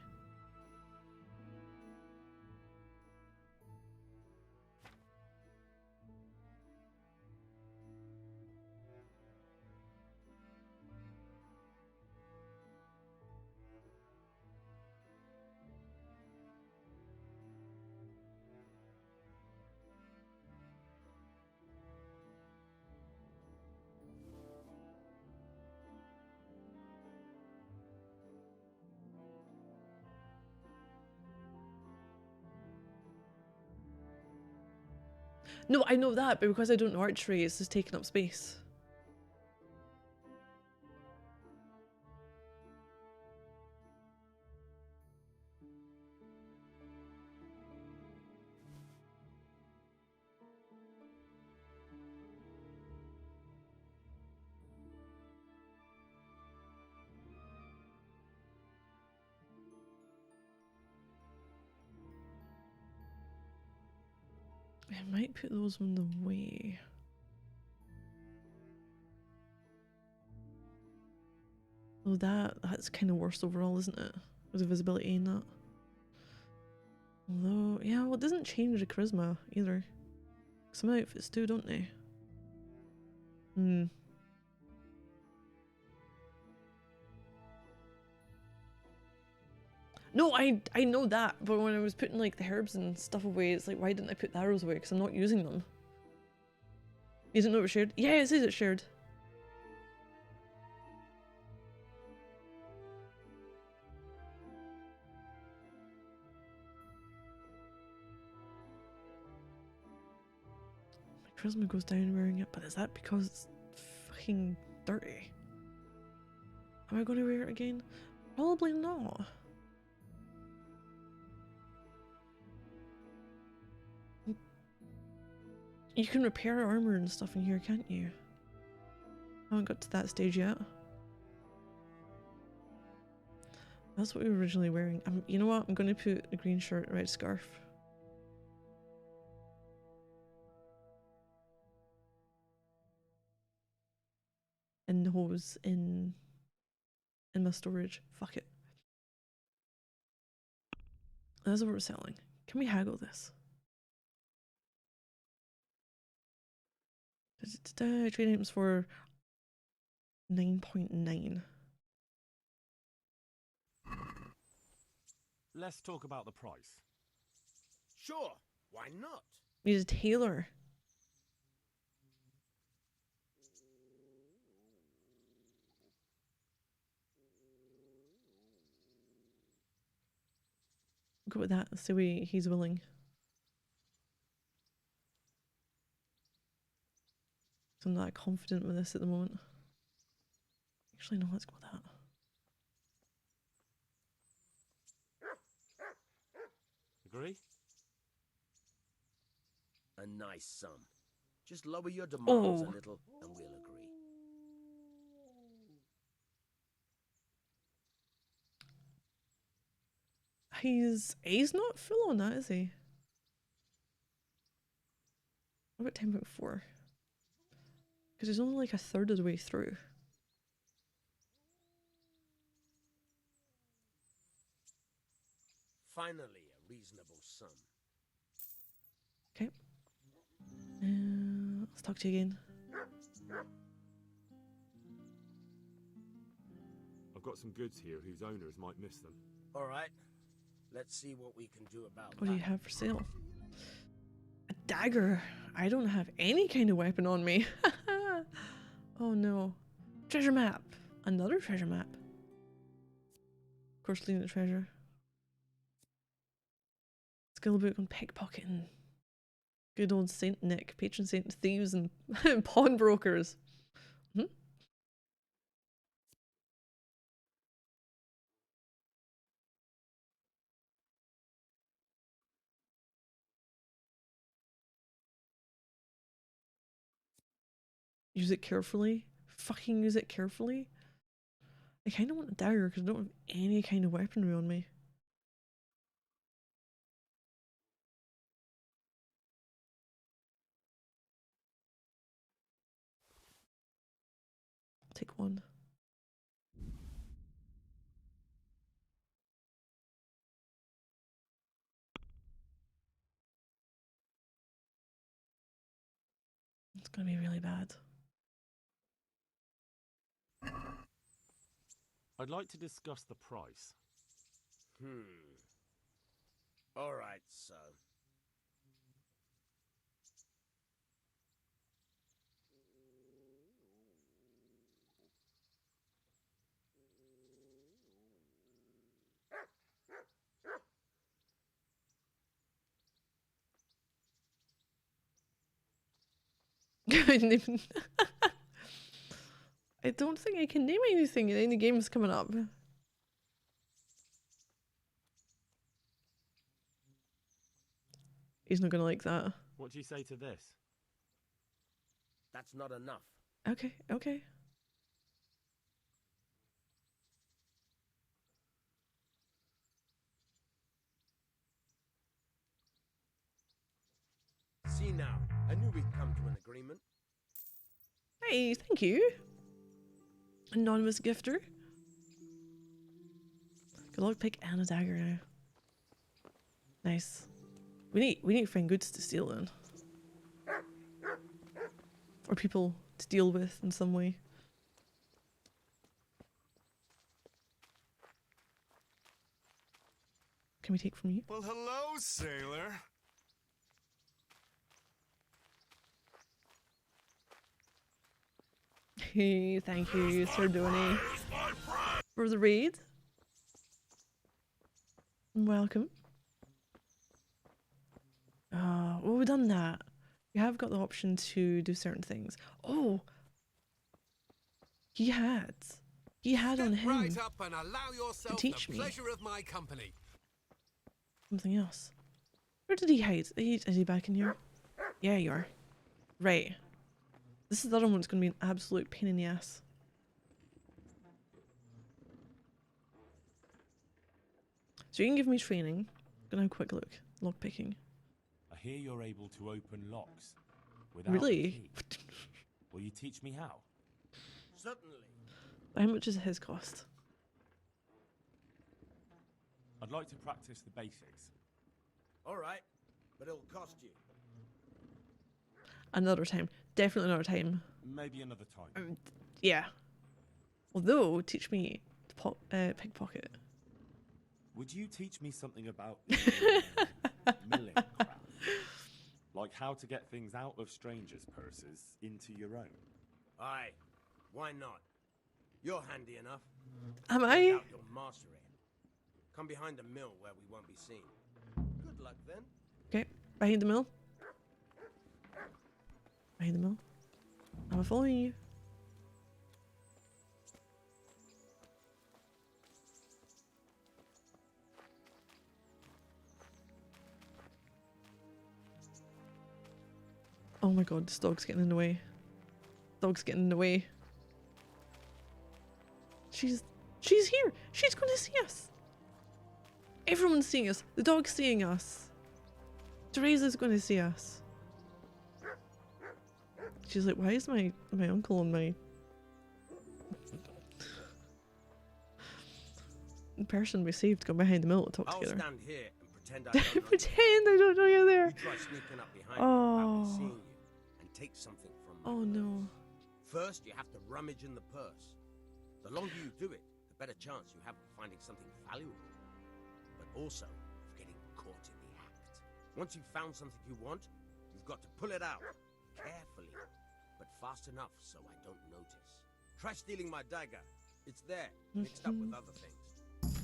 No, I know that, but because I don't know archery, it's just taking up space. I might put those on the way. Oh, that's kind of worse overall, isn't it? With the visibility in that. Although, yeah, well, it doesn't change the charisma either. Some outfits do, don't they? Hmm. No, I know that, but when I was putting like the herbs and stuff away, it's like, why didn't I put the arrows away? Because I'm not using them. You didn't know it was shared? Yeah, it says it's shared. My charisma goes down wearing it, but is that because it's fucking dirty? Am I going to wear it again? Probably not. You can repair armor and stuff in here, can't you? I haven't got to that stage yet. That's what we were originally wearing. You know what? I'm going to put a green shirt, red scarf. And hose in my storage. Fuck it. That's what we're selling. Can we haggle this? Trade items for 9.9. Let's talk about the price. Sure, why not? Need a tailor. Go with that. So he's willing. So I'm not confident with this at the moment. Actually, no, let's go with that. Agree? A nice sum. Just lower your demands a little and we'll agree. He's not full on that, is he? What about 10.4? Because he's only like a third of the way through. Finally, a reasonable sum. Okay. Let's talk to you again. I've got some goods here whose owners might miss them. All right. Let's see what we can do about What do you have for sale? A dagger. I don't have any kind of weapon on me. Oh no. Treasure map. Another treasure map. Of course, leaving the treasure. Skill book on pickpocketing. Good old Saint Nick, patron saint of thieves and pawnbrokers. Hmm? Use it carefully. Fucking use it carefully. I kind of want a dagger because I don't have any kind of weaponry on me. I'll take one. It's gonna be really bad. I'd like to discuss the price. All right, so. I didn't even. I don't think I can name anything in any games coming up. He's not gonna like that. What do you say to this? That's not enough. Okay, okay. See now, I knew we'd come to an agreement. Hey, thank you. Anonymous gifter. Good luck, pick and a dagger now. Nice. We need to find goods to steal then. Or people to deal with in some way. Can we take from you? Well, hello, sailor. Hey, thank you, Sir Donny, for the raid. Welcome. Well, we've done that. We have got the option to do certain things. Oh, he had on him Right up and allow yourself to teach the me pleasure of my company. something else. Where did he hide? Is he back in here? Yeah, you are. Right. This is the other one that's going to be an absolute pain in the ass. So you can give me training. I'm going to have a quick look. Lockpicking. I hear you're able to open locks without Really? a key. Will you teach me how? Certainly. How much does his cost? I'd like to practice the basics. All right, but it'll cost you. Another time. Definitely another time. Maybe another time. Yeah. Although, teach me to pickpocket. Would you teach me something about milling craft? Like how to get things out of strangers' purses into your own? Aye, why not? You're handy enough. Am No I? doubt you'll master it. Come behind the mill where we won't be seen. Good luck then. Okay, behind the mill. Behind the mill. I'm following you. Oh my god, this dog's getting in the way. Dog's getting in the way. She's here. She's gonna see us. Everyone's seeing us. The dog's seeing us. Teresa's gonna see us. She's like, why is my uncle on my person we saved go behind the mill to talk I'll together? stand here and pretend I don't know Pretend I don't know you're there. You try sneaking up behind me without me seeing you and take something from me. Oh no. First, you have to rummage in the purse. The longer you do it, the better chance you have of finding something valuable. But also, of getting caught in the act. Once you've found something you want, you've got to pull it out. Carefully, but fast enough so I don't notice. Try stealing my dagger. It's there, mixed up with other things.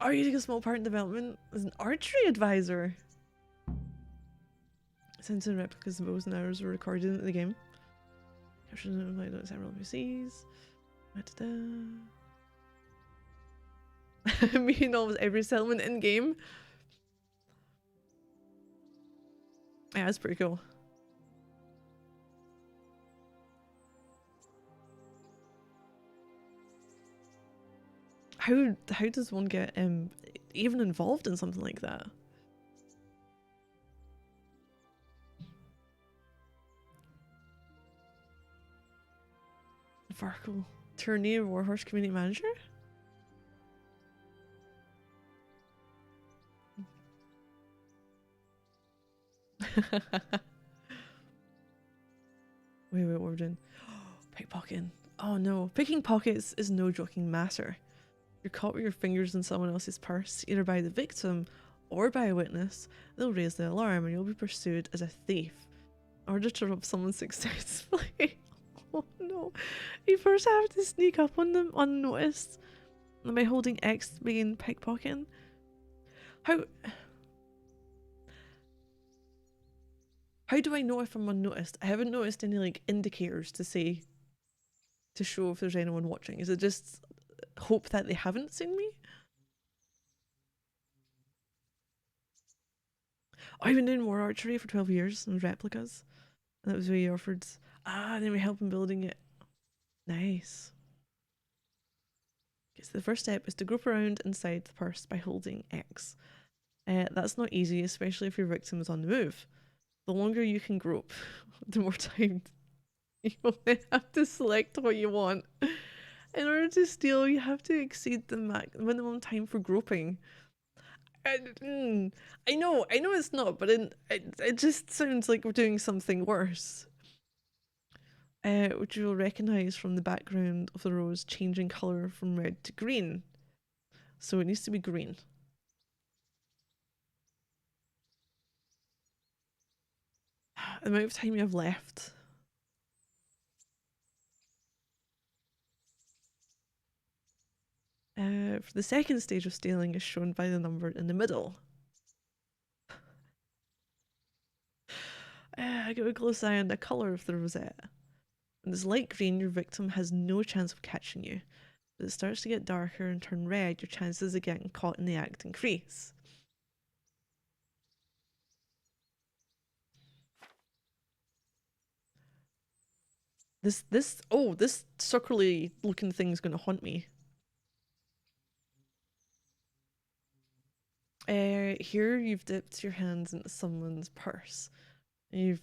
Are you taking a small part in development as an archery advisor? Since replicas of bows and arrows were recorded in the game. Captured in several NPCs. Meeting almost every settlement in game. Yeah, that's pretty cool. How does one get even involved in something like that? Varkle Tourney Warhorse Community Manager? Wait, what we're doing? Pickpocketing. Oh no, picking pockets is no joking matter. You're caught with your fingers in someone else's purse, either by the victim or by a witness. They'll raise the alarm and you'll be pursued as a thief. In order to rob someone successfully. Oh no. You first have to sneak up on them unnoticed. And by holding X to begin pickpocketing. How... How do I know if I'm unnoticed? I haven't noticed any like indicators to say, to show if there's anyone watching. Is it just hope that they haven't seen me? I've been doing war archery for 12 years and replicas. And that was where he offered. Ah, then we help in building it. Nice. Okay, so the first step is to grope around inside the purse by holding X. That's not easy, especially if your victim is on the move. The longer you can grope, the more time you only have to select what you want. In order to steal, you have to exceed the minimum time for groping. I know it's not, but it just sounds like we're doing something worse. Which you will recognise from the background of the rose changing colour from red to green. So it needs to be green. The amount of time you have left. For the second stage of stealing is shown by the number in the middle. I got a close eye on the colour of the rosette. When it's light green, your victim has no chance of catching you. As it starts to get darker and turn red, your chances of getting caught in the act increase. This circly looking thing's gonna haunt me. Here you've dipped your hands into someone's purse. You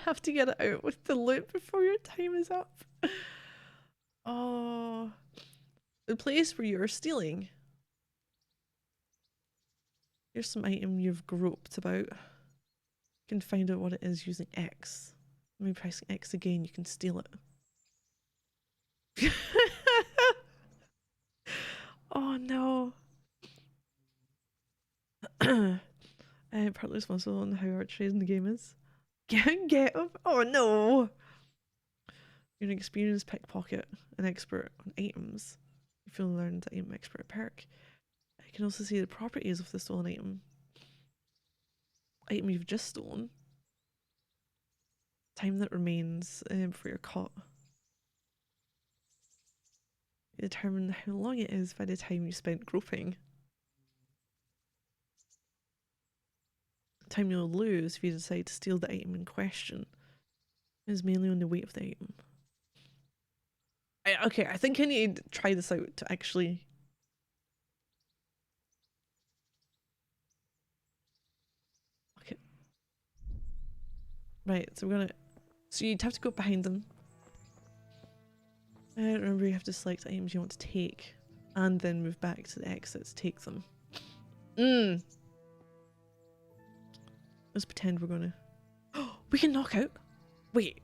have to get it out with the loot before your time is up. Oh, the place where you're stealing. Here's some item you've groped about. You can find out what it is using X. Maybe pressing X again, you can steal it. Oh no. Partly responsible on how archery in the game is. Get up. Oh no. You're an experienced pickpocket, an expert on items. You feel learned item expert perk. You can also see the properties of the stolen item. Item you've just stolen. Time that remains before you're caught. You determine how long it is by the time you spent groping. Time you'll lose if you decide to steal the item in question is mainly on the weight of the item. Okay, I think I need to try this out to actually... Okay. Right, so we're gonna... So you'd have to go behind them. Remember, you have to select items you want to take and then move back to the exit to take them. Let's pretend we're gonna... Oh, we can knock out... Wait.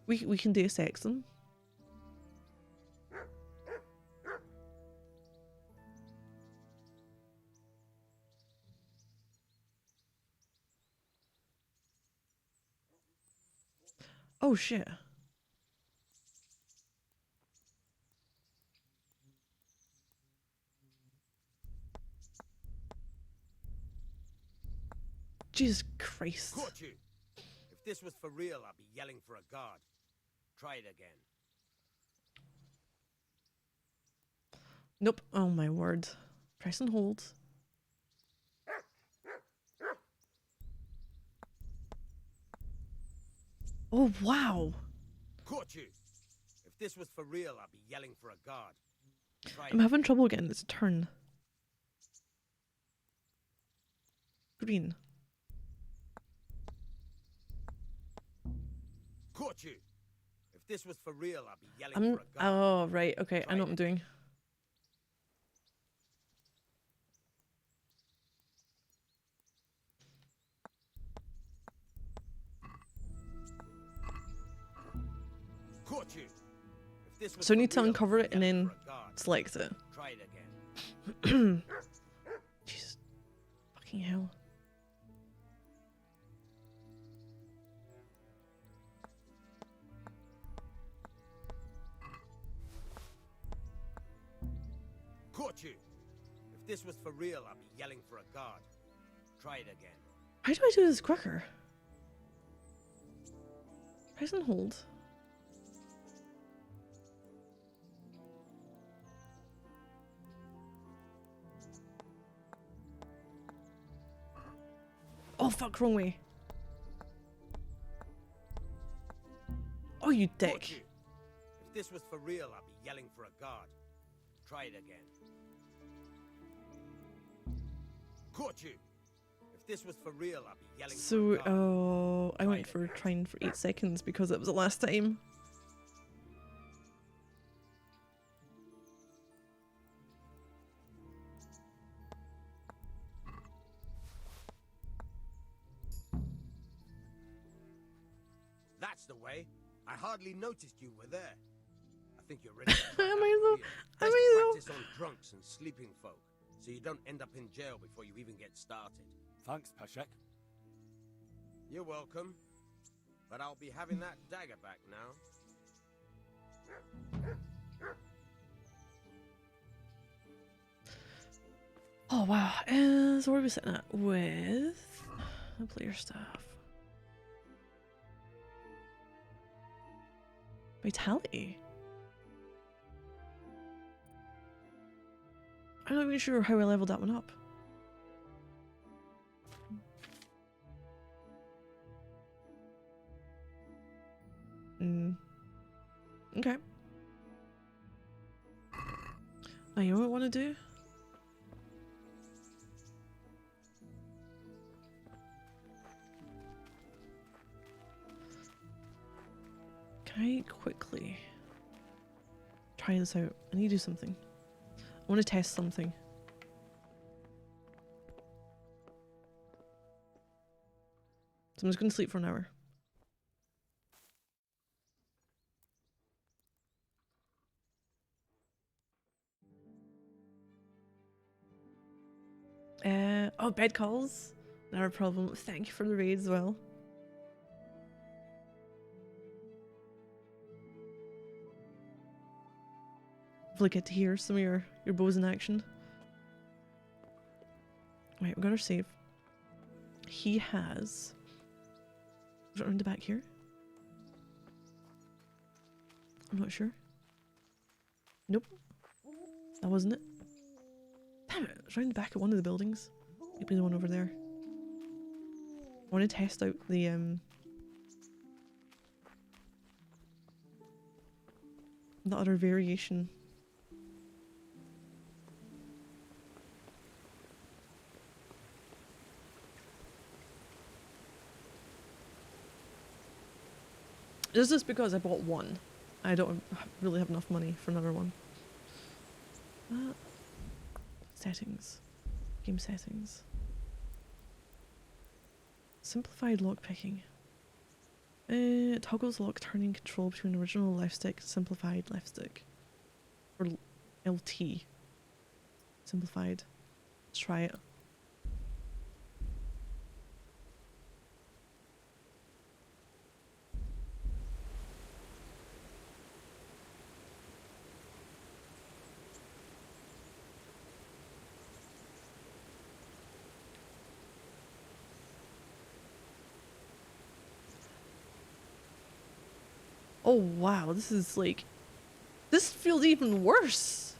We can Deus Ex them. Oh shit. Jesus Christ. Caught you. If this was for real, I'd be yelling for a guard. Try it again. Nope. Oh my word. Press and hold. Oh wow. Caught you. If this was for real, I'd be yelling for a guard. Try I'm having trouble getting this to turn. Green. Caught you. If this was for real, I'd be yelling for a guard. Oh right, okay, I know what I'm doing. Caught you. If this was So I for need to real, uncover I'd it be and yelling then for a guard. select it. Try it again. Jesus. Fucking hell. Caught you. If this was for real, I'd be yelling for a guard. Try it again. How do I do this quicker? Press and hold. Oh fuck, wrong way. Oh, you Caught dick. you. If this was for real, I'd be yelling for a guard. Try it again. Caught you. If this was for real, I'd be yelling for a So, guard. oh, I went for trying for 8 seconds because it was the last time. That's the way. I hardly noticed you were there. I think you're ready to try Am that I for though? real. Am Best I though? practice on drunks and sleeping folk, so you don't end up in jail before you even get started. Thanks, Peshek. You're welcome. But I'll be having that dagger back now. Oh wow. So where are we sitting at with the player stuff? Vitality. I'm not even sure how I leveled that one up. Okay. Now you know what I want to do? Can I quickly try this out? I need to do something. I want to test something. So I'm just going to sleep for an hour. Oh, bed calls. Not a problem. Thank you for the raid as well. Hopefully get to hear some of your bows in action. Right, we got our save. He has... Was it around the back here? I'm not sure. Nope. That wasn't it. Damn it, it's around the back of one of the buildings. Maybe the one over there. I want to test out the other variation. This is because I bought one. I don't really have enough money for another one. Settings. Game settings. Simplified lockpicking. Toggles lock turning control between original left stick, simplified left stick. Or LT. Simplified. Let's try it. Oh wow, this is like... This feels even worse!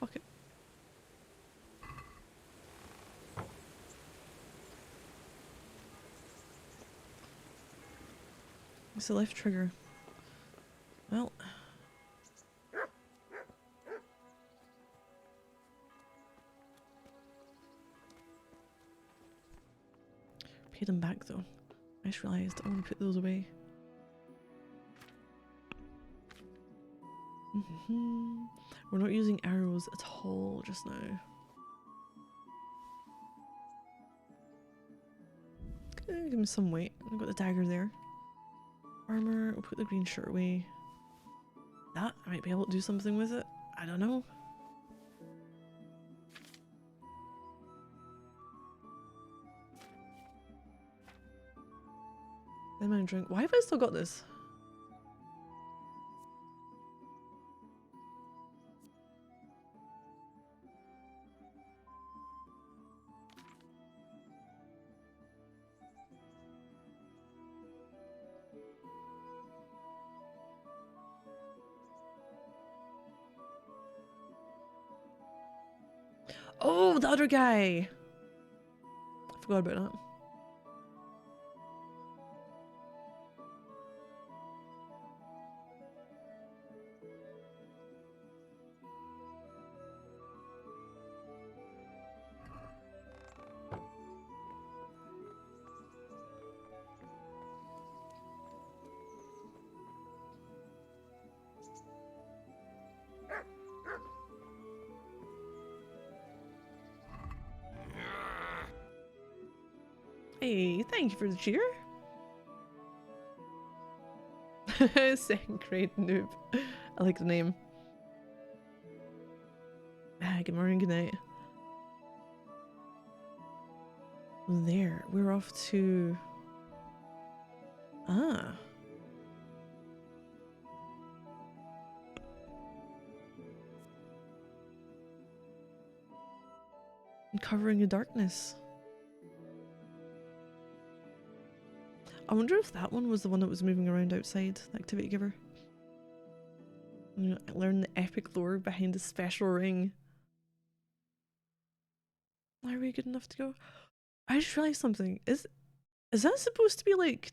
Fuck it. It's the left trigger. Well... Paid them back though. I just realised I want to put those away. We're not using arrows at all just now. Give him some weight. I've got the dagger there. Armor, we'll put the green shirt away. That, I might be able to do something with it. I don't know. Then my drink. Why have I still got this? Oh, the other guy. I forgot about that. Hey, thank you for the cheer. Second grade noob. I like the name. Ah, good morning, good night. There, we're off to... Ah. Covering the darkness. I wonder if that one was the one that was moving around outside, the activity giver. Learn the epic lore behind the special ring. Are we good enough to go? I just realized something. Is that supposed to be like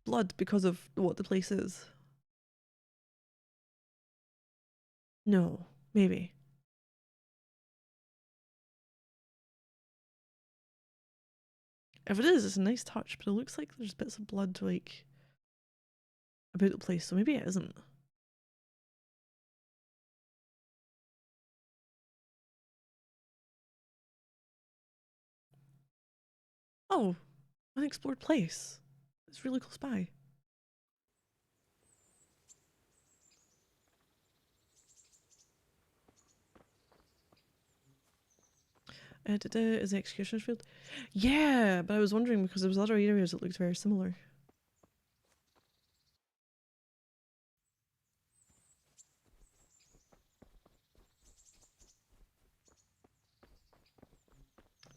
blood because of what the place is? No, maybe. If it is, it's a nice touch, but it looks like there's bits of blood like about the place, so maybe it isn't. Oh, unexplored place. It's really close by. Is the executioner's field? Yeah, but I was wondering because there was other areas that looked very similar.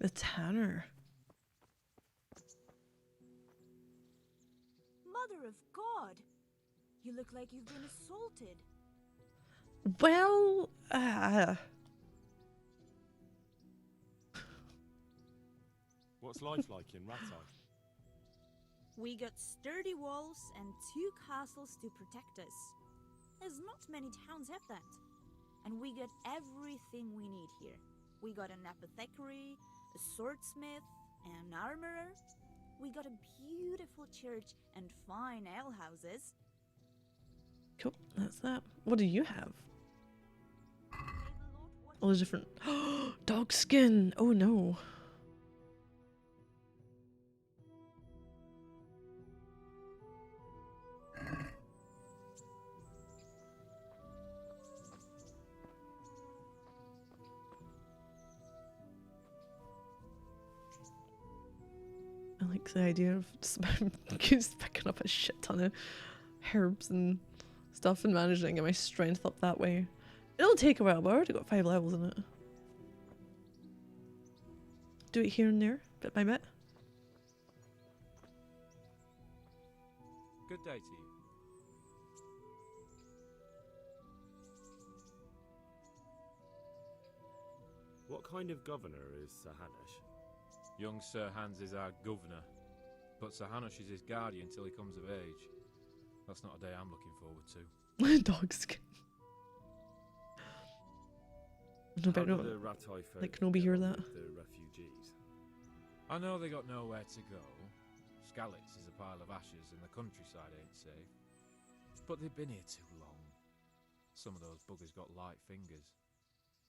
The Tanner. Mother of God! You look like you've been assaulted. Well, What's life like in Ratai? We got sturdy walls and 2 castles to protect us. There's not many towns have that. And we got everything we need here. We got an apothecary, a swordsmith, an armorer. We got a beautiful church and fine alehouses. Cool, that's that. What do you have? All the different... Dog skin! Oh no. I like the idea of just picking up a shit ton of herbs and stuff and managing to get my strength up that way. It'll take a while, but I already got 5 levels in it. Do it here and there, bit by bit. Good day to you. What kind of governor is Sir Hanush? Young Sir Hans is our governor, but Sir Hanush is his guardian till he comes of age. That's not a day I'm looking forward to. Dog skin. How did the Ratai folk like, can nobody hear that? The refugees. I know they got nowhere to go. Skalitz is a pile of ashes and the countryside ain't safe. But they've been here too long. Some of those buggers got light fingers.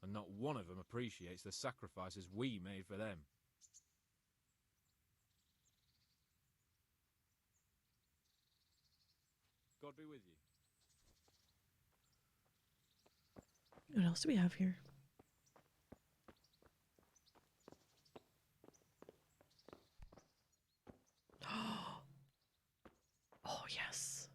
And not one of them appreciates the sacrifices we made for them. God be with you. What else do we have here? Oh, yes.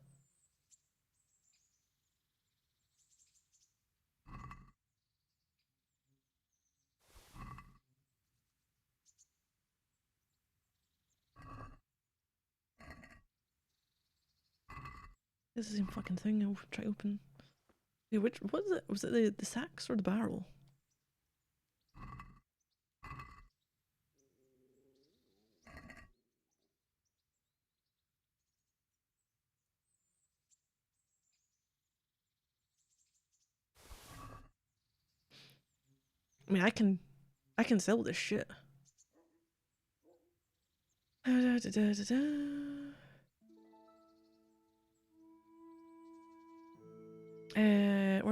This is the same fucking thing. I'll try to open. Wait, what was it? Was it the sacks or the barrel? I mean, I can sell this shit. Warren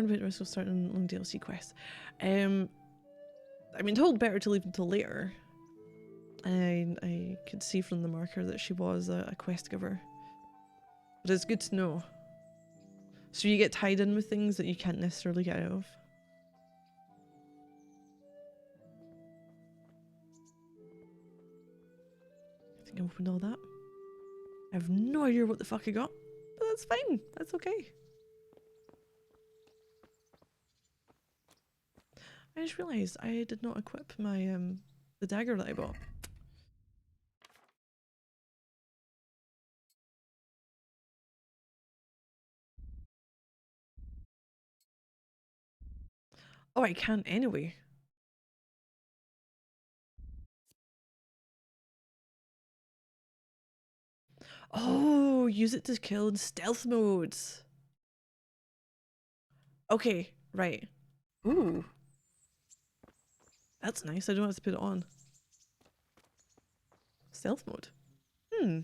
Bit will start on long DLC quest. I've been told better to leave until later. I could see from the marker that she was a quest giver. But it's good to know. So you get tied in with things that you can't necessarily get out of. I think I opened all that. I have no idea what the fuck I got, but that's fine. That's okay. I just realised I did not equip my the dagger that I bought. Oh, I can't anyway. Oh, use it to kill in stealth modes. Okay, right. Ooh. That's nice. I don't have to put it on. Stealth mode. Hmm.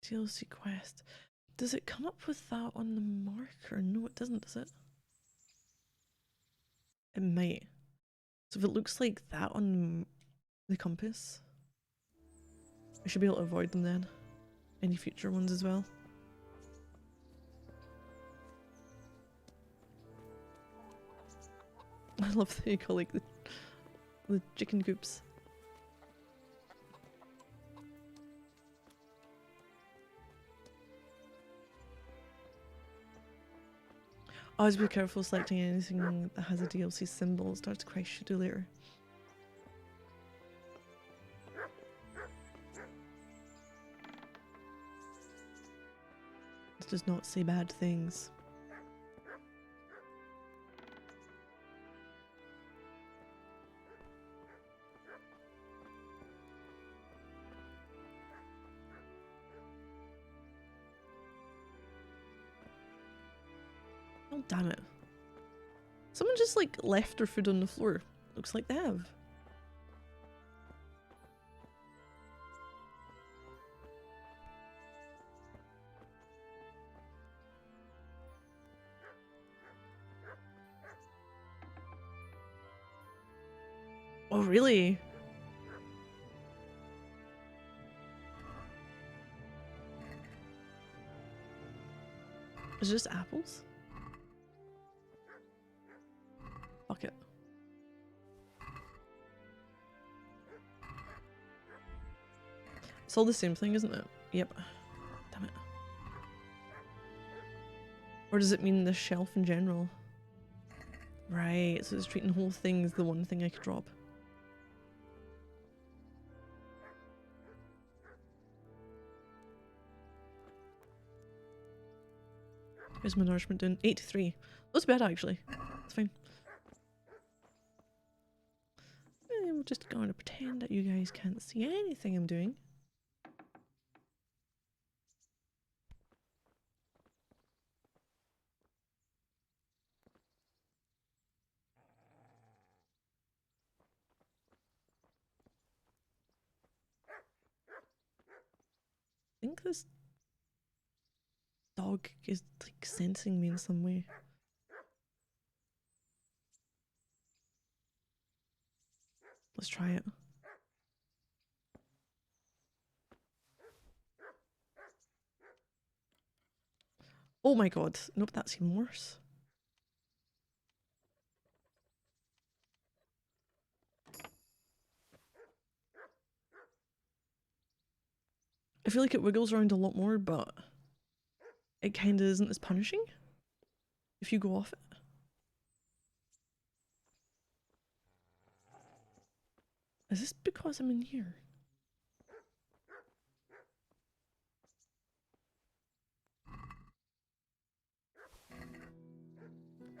DLC quest. Does it come up with that on the marker? No, it doesn't, does it? It might. So if it looks like that on the compass, I should be able to avoid them then. Any future ones as well. I love that you call like the chicken coops. Always be careful selecting anything that has a DLC symbol. Starts to crash you later. It does not say bad things. Oh, damn it. Someone just like left their food on the floor. Looks like they have. Oh, really? Is it just apples? Fuck it. It's all the same thing, isn't it? Yep. Damn it. Or does it mean the shelf in general? Right, so it's treating the whole thing as the one thing I could drop. Where's my nourishment doing? 83. That's bad actually. It's fine. We're just going to pretend that you guys can't see anything I'm doing. I think this dog is like sensing me in some way. Let's try it. Oh my god. Nope, that's even worse. I feel like it wiggles around a lot more, but it kind of isn't as punishing if you go off it. Is this because I'm in here?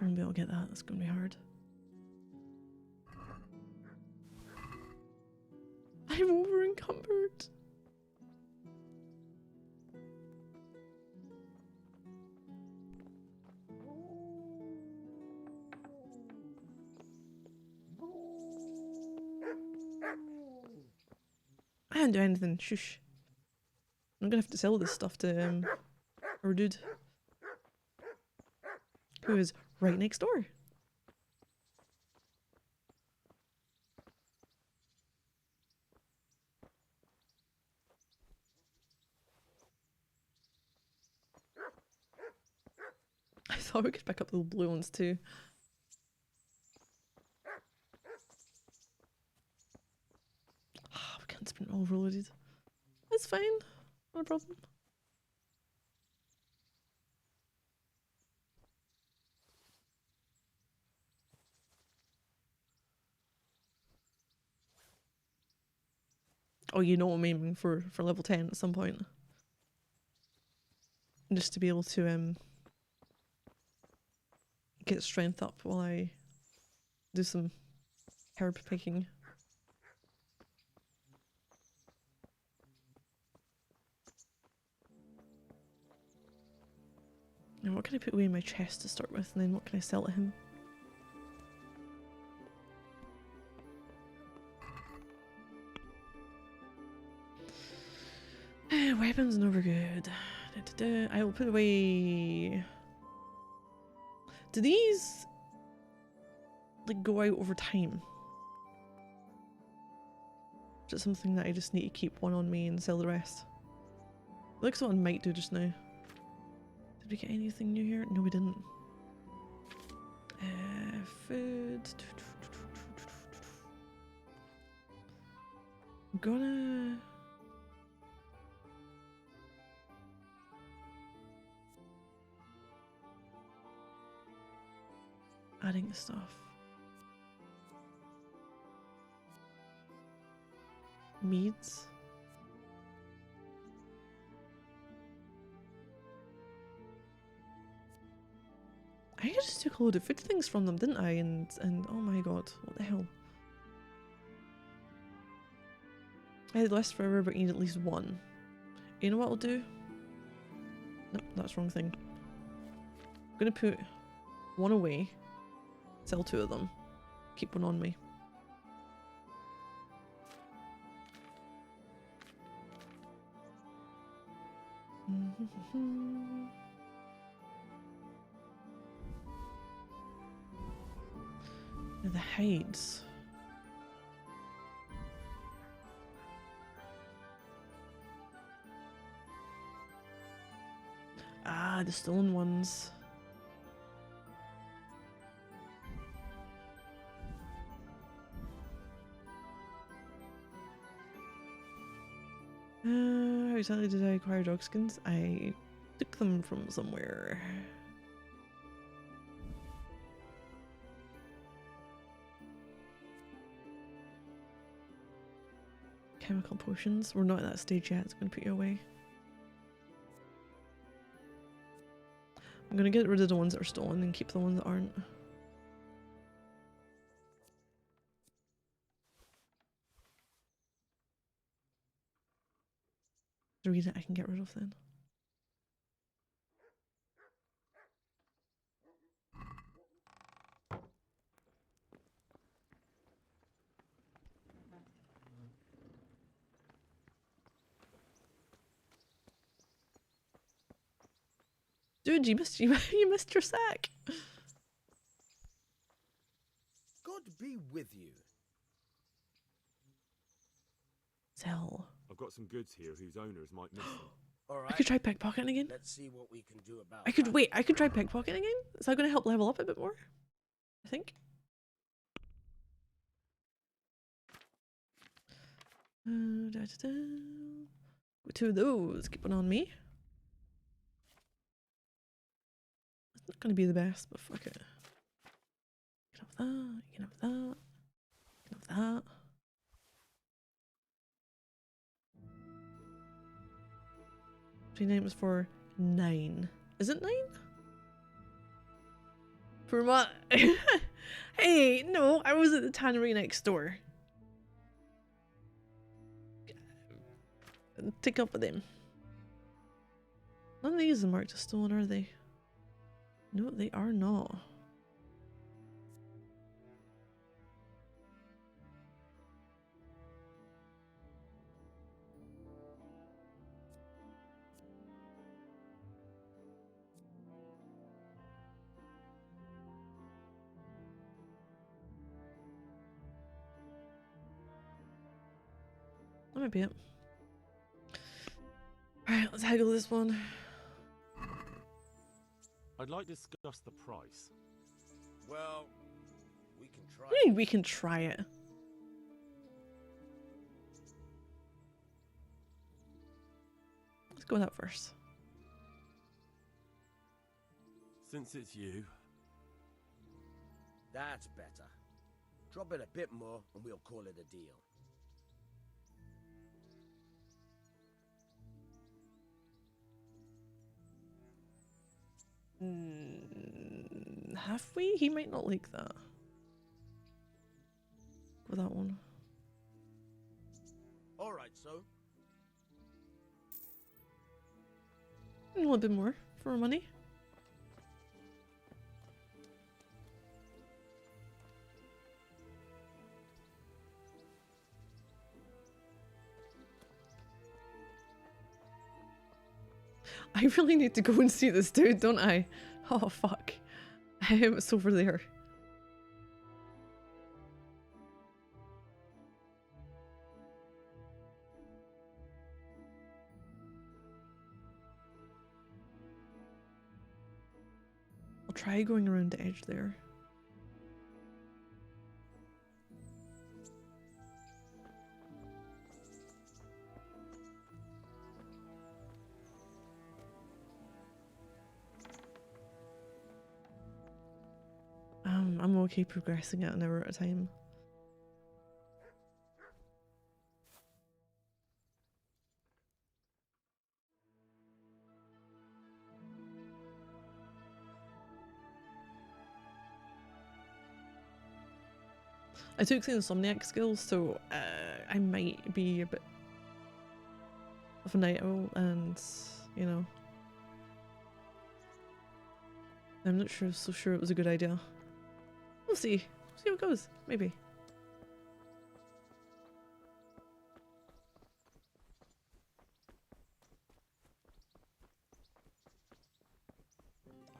I won't be able to get that. That's going to be hard. I'm over encumbered. I didn't do anything. Shush. I'm gonna have to sell this stuff to our dude, who is right next door. I thought we could pick up the blue ones too. We can't sprint overloaded. That's fine. Not a problem. Oh, you know I'm aiming for level 10 at some point. Just to be able to get strength up while I do some herb picking. Now what can I put away in my chest to start with, and then what can I sell to him? Weapons never good. I will put away... Do these like go out over time? Is it something that I just need to keep one on me and sell the rest? Looks like one might do just now. Did we get anything new here? No, we didn't. Food. I'm gonna... adding stuff. Meads. I just took a load of food things from them, didn't I? And oh my god, what the hell? I had less forever, but need at least one. You know what I'll do? Nope, that's the wrong thing. I'm gonna put one away, sell 2 of them, keep one on me. Now the hides. Ah, the stone ones. How exactly did I acquire dog skins? I took them from somewhere. Chemical potions. We're not at that stage yet. It's going to put you away. I'm going to get rid of the ones that are stolen and keep the ones that aren't. Read it, I can get rid of then. Dude, you missed your sack. God be with you. Sell. I've got some goods here whose owners might miss them. All right. I could try pickpocketing again. Let's see what we can do about I could that. wait. I could try pickpocketing again. Is that going to help level up a bit more? I think. With 2 of those. Keep one on me. It's not going to be the best, but fuck it. You can have that. You can have that. You can have that. Was for 9. Is it 9? For what? Hey, no, I was at the tannery next door. take up with them. None of these are marked as stolen, are they? No, they are not. That might be it. Alright, let's haggle this one. I'd like to discuss the price. Well, we can try. What do you mean we can try it? Let's go with that first. Since it's you. That's better. Drop it a bit more and we'll call it a deal. Have we? He might not like that. Go with that one. All right, so A little bit more for our money. I really need to go and see this dude, don't I? Oh, fuck. It's over there. I'll try going around the edge there. I'm okay progressing at an hour at a time. I took the insomniac skills, so I might be a bit of a night owl, and you know, I'm not so sure it was a good idea. We'll see. See how it goes. Maybe.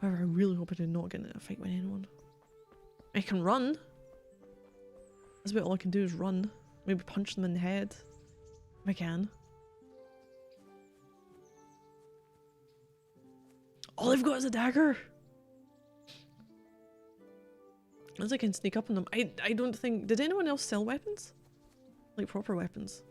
However, I really hope I did not get in a fight with anyone. I can run. That's about all I can do is run. Maybe punch them in the head. If I can. All I've got is a dagger. Unless I can sneak up on them. I don't think... Did anyone else sell weapons? Like proper weapons?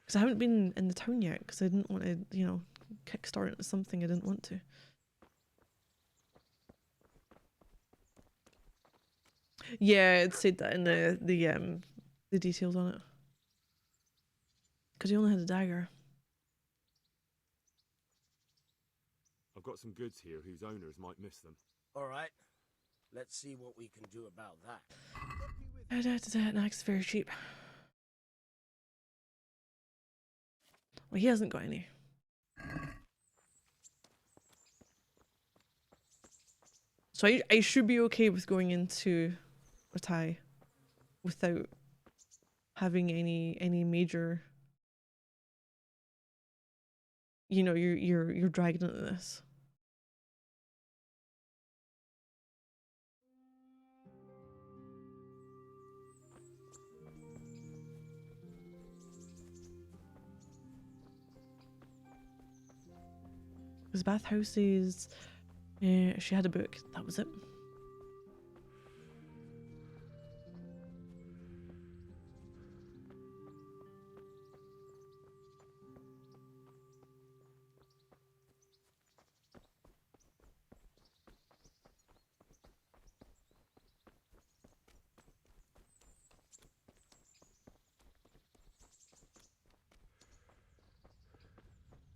Because I haven't been in the town yet, because I didn't want to, you know, kickstart into something I didn't want to. Yeah, it said that in the details on it. Because he only had a dagger. I've got some goods here whose owners might miss them. all right. Let's see what we can do about that. An axe is very cheap. Well, he hasn't got any. So I should be okay with going into Ratai without having any major, you know, you're dragging into this. Because bathhouses, she had a book, that was it.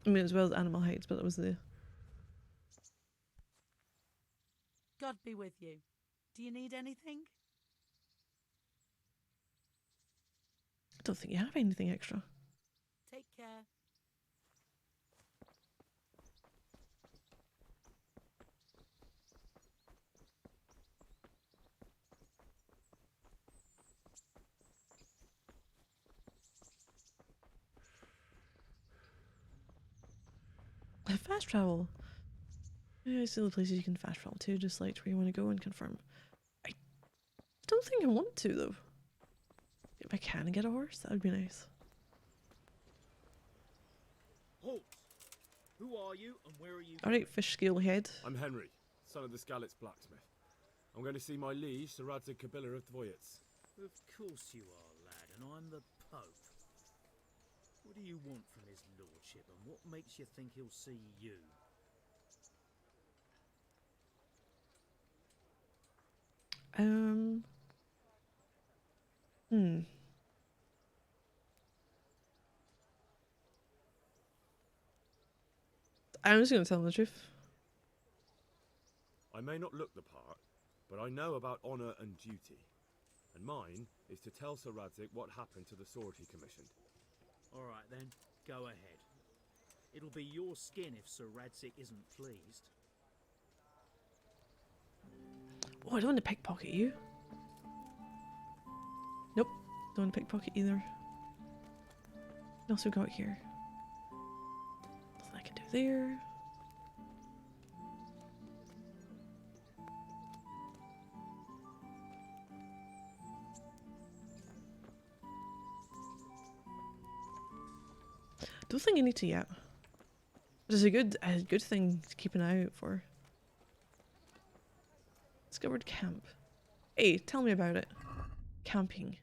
I mean, as well as animal hides, but it was the... God be with you. Do you need anything? I don't think you have anything extra. Take care. Fast travel. Yeah, it's the places you can fast travel to, just like where you want to go and confirm. I don't think I want to, though. If I can get a horse, that would be nice. Halt! Who are you and where are you? Alright, fish scale head. I'm Henry, son of the Skalitz blacksmith. I'm going to see my liege, Sir Radzig Kabila of Dvoyitz. Of course you are, lad, and I'm the Pope. What do you want from his lordship, and what makes you think he'll see you? I'm just going to tell him the truth. I may not look the part, but I know about honour and duty. And mine is to tell Sir Radzig what happened to the sword he commissioned. Alright then, go ahead. It'll be your skin if Sir Radzig isn't pleased. Oh, I don't want to pickpocket you. Nope, don't want to pickpocket either. What else we got here? Nothing I can do there. Don't think I need to yet. Which is a good thing to keep an eye out for. Discovered camp. Hey, tell me about it. Camping.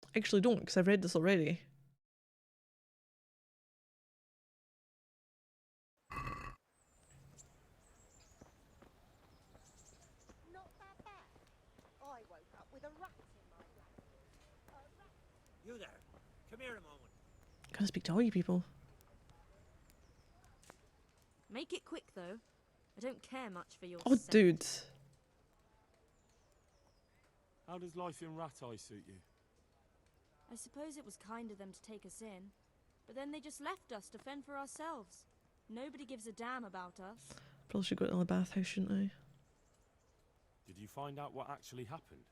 I actually don't, because I've read this already. You there. Come here a moment. Gotta speak to all you people. Make it quick, though. I don't care much for your Oh, scent. dude. How does life in Rat Eye suit you? I suppose it was kind of them to take us in, but then they just left us to fend for ourselves. Nobody gives a damn about us. Probably should go to the bathhouse, shouldn't I? Did you find out what actually happened?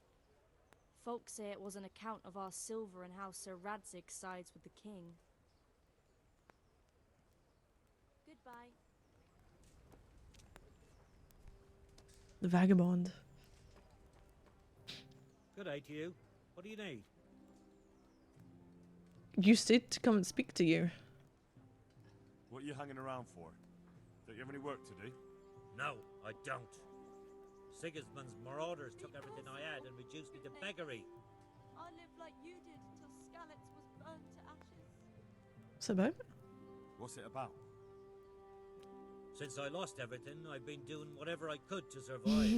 Folks say it was an account of our silver and how Sir Radzig sides with the king. Goodbye. The vagabond. Good day to you. What do you need? You said to come and speak to you. What are you hanging around for? Don't you have any work to do? No, I don't. Sigismund's marauders took everything I had and reduced me to beggary. I lived like you did till Skalitz was burned to ashes. What's it about? What's it about? Since I lost everything, I've been doing whatever I could to survive.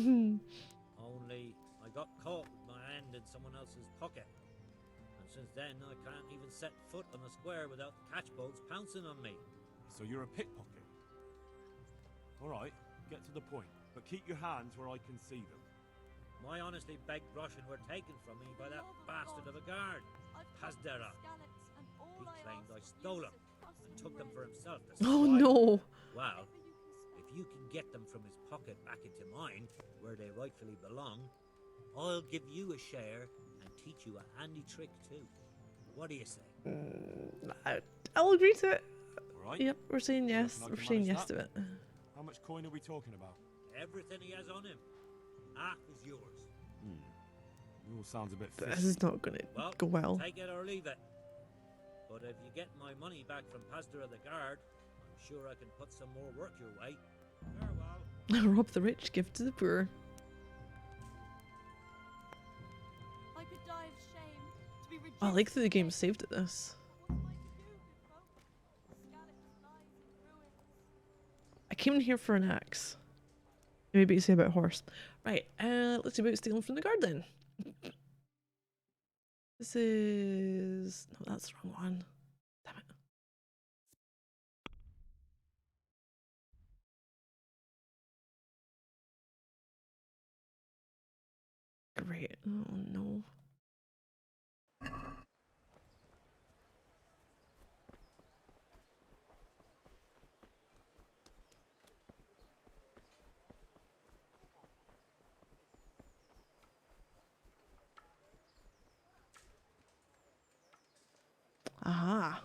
Only I got caught with my hand in someone else's pocket. And since then, I can't even set foot on the square without catchbolts pouncing on me. So you're a pickpocket? Alright, get to the point. But keep your hands where I can see them. My honestly begged groschen were taken from me by that bastard of a guard, Hasdera. He claimed I stole them and took them for himself. Oh no! Well, if you can get them from his pocket back into mine, where they rightfully belong, I'll give you a share and teach you a handy trick too. What do you say? I'll agree to it. Alright. Yep, we're saying yes. I We're can saying manage yes that. to it. How much coin are we talking about? Everything he has on him. Half is yours. It all sounds a bit This fishy. is not gonna go well. Take it or leave it. But if you get my money back from Pastor of the Guard, I'm sure I can put some more work your way. Farewell. Rob the rich, give to the poor. I could die of shame to be reduced. I like that the game saved at this. I came in here for an axe. Maybe you say about horse. Right, let's see about stealing from the guard then. This is... No, that's the wrong one. Damn it. Great. Oh no. Aha.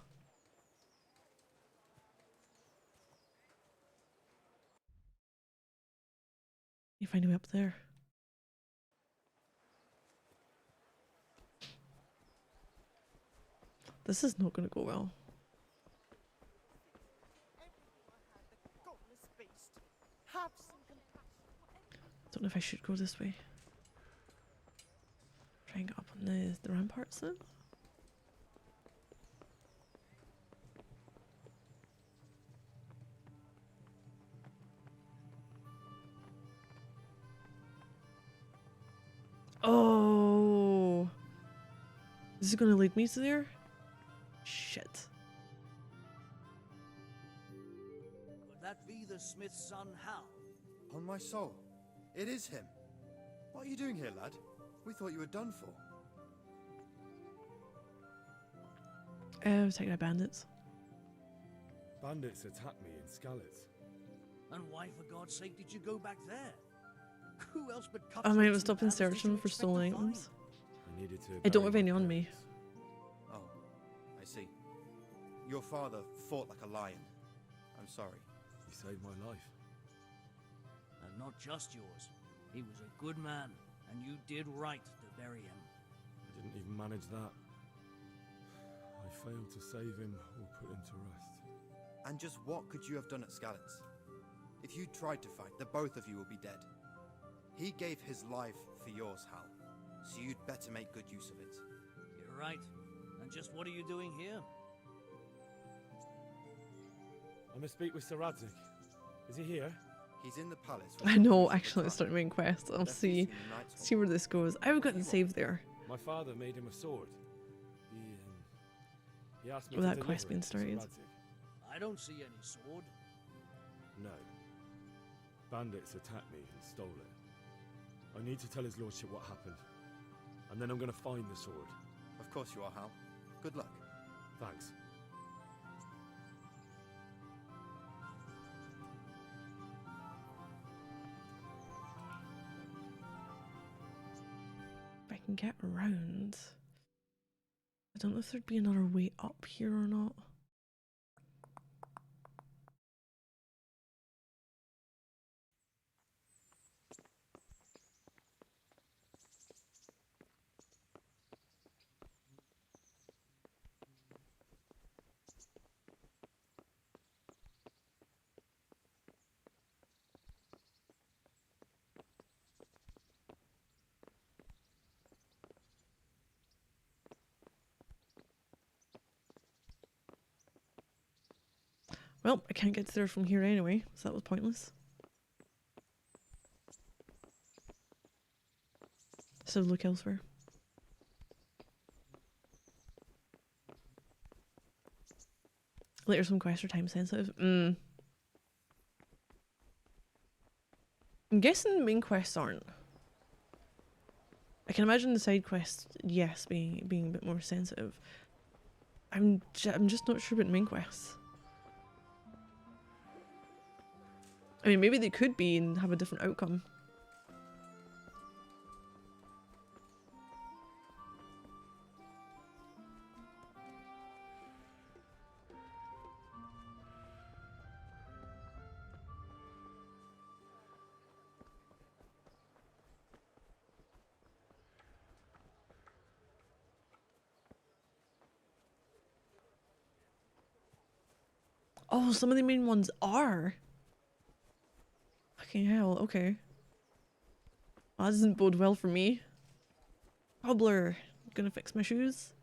You find a way up there. This is not going to go well. Don't know if I should go this way. Try and get up on the ramparts then. Oh, this is going to lead me to there? Shit. Could that be the smith's son, Hal? On my soul, it is him. What are you doing here, lad? We thought you were done for. Taking out bandits. Bandits attacked me in Skalitz. And why, for God's sake, did you go back there? Who else but I might have stopped and searched him for stolen items. I needed to. I don't have any on me. Oh, I see. Your father fought like a lion. I'm sorry. He saved my life. And not just yours. He was a good man, and you did right to bury him. I didn't even manage that. I failed to save him or put him to rest. And just what could you have done at Skalitz? If you tried to fight, the both of you will be dead. He gave his life for yours, Hal, so you'd better make good use of it. You're right. And just what are you doing here? I must speak with Sir Radzig. Is he here? He's in the palace. I know, actually, let's start main quest. I'll see where this goes. I've gotten saved there. My father made him a sword. He asked me With to that deliver quest it being to Sir started. Radzig. I don't see any sword. No. Bandits attacked me and stole it. I need to tell his lordship what happened. And then I'm going to find the sword. Of course you are, Hal. Good luck. Thanks. If I can get around. I don't know if there'd be another way up here or not. Well, I can't get there from here anyway, so that was pointless. So look elsewhere. Later some quests are time sensitive. I'm guessing the main quests aren't. I can imagine the side quests, yes, being a bit more sensitive. I'm just not sure about the main quests. I mean, maybe they could be and have a different outcome. Oh, some of the main ones are. Fucking hell, okay. Well, that doesn't bode well for me. Cobbler, gonna fix my shoes.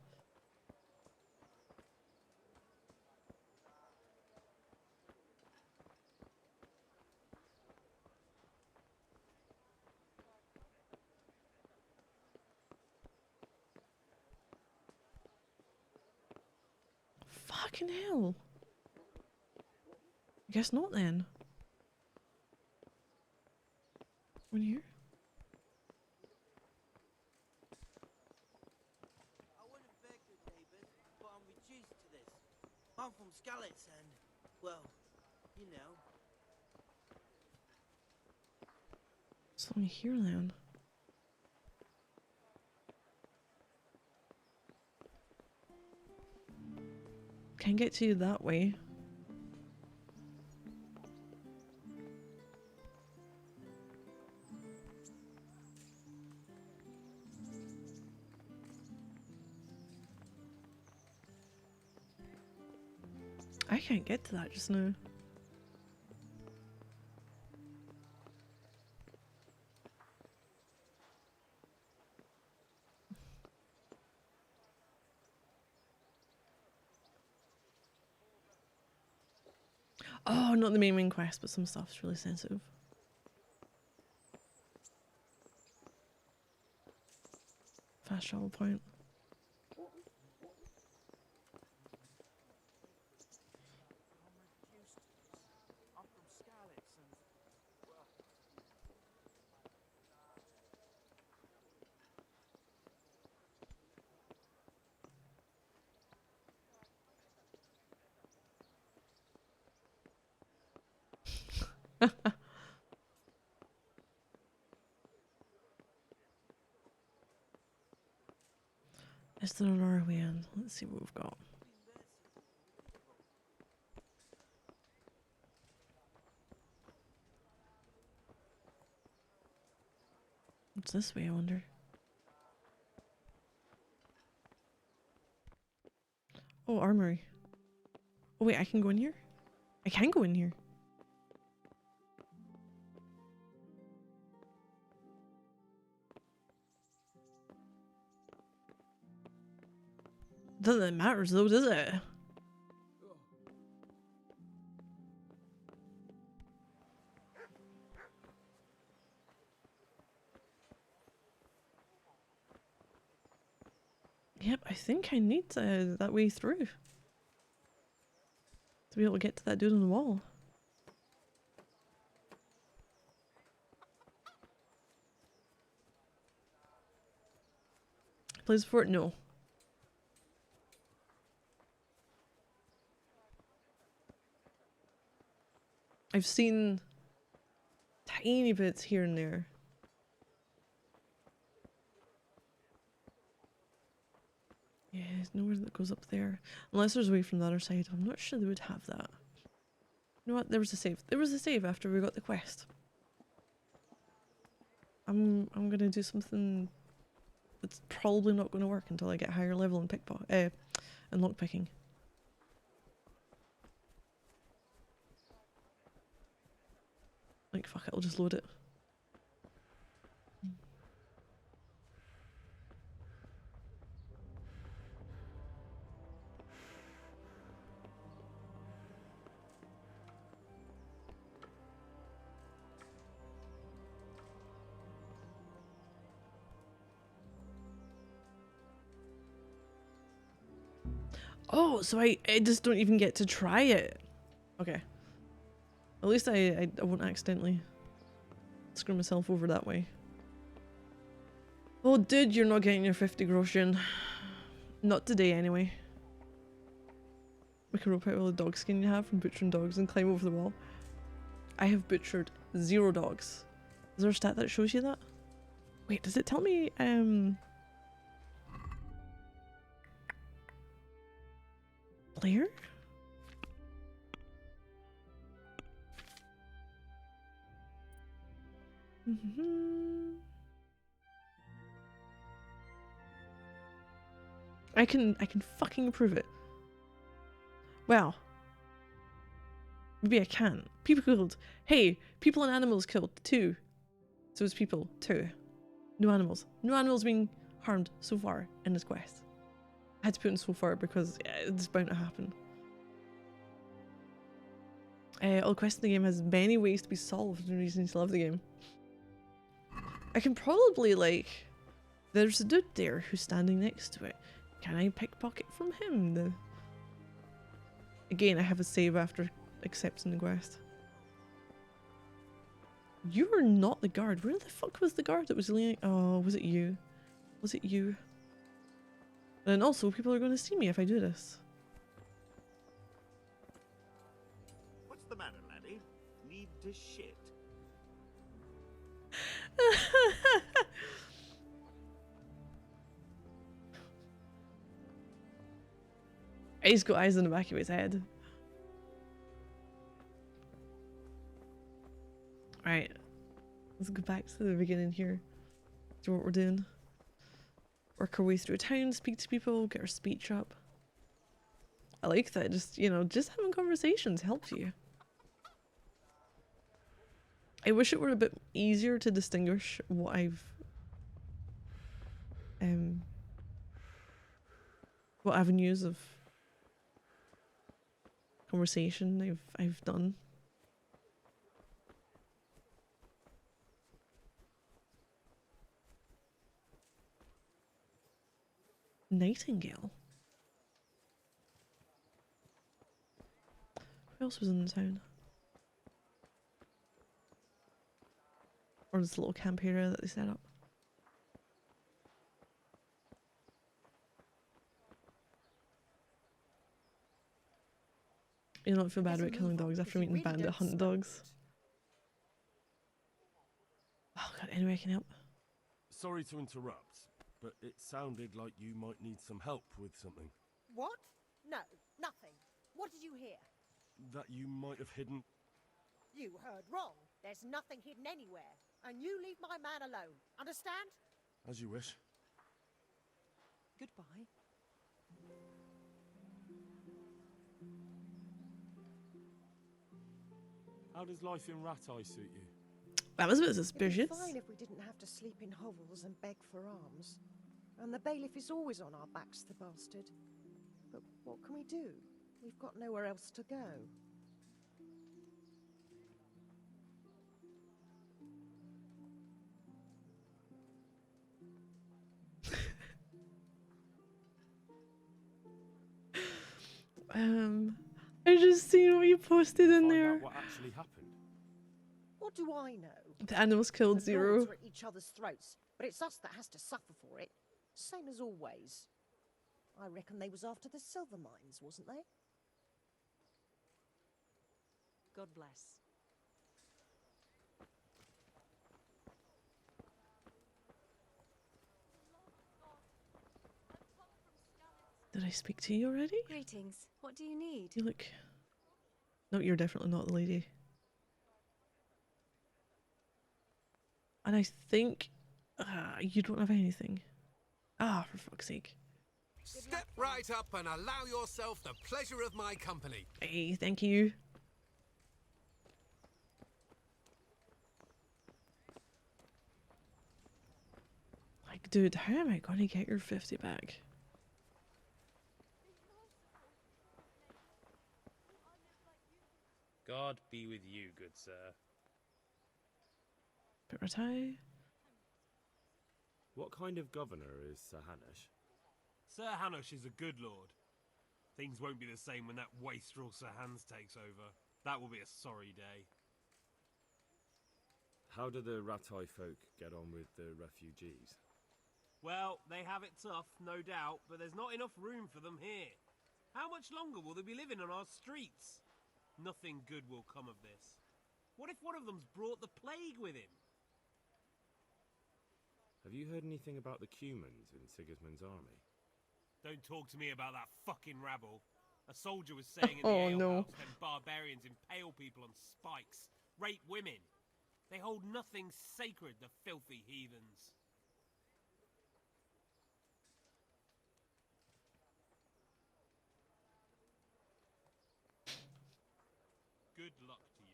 Fucking hell. I guess not then. One here? I wouldn't beg good neighbours, but I'm reduced to this. I'm from Skalitz and, well, you know. Something here then. Can't get to you that way. I can't get to that just now. Oh, not the main quest, but some stuff's really sensitive. Fast travel point. Is there another way in? Let's see what we've got. What's this way, I wonder? Oh, armory. Oh wait, I can go in here? I can go in here. Doesn't matter though, does it? Yep, I think I need that way through to be able to get to that dude on the wall. Plays for it? No. I've seen tiny bits here and there. Yeah, there's nowhere that goes up there. Unless there's a way from the other side. I'm not sure they would have that. You know what? There was a save. There was a save after we got the quest. I'm gonna do something that's probably not gonna work until I get higher level in and lockpicking. Like fuck it, I'll just load it. Oh, so I just don't even get to try it. Okay. At least I won't accidentally screw myself over that way. Oh, dude, you're not getting your 50 groschen. Not today, anyway. Make a rope out of all the dog skin you have from butchering dogs and climb over the wall. I have butchered 0 dogs. Is there a stat that shows you that? Wait, does it tell me, player? I can fucking prove it. Well, maybe I can. People killed. Hey, people and animals killed 2. So it's people 2. No animals. No animals being harmed so far in this quest. I had to put in so far because it's bound to happen. All quests in the game has many ways to be solved and reasons to love the game. I can probably, like, there's a dude there who's standing next to it. Can I pickpocket from him? Again, I have a save after accepting the quest. You are not the guard. Where the fuck was the guard that was leaning? Oh, was it you? Was it you? And also, people are going to see me if I do this. What's the matter, laddie? Need to shit? He's got eyes in the back of his head. Right. Let's go back to the beginning here. Do what we're doing. Work our way through town, speak to people, get our speech up. I like that. Just, you know, just having conversations helps you. I wish it were a bit easier to distinguish what what avenues of conversation I've done. Nightingale. Who else was in the town? Or this little camp area that they set up. You don't feel bad about killing dogs after meeting bandit hunt dogs. Oh god, anyway, I can help. Sorry to interrupt, but it sounded like you might need some help with something. What? No, nothing. What did you hear? That you might have hidden. You heard wrong. There's nothing hidden anywhere. And you leave my man alone. Understand? As you wish. Goodbye. How does life in Rat Eye suit you? That was a bit suspicious. It'd be fine if we didn't have to sleep in hovels and beg for alms. And the bailiff is always on our backs, the bastard. But what can we do? We've got nowhere else to go. I just seen what you posted in there. What actually happened? What do I know? The animals killed The Zero. lords are at each other's throats, but it's us that has to suffer for it. Same as always. I reckon they was after the silver mines, wasn't they? God bless. Did I speak to you already? Greetings. What do you need? You look... No, you're definitely not the lady. And I think... you don't have anything. Ah, for fuck's sake. Step right up and allow yourself the pleasure of my company. Hey, thank you. Like, dude, how am I going to get your 50 back? God be with you, good sir. Piratai. What kind of governor is Sir Hanush? Sir Hanush is a good lord. Things won't be the same when that wastrel Sir Hans takes over. That will be a sorry day. How do the Ratai folk get on with the refugees? Well, they have it tough, no doubt, but there's not enough room for them here. How much longer will they be living on our streets? Nothing good will come of this. What if one of them's brought the plague with him? Have you heard anything about the Cumans in Sigismund's army? Don't talk to me about that fucking rabble. A soldier was saying in the Oh, alehouse no. them barbarians impale people on spikes, rape women. They hold nothing sacred, the filthy heathens. Good luck to you.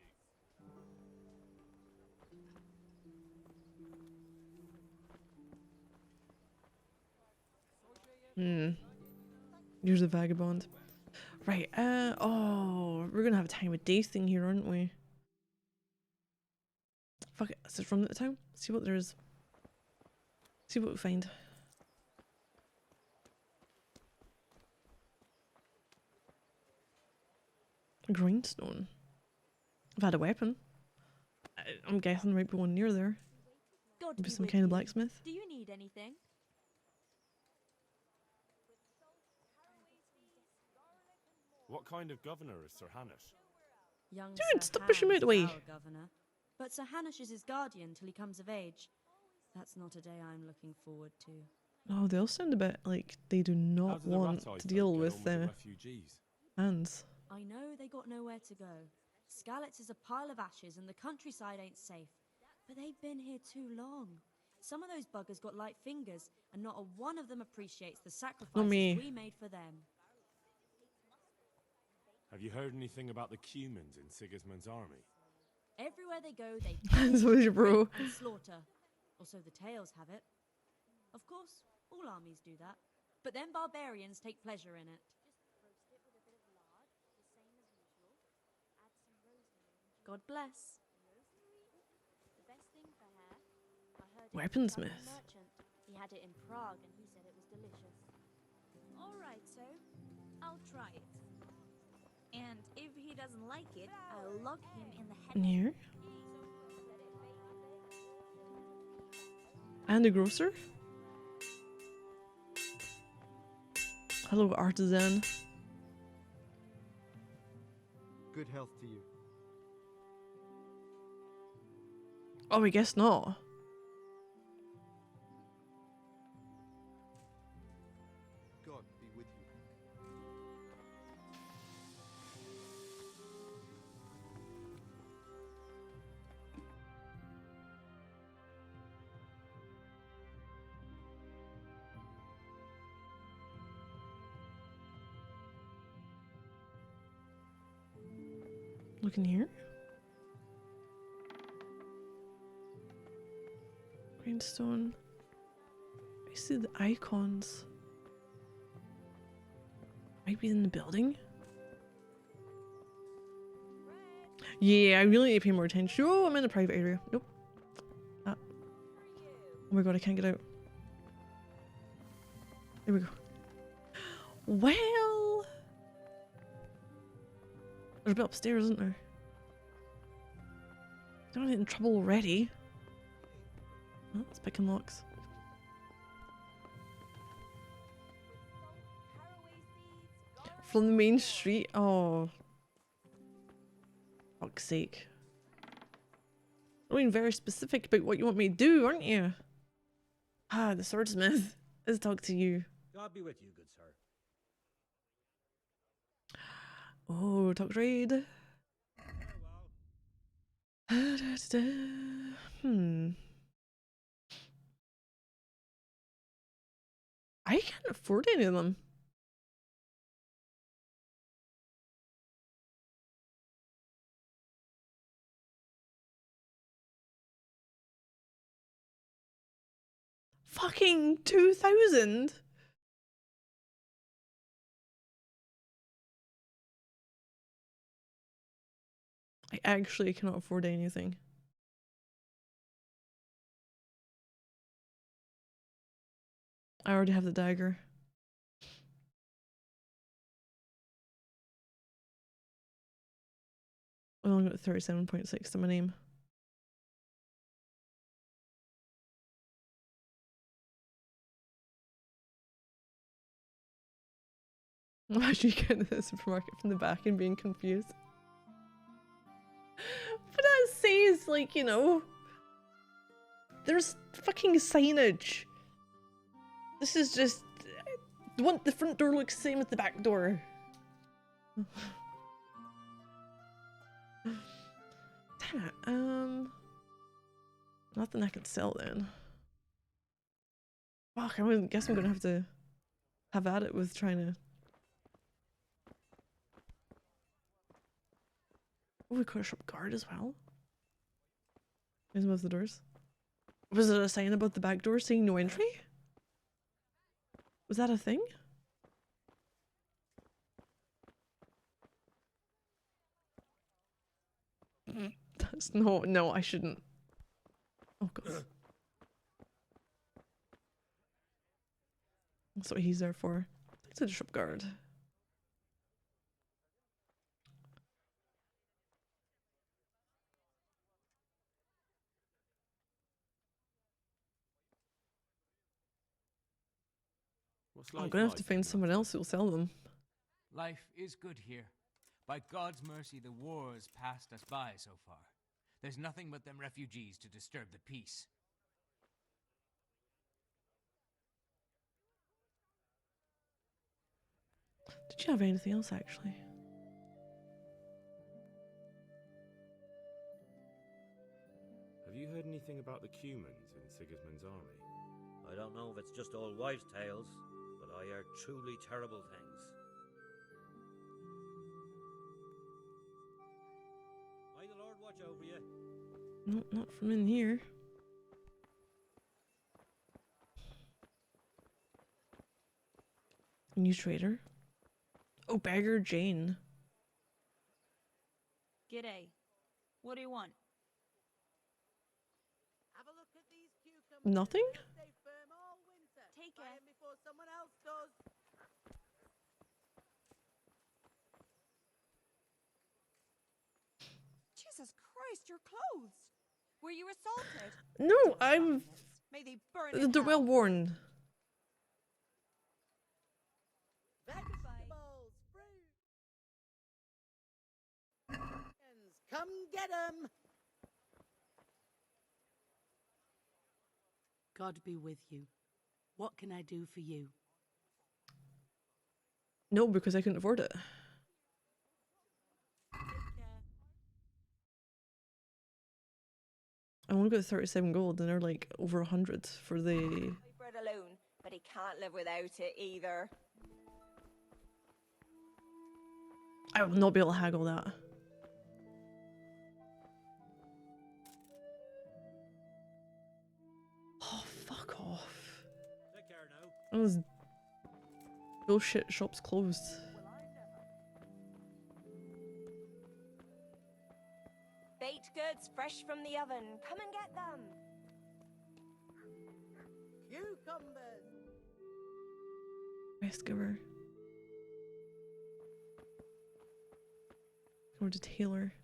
Here's a vagabond. Right, oh, we're gonna have a time of day thing here, aren't we? Fuck it, let's just run at the town. See what there is. See what we find. A grindstone. I've had a weapon. I'm guessing there might be one near there. God Maybe be some with kind of you. blacksmith. Do you need anything? What kind of governor is Sir Hanish? Young Dude, Sir stop pushing me out Hans of the is way. our governor, but Sir Hanish is his guardian till he comes of age. That's not a day I'm looking forward to. Oh, they all sound a bit like they do How not do the want Rattai to folk deal get with on with the the refugees? hands. I know they got nowhere to go. Skalitz is a pile of ashes and the countryside ain't safe. But they've been here too long. Some of those buggers got light fingers, and not a one of them appreciates the sacrifices me. we made for them. Have you heard anything about the Cumans in Sigismund's army? Everywhere they go, they So is your bro. rape and slaughter. Or so the tales have it. Of course, all armies do that. But then barbarians take pleasure in it. God bless. Weaponsmith. He had it in Prague and he said it was delicious. All right, so I'll try it. And if he doesn't like it, I'll lock him in the head. Near. And a grocer. Hello, artisan. Good health to you. Oh, I guess not. God be with you. Look in here. Grindstone. I see the icons. Might be in the building. Yeah, I really need to pay more attention. Oh, I'm in a private area. Nope. Ah. Oh my god, I can't get out. There we go. Well, there's a bit upstairs, isn't there? Don't get in trouble already. Oh, it's picking locks. From the main street? Oh. Fuck's sake. You're being very specific about what you want me to do, aren't you? Ah, the swordsmith. Let's talk to you. God be with you, good sir. Oh, talk trade. I can't afford any of them. Fucking 2,000. I actually cannot afford anything. I already have the dagger. I only got 37.6 to my name. Imagine getting to the supermarket from the back and being confused. But that says, like, you know, there's fucking signage. This is just... the front door looks the same as the back door. Damn it, nothing I can sell then. Fuck, I guess I'm gonna have to have at it with trying to... Oh, we got a shop guard as well. There's most of the doors. Was it a sign about the back door saying no entry? Was that a thing? That's no, I shouldn't. Oh god. That's what he's there for. It's a shop guard. What's I'm life gonna have to like find in someone else who'll sell them. Life is good here. By God's mercy, the war has passed us by so far. There's nothing but them refugees to disturb the peace. Did you have anything else, actually? Have you heard anything about the Cumans in Sigismund's army? I don't know if it's just all wives' tales, but I heard truly terrible things. May the Lord watch over you. No, not from in here. New trader. Oh, Beggar Jane. G'day. What do you want? Have a look at these cucumbers. Nothing? They'll stay firm all winter. Take Buy care. 'em before someone else does. Jesus Christ, your clothes! Were you assaulted? No, I'm. May they burn in They're well hell. worn. Vegetables, fruit. Come get 'em. God be with you. What can I do for you? No, because I couldn't afford it. I only got 37 gold and they're like over 100 for the... Bread alone, but he can't live without it either. I will not be able to haggle that. Oh, fuck off. Take care now. Those bullshit shops closed. Baked goods fresh from the oven. Come and get them. Cucumbers. Rest giver. Go to tailor.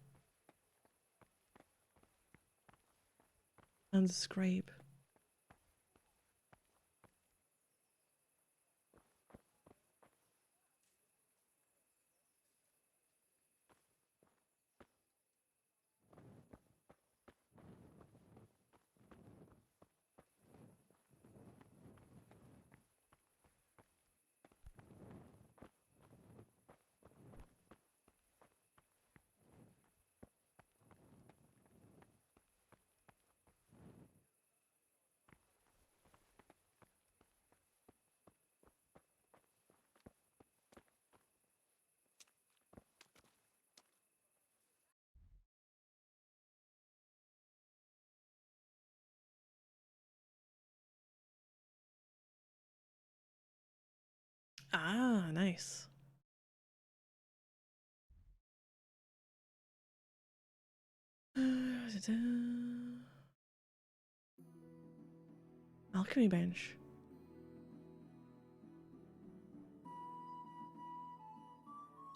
And scribe. Ah, nice. Alchemy bench.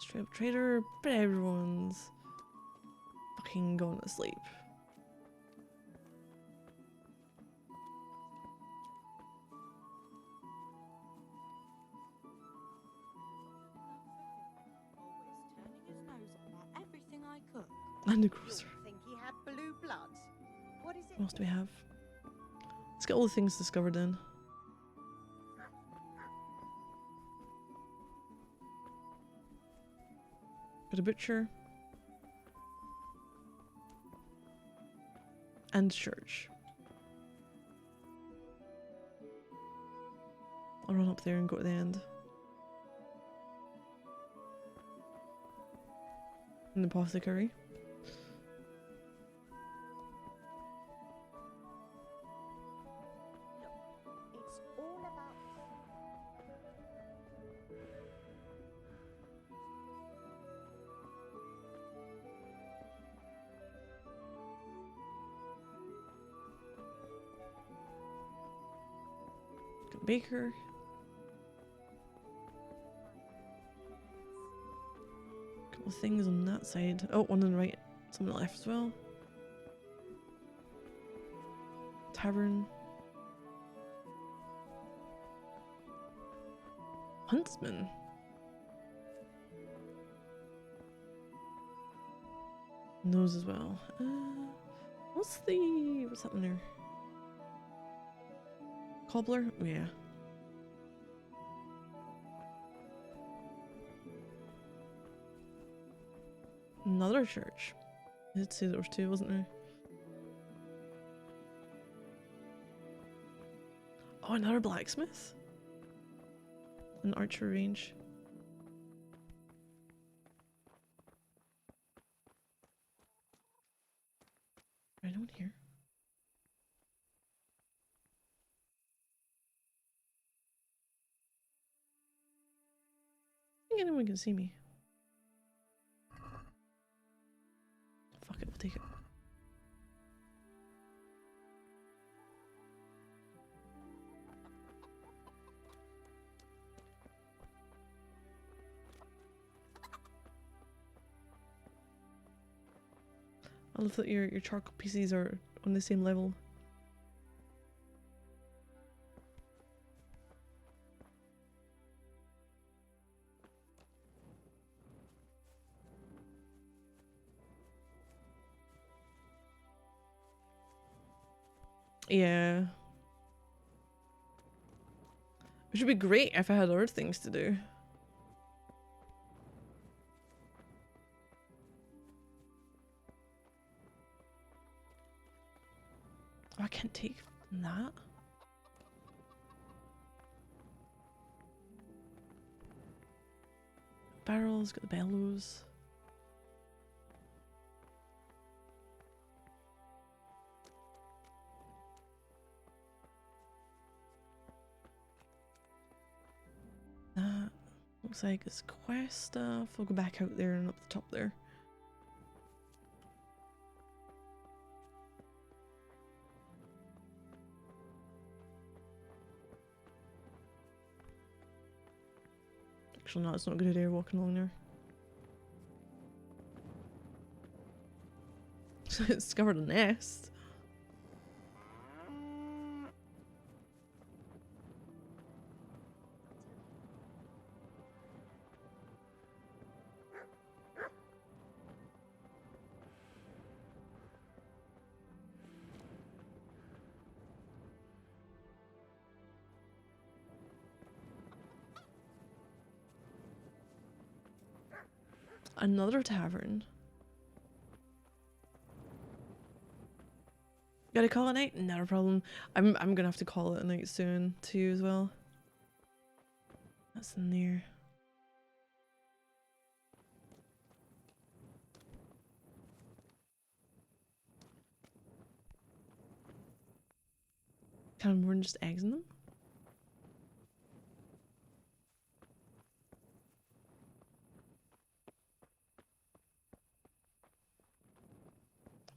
Straight up trader, but everyone's fucking going to sleep. Everything I cook. And a grocer. Think he had blue blood? What is it? What else do we have? Let's get all the things discovered in. Got a butcher. And church. I'll run up there and go to the end. An apothecary. It's all about. Got baker. Couple things on that side. Oh, one on the right. Some on the left as well. Tavern. Huntsman. And those as well. What's that one there? Cobbler? Oh, yeah. Another church. I did say there was two, wasn't there? Oh, another blacksmith. An archer range. Right on here. I think anyone can see me. Fuck it, we'll take it. I love that your charcoal PCs are on the same level. Yeah. Which would be great if I had other things to do. Oh, I can't take that. Barrels, got the bellows. That looks like it's quest stuff. I'll go back out there and up the top there. Actually, no, it's not a good idea walking along there. It's discovered a nest. Another tavern. Gotta call it night? Not a problem. I'm gonna have to call it a night soon too as well. That's in there. Kind of more than just eggs in them.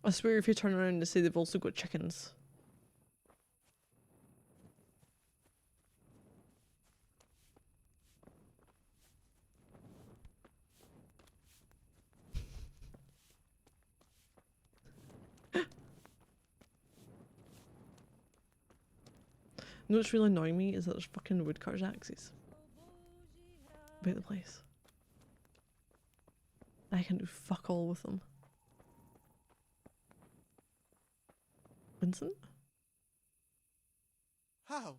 I swear if you turn around and say they've also got chickens. You know what's really annoying me is that there's fucking woodcutter's axes about the place. I can do fuck all with them. Vincent? How?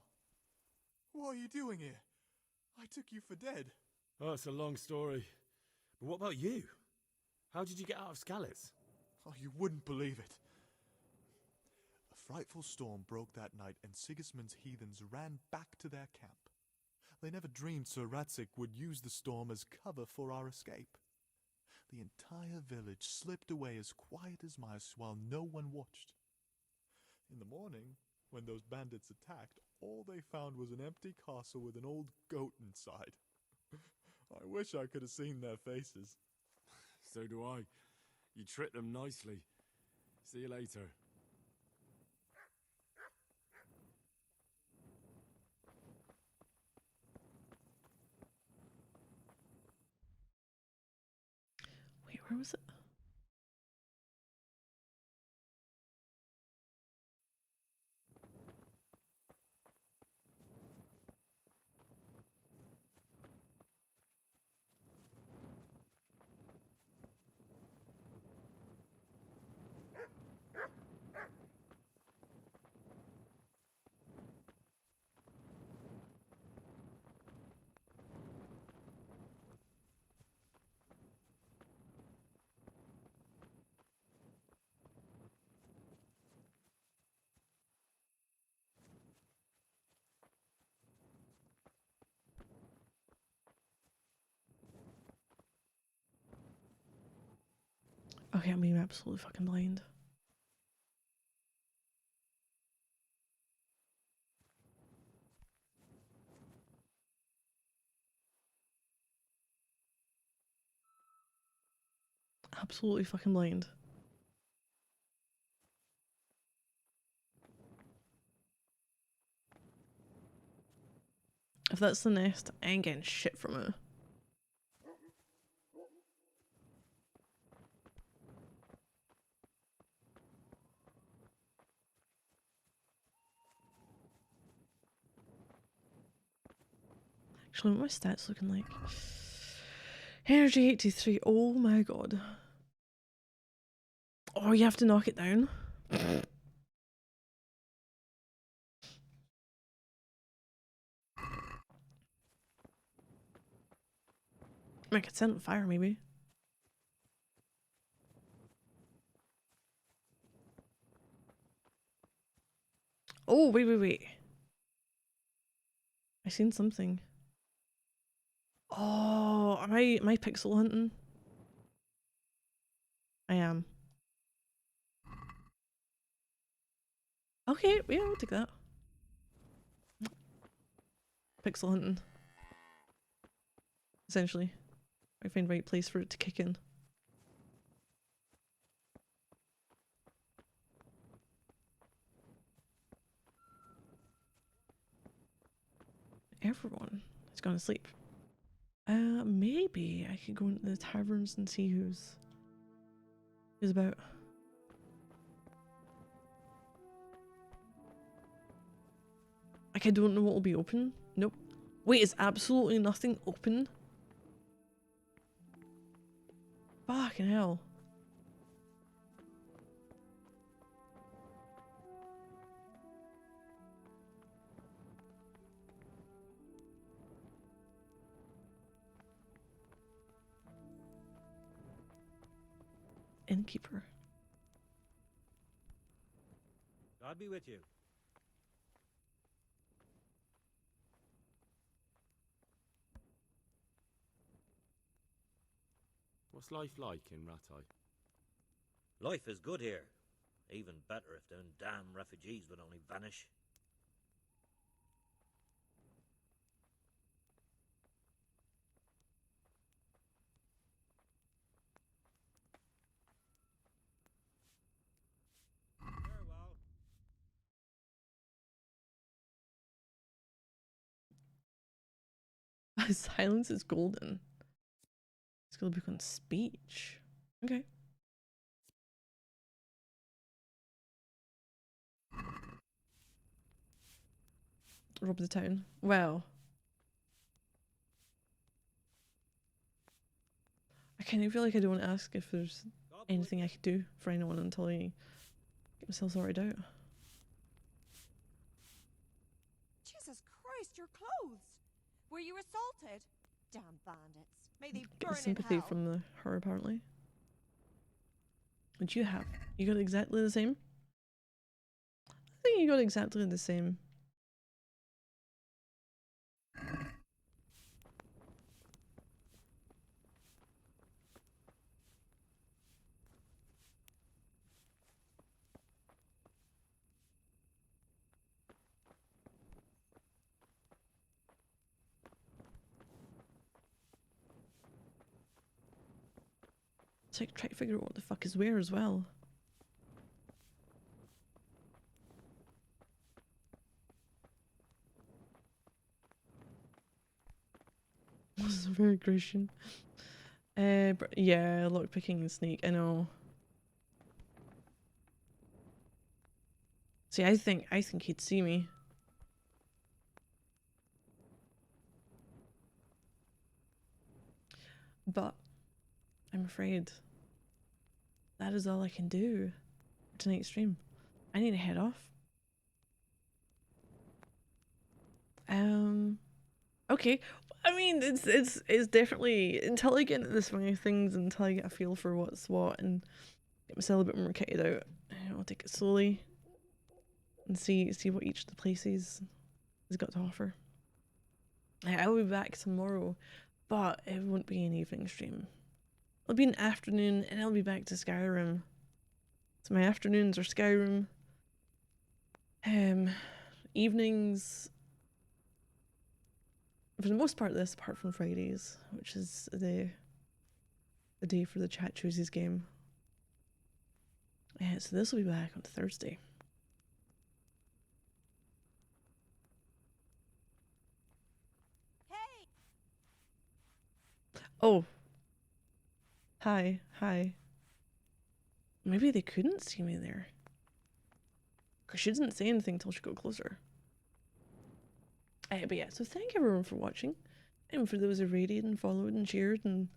What are you doing here? I took you for dead. Oh, it's a long story. But what about you? How did you get out of Skalitz? Oh, you wouldn't believe it. A frightful storm broke that night, and Sigismund's heathens ran back to their camp. They never dreamed Sir Ratzik would use the storm as cover for our escape. The entire village slipped away as quiet as mice while no one watched. In the morning, when those bandits attacked, all they found was an empty castle with an old goat inside. I wish I could have seen their faces. So do I. You tricked them nicely. See you later. Wait, where was it? Okay, I'm being absolutely fucking blind. Absolutely fucking blind. If that's the nest, I ain't getting shit from it. Actually, what are my stats looking like? Energy 83. Oh my god. Oh, you have to knock it down? I could set it on fire, maybe. Oh, wait. I seen something. Oh, am I pixel hunting? I am. Okay, yeah, I'll take that. Pixel hunting. Essentially. I find the right place for it to kick in. Everyone has gone to sleep. Maybe I could go into the taverns and see who's about. Like, I don't know what will be open. Nope. Wait, is absolutely nothing open? Fucking hell. Innkeeper. God be with you. What's life like in Ratai? Life is good here. Even better if them damn refugees would only vanish. Silence is golden. It's gonna become speech. Okay. Rob the town. Well. I kind of feel like I don't want to ask if there's anything I could do for anyone until I get myself sorted out. Jesus Christ, your clothes! Were you assaulted? Damn bandits. May they Get burn the sympathy in hell. from her, apparently. What'd you have? You got exactly the same? I think you got exactly the same. It's like try to figure out what the fuck is where as well. This is very Grecian. Yeah, lockpicking and sneak, I know. See, I think he'd see me. But I'm afraid that is all I can do for tonight's stream. I need to head off. Okay. I mean, it's definitely until I get into the swing of things, until I get a feel for what's what, and get myself a bit more kitted out. I'll take it slowly and see what each of the places has got to offer. I will be back tomorrow, but it won't be an evening stream. It'll be an afternoon and I'll be back to Skyrim. So my afternoons are Skyrim. Evenings, for the most part, this apart from Fridays, which is the day for the Chat Chooses game. So this will be back on Thursday. Hey! Oh. Hi. Maybe they couldn't see me there. Because she didn't say anything until she got closer. But yeah, so thank everyone for watching. And for those who rated and followed and shared and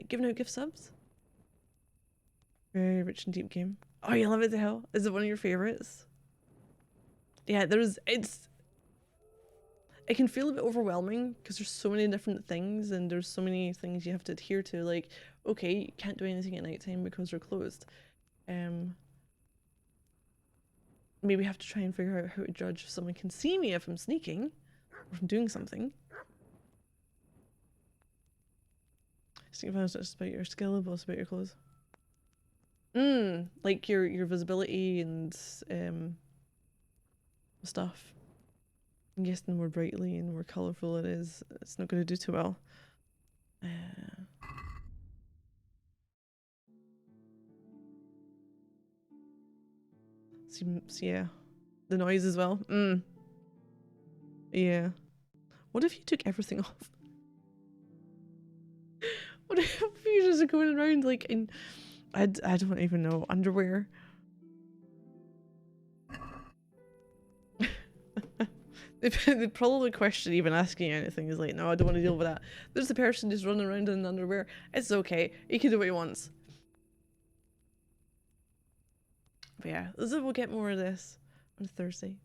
given out gift subs. Very rich and deep game. Oh, you love it to hell? Is it one of your favorites? Yeah, it can feel a bit overwhelming because there's so many different things and there's so many things you have to adhere to. Like, okay, you can't do anything at nighttime because they're closed. Maybe have to try and figure out how to judge if someone can see me if I'm sneaking or if I'm doing something. Sneak is just about your skill, but also about your clothes. Like your visibility and stuff. I'm guessing the more brightly and more colourful it is, it's not going to do too well. Yeah. The noise as well. Yeah. What if you took everything off? What if you just going around like in, I don't even know, underwear? They probably question even asking anything. Is like, no, I don't want to deal with that. There's a person just running around in underwear. It's okay. He can do what he wants. But yeah, we'll get more of this on Thursday.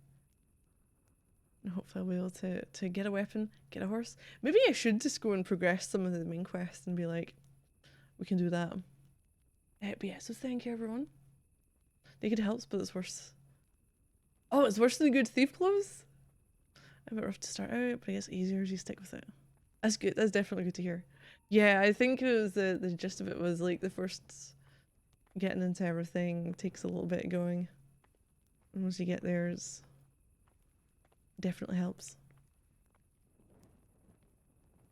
And hopefully I'll be able to get a weapon, get a horse. Maybe I should just go and progress some of the main quests and be like, we can do that. But yeah, so thank you everyone. They could help, but it's worse. Oh, it's worse than good thief clothes? A bit rough to start out, but I guess easier as you stick with it. That's good. That's definitely good to hear. Yeah, I think it was the gist of it was like the first getting into everything takes a little bit going. And once you get there, it's definitely helps.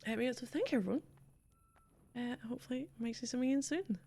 Yeah, so thank you everyone. Hopefully I might see something again soon.